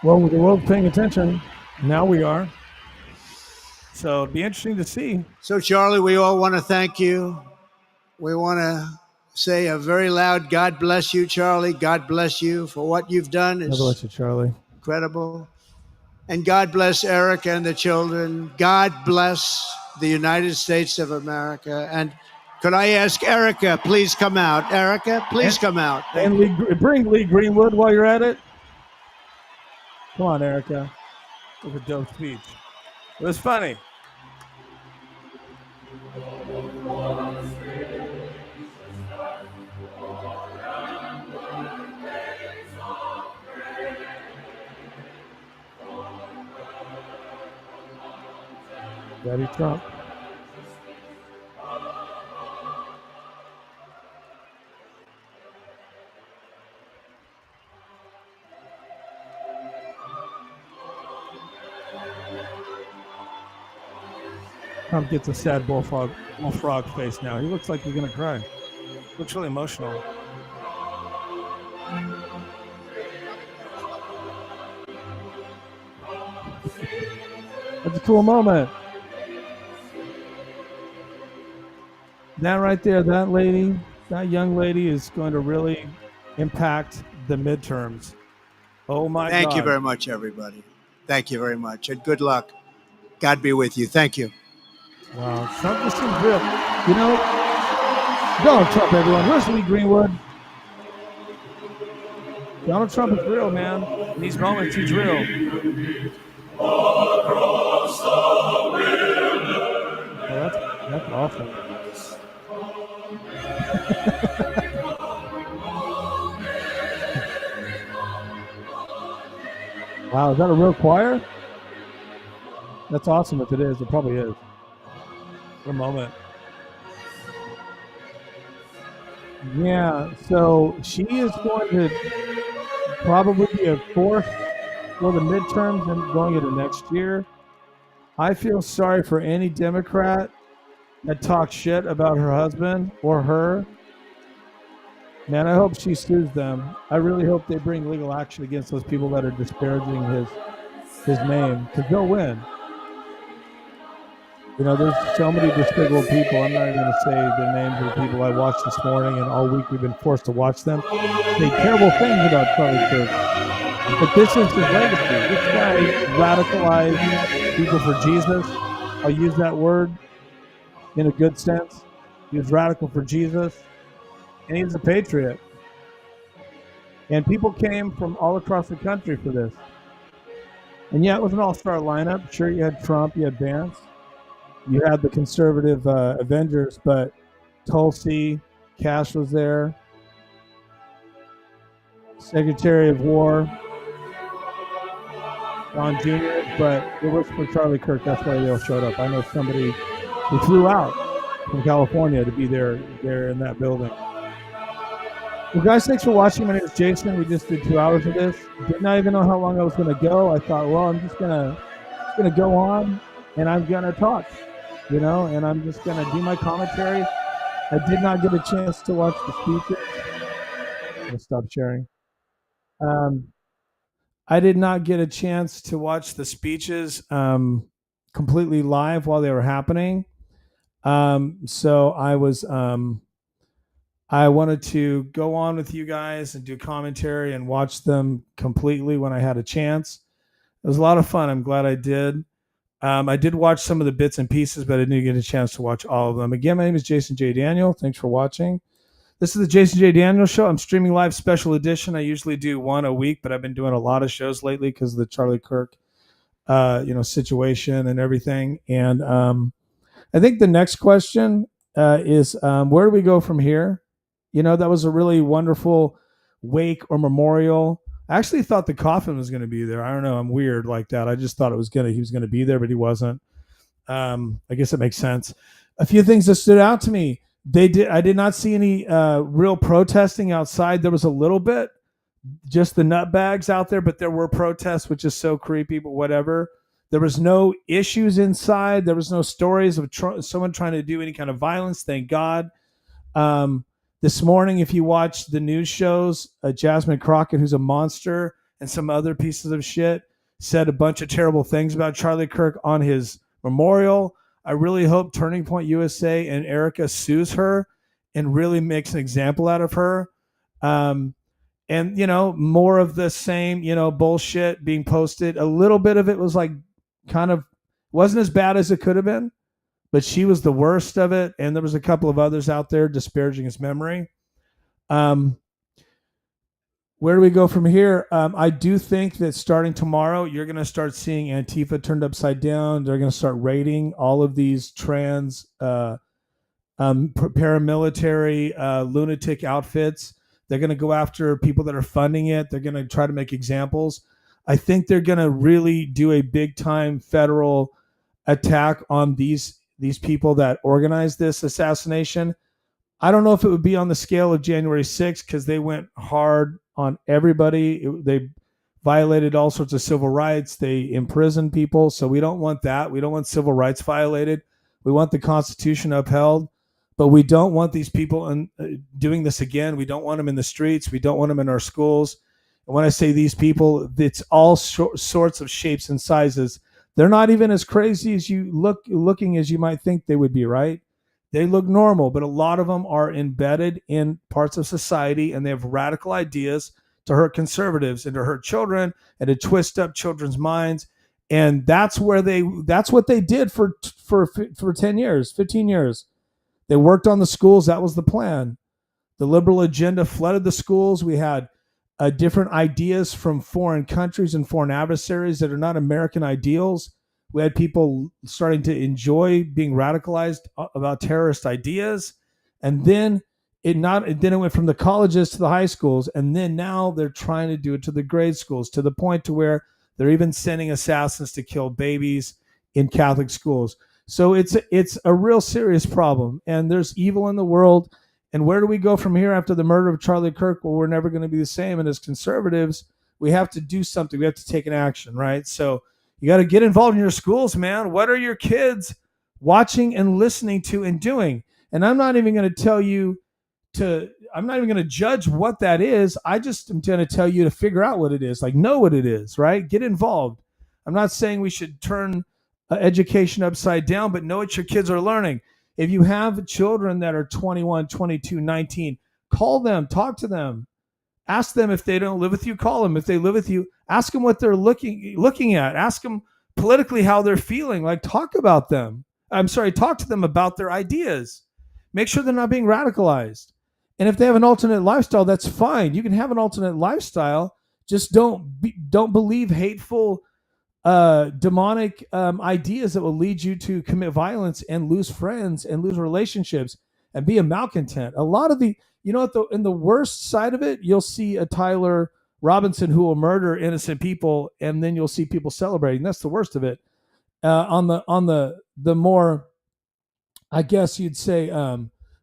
Well, with the world paying attention, now we are. So it'd be interesting to see. So, Charlie, we all want to thank you. We want to say a very loud God bless you, Charlie. God bless you for what you've done. God bless you, Charlie. Incredible. And God bless Erica and the children. God bless the United States of America. And Could I ask Erica, please come out? Erica, please come out. And bring Lee Greenwood while you're at it. Come on, Erica. It was a dope speech. It was funny. Daddy Trump. Trump gets a sad bullfrog face now. He looks like he's going to cry. Looks really emotional. That's a cool moment. That right there, that lady, that young lady is going to really impact the midterms. Oh my God. Thank you very much, everybody. Thank you very much. And good luck. God be with you. Thank you. Wow, Trump just seems real. You know, Donald Trump, everyone. Where's Lee Greenwood? Donald Trump is real, man. In these moments, he's real. Across the river. Oh, that's awful. Wow, is that a real choir? That's awesome if it is. It probably is. What a moment. Yeah, so she is going to probably be a fourth for the midterms and going into next year. I feel sorry for any Democrat that talks shit about her husband or her. Man, I hope she sues them. I really hope they bring legal action against those people that are disparaging his name, because they'll win. You know, there's so many despicable people. I'm not even going to say the names of the people I watched this morning, and all week we've been forced to watch them say terrible things about Charlie Kirk. But this is his legacy. This guy radicalized people for Jesus. I'll use that word in a good sense. He was radical for Jesus, and he's a patriot. And people came from all across the country for this. And yeah, it was an all-star lineup. Sure, you had Trump, you had Vance. You had the conservative Avengers, but Tulsi, Cash was there. Secretary of War, Don Jr., but it was for Charlie Kirk. That's why they all showed up. I know somebody who flew out from California to be there in that building. Well, guys, thanks for watching. My name is Jason. We just did 2 hours of this. Did not even know how long I was going to go. I thought, well, I'm just gonna go on and I'm going to talk. You know, and I'm just going to do my commentary. I did not get a chance to watch the speeches. I'm going to stop sharing. I did not get a chance to watch the speeches completely live while they were happening. So I was, I wanted to go on with you guys and do commentary and watch them completely when I had a chance. It was a lot of fun. I'm glad I did. I did watch some of the bits and pieces, but I didn't get a chance to watch all of them. Again, my name is Jason J. Daniel. Thanks for watching. This is the Jason J. Daniel Show. I'm streaming live special edition. I usually do one a week, but I've been doing a lot of shows lately because of the Charlie Kirk, situation and everything. And I think the next question is where do we go from here? You know, that was a really wonderful wake or memorial. I actually thought the coffin was going to be there. I don't know. I'm weird like that. I just thought he was going to be there, but he wasn't. I guess it makes sense. A few things that stood out to me. I did not see any real protesting outside. There was a little bit, just the nutbags out there, but there were protests, which is so creepy, but whatever. There was no issues inside. There was no stories of someone trying to do any kind of violence. Thank God. This morning, if you watch the news shows, Jasmine Crockett, who's a monster, and some other pieces of shit, said a bunch of terrible things about Charlie Kirk on his memorial. I really hope Turning Point USA and Erica sues her and really makes an example out of her. And, you know, more of the same, bullshit being posted. A little bit of it was like kind of, wasn't as bad as it could have been, but she was the worst of it. And there was a couple of others out there disparaging his memory. Where do we go from here? I do think that starting tomorrow, you're going to start seeing Antifa turned upside down. They're going to start raiding all of these trans paramilitary lunatic outfits. They're going to go after people that are funding it. They're going to try to make examples. I think they're going to really do a big time federal attack on these people that organized this assassination. I don't know if it would be on the scale of January 6th because they went hard on everybody. They violated all sorts of civil rights. They imprisoned people. So we don't want that. We don't want civil rights violated. We want the Constitution upheld. But we don't want these people doing this again. We don't want them in the streets. We don't want them in our schools. And when I say these people, it's all sorts of shapes and sizes. They're not even as crazy as looking as you might think they would be, right? They look normal, but a lot of them are embedded in parts of society, and they have radical ideas to hurt conservatives and to hurt children and to twist up children's minds. And that's what they did for 10 years, 15 years. They worked on the schools. That was the plan. The liberal agenda flooded the schools. We had different ideas from foreign countries and foreign adversaries that are not American ideals. We had people starting to enjoy being radicalized about terrorist ideas. And then it went from the colleges to the high schools. And then now they're trying to do it to the grade schools, to the point to where they're even sending assassins to kill babies in Catholic schools. So it's a real serious problem, and there's evil in the world. And where do we go from here after the murder of Charlie Kirk? Well, we're never going to be the same. And as conservatives, we have to do something. We have to take an action, right? So you got to get involved in your schools, man. What are your kids watching and listening to and doing? And I'm not even going to tell you I'm not even going to judge what that is. I just am going to tell you to figure out what it is, like know what it is, right? Get involved. I'm not saying we should turn education upside down, but know what your kids are learning. If you have children that are 21, 22, 19, call them, talk to them, ask them if they don't live with you, call them. If they live with you, ask them what they're looking at. Ask them politically how they're feeling. Like talk to them about their ideas. Make sure they're not being radicalized. And if they have an alternate lifestyle, that's fine. You can have an alternate lifestyle. Just don't believe hateful demonic ideas that will lead you to commit violence and lose friends and lose relationships and be a malcontent. A lot of in the worst side of it, you'll see a Tyler Robinson who will murder innocent people, and then you'll see people celebrating. That's the worst of it. On the more, I guess you'd say,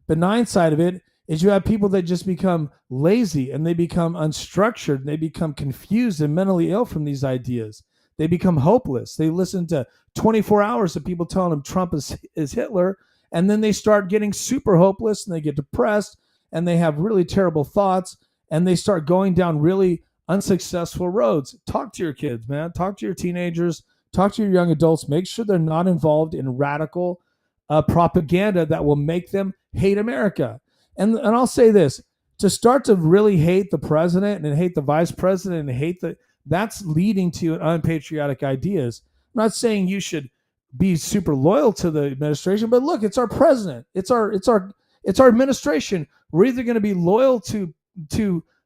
benign side of it is you have people that just become lazy and they become unstructured and they become confused and mentally ill from these ideas. They become hopeless. They listen to 24 hours of people telling them Trump is Hitler, and then they start getting super hopeless and they get depressed and they have really terrible thoughts and they start going down really unsuccessful roads. Talk to your kids, man. Talk to your teenagers. Talk to your young adults. Make sure they're not involved in radical propaganda that will make them hate America. And I'll say this, to start to really hate the president and hate the vice president and hate that's leading to unpatriotic ideas. I'm not saying you should be super loyal to the administration, but look, it's our president. It's our administration. We're either going to be loyal to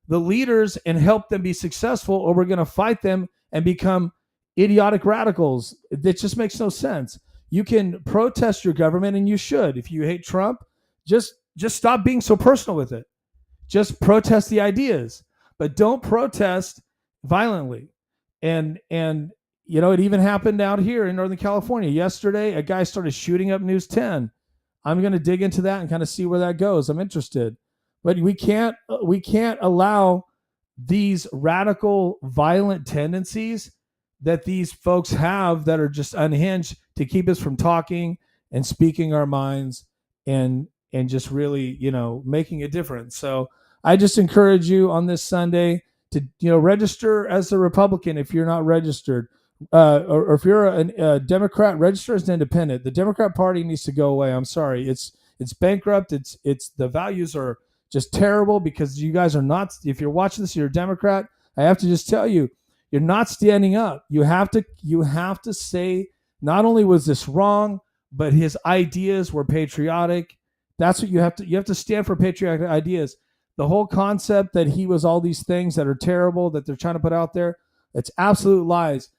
the leaders and help them be successful, or we're going to fight them and become idiotic radicals. That just makes no sense. You can protest your government, and you should. If you hate Trump, just stop being so personal with it. Just protest the ideas, but don't protest violently. And it even happened out here in Northern California. Yesterday, a guy started shooting up News 10. I'm going to dig into that and kind of see where that goes. I'm interested. But we can't allow these radical violent tendencies that these folks have that are just unhinged to keep us from talking and speaking our minds and just really, making a difference. So I just encourage you on this Sunday to, register as a Republican if you're not registered, or if you're a Democrat, register as an independent. The Democrat Party needs to go away. I'm sorry. It's bankrupt. It's the values are just terrible because you guys are not, if you're watching this, you're a Democrat. I have to just tell you, you're not standing up. You have to say, not only was this wrong, but his ideas were patriotic. That's what you have to stand for, patriotic ideas. The whole concept that he was all these things that are terrible that they're trying to put out there, it's absolute lies.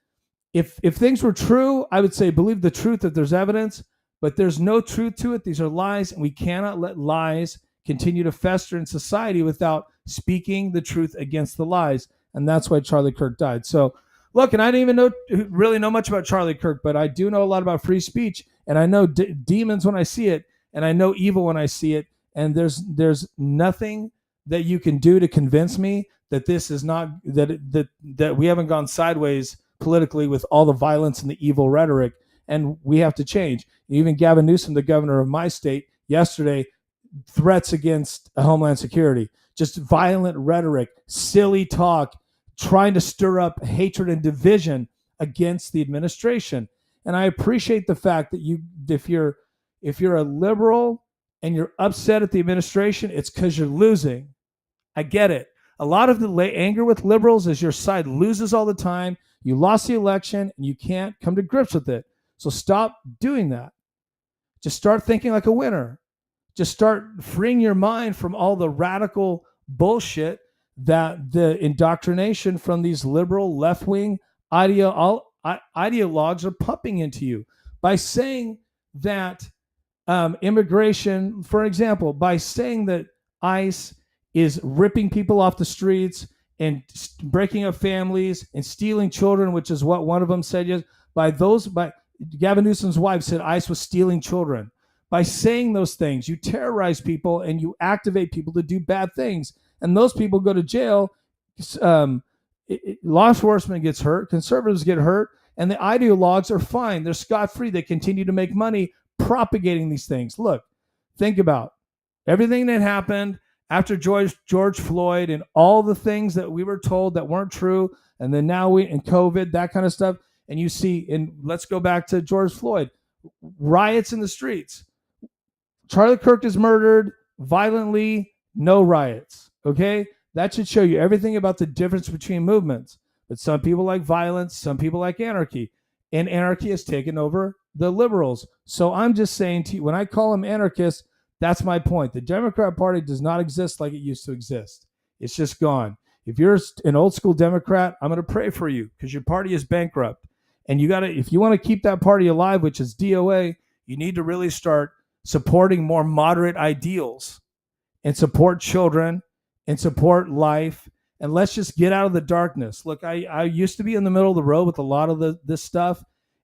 If things were true, I would say believe the truth if there's evidence, but there's no truth to it. These are lies, and we cannot let lies continue to fester in society without speaking the truth against the lies. And that's why Charlie Kirk died. So look, and I didn't even really know much about Charlie Kirk, but I do know a lot about free speech, and I know demons when I see it, and I know evil when I see it, and there's nothing that you can do to convince me that this is not, that we haven't gone sideways politically with all the violence and the evil rhetoric, and we have to change. Even Gavin Newsom, the governor of my state, yesterday, threats against Homeland Security, just violent rhetoric, silly talk, trying to stir up hatred and division against the administration. And I appreciate the fact that if you're a liberal and you're upset at the administration, it's because you're losing. I get it. A lot of the anger with liberals is your side loses all the time. You lost the election and you can't come to grips with it. So stop doing that. Just start thinking like a winner. Just start freeing your mind from all the radical bullshit that the indoctrination from these liberal left-wing ideologues are pumping into you by saying that immigration, for example, by saying that ICE is ripping people off the streets and breaking up families and stealing children, which is what one of them said. Yes, by Gavin Newsom's wife said ICE was stealing children. By saying those things, you terrorize people and you activate people to do bad things. And those people go to jail. Law enforcement gets hurt. Conservatives get hurt. And the ideologues are fine. They're scot-free. They continue to make money propagating these things. Look, think about everything that happened after George Floyd and all the things that we were told that weren't true. And then now and COVID, that kind of stuff. And you see, and let's go back to George Floyd, riots in the streets. Charlie Kirk is murdered violently, no riots. Okay? That should show you everything about the difference between movements. But some people like violence, some people like anarchy. And anarchy has taken over the liberals. So I'm just saying to you, when I call them anarchists, that's my point. The Democrat Party does not exist like it used to exist. It's just gone. If you're an old school Democrat, I'm going to pray for you because your party is bankrupt. And if you want to keep that party alive, which is DOA, you need to really start supporting more moderate ideals and support children and support life. And let's just get out of the darkness. Look, I used to be in the middle of the road with a lot of this stuff.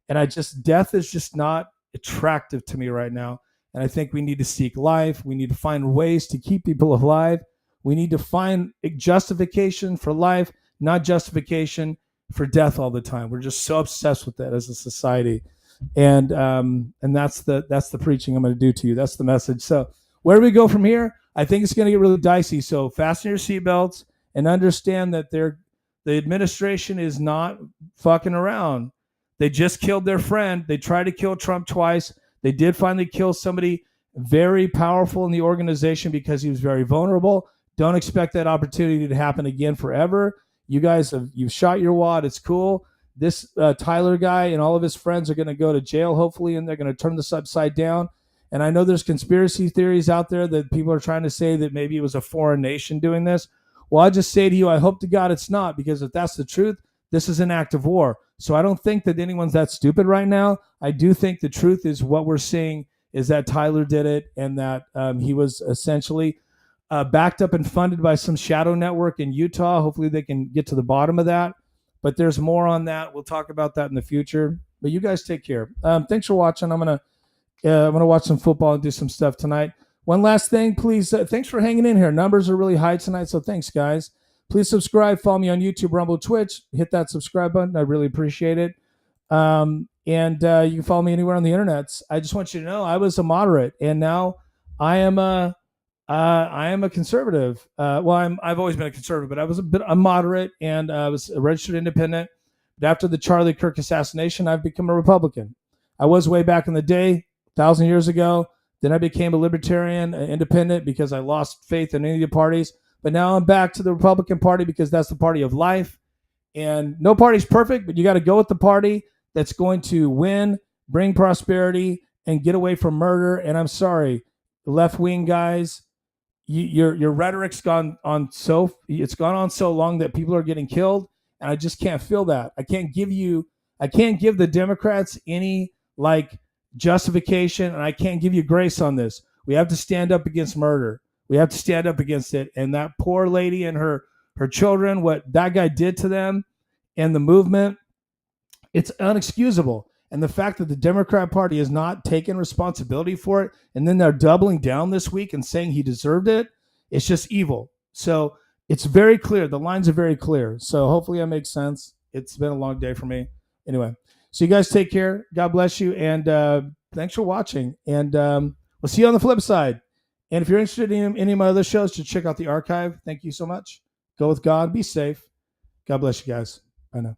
And death is just not attractive to me right now. And I think we need to seek life. We need to find ways to keep people alive. We need to find a justification for life, not justification for death all the time. We're just so obsessed with that as a society. And that's the preaching I'm going to do to you. That's the message. So where do we go from here? I think it's going to get really dicey. So fasten your seatbelts and understand that the administration is not fucking around. They just killed their friend. They tried to kill Trump twice. They did finally kill somebody very powerful in the organization because he was very vulnerable. Don't expect that opportunity to happen again forever. You guys you've shot your wad. It's cool. This Tyler guy and all of his friends are going to go to jail, hopefully, and they're going to turn this upside down. And I know there's conspiracy theories out there that people are trying to say that maybe it was a foreign nation doing this. Well, I just say to you, I hope to God it's not, because if that's the truth, this is an act of war. So I don't think that anyone's that stupid right now. I do think the truth is what we're seeing is that Tyler did it and that he was essentially backed up and funded by some shadow network in Utah. Hopefully they can get to the bottom of that. But there's more on that. We'll talk about that in the future. But you guys take care. Thanks for watching. I'm gonna watch some football and do some stuff tonight. One last thing, please. Thanks for hanging in here. Numbers are really high tonight, so thanks, guys. Please subscribe. Follow me on YouTube, Rumble, Twitch. Hit that subscribe button. I really appreciate it. And you can follow me anywhere on the internet. I just want you to know I was a moderate, and now I am a conservative. I've always been a conservative, but I was a moderate, and I was a registered independent. But after the Charlie Kirk assassination, I've become a Republican. I was way back in the day, 1,000 years ago. Then I became a libertarian, independent, because I lost faith in any of the parties. But now I'm back to the Republican Party because that's the party of life. And no party's perfect, but you got to go with the party that's going to win, bring prosperity, and get away from murder. And I'm sorry, left-wing guys, your rhetoric's gone on so long that people are getting killed, and I just can't feel that. I can't give the Democrats any like justification, and I can't give you grace on this. We have to stand up against murder. We have to stand up against it. And that poor lady and her children, what that guy did to them and the movement, it's unexcusable. And the fact that the Democrat Party has not taken responsibility for it, and then they're doubling down this week and saying he deserved it, it's just evil. So it's very clear. The lines are very clear. So hopefully that makes sense. It's been a long day for me. Anyway, so you guys take care. God bless you. And thanks for watching. And we'll see you on the flip side. And if you're interested in any of my other shows, just check out the archive. Thank you so much. Go with God. Be safe. God bless you guys. Bye now.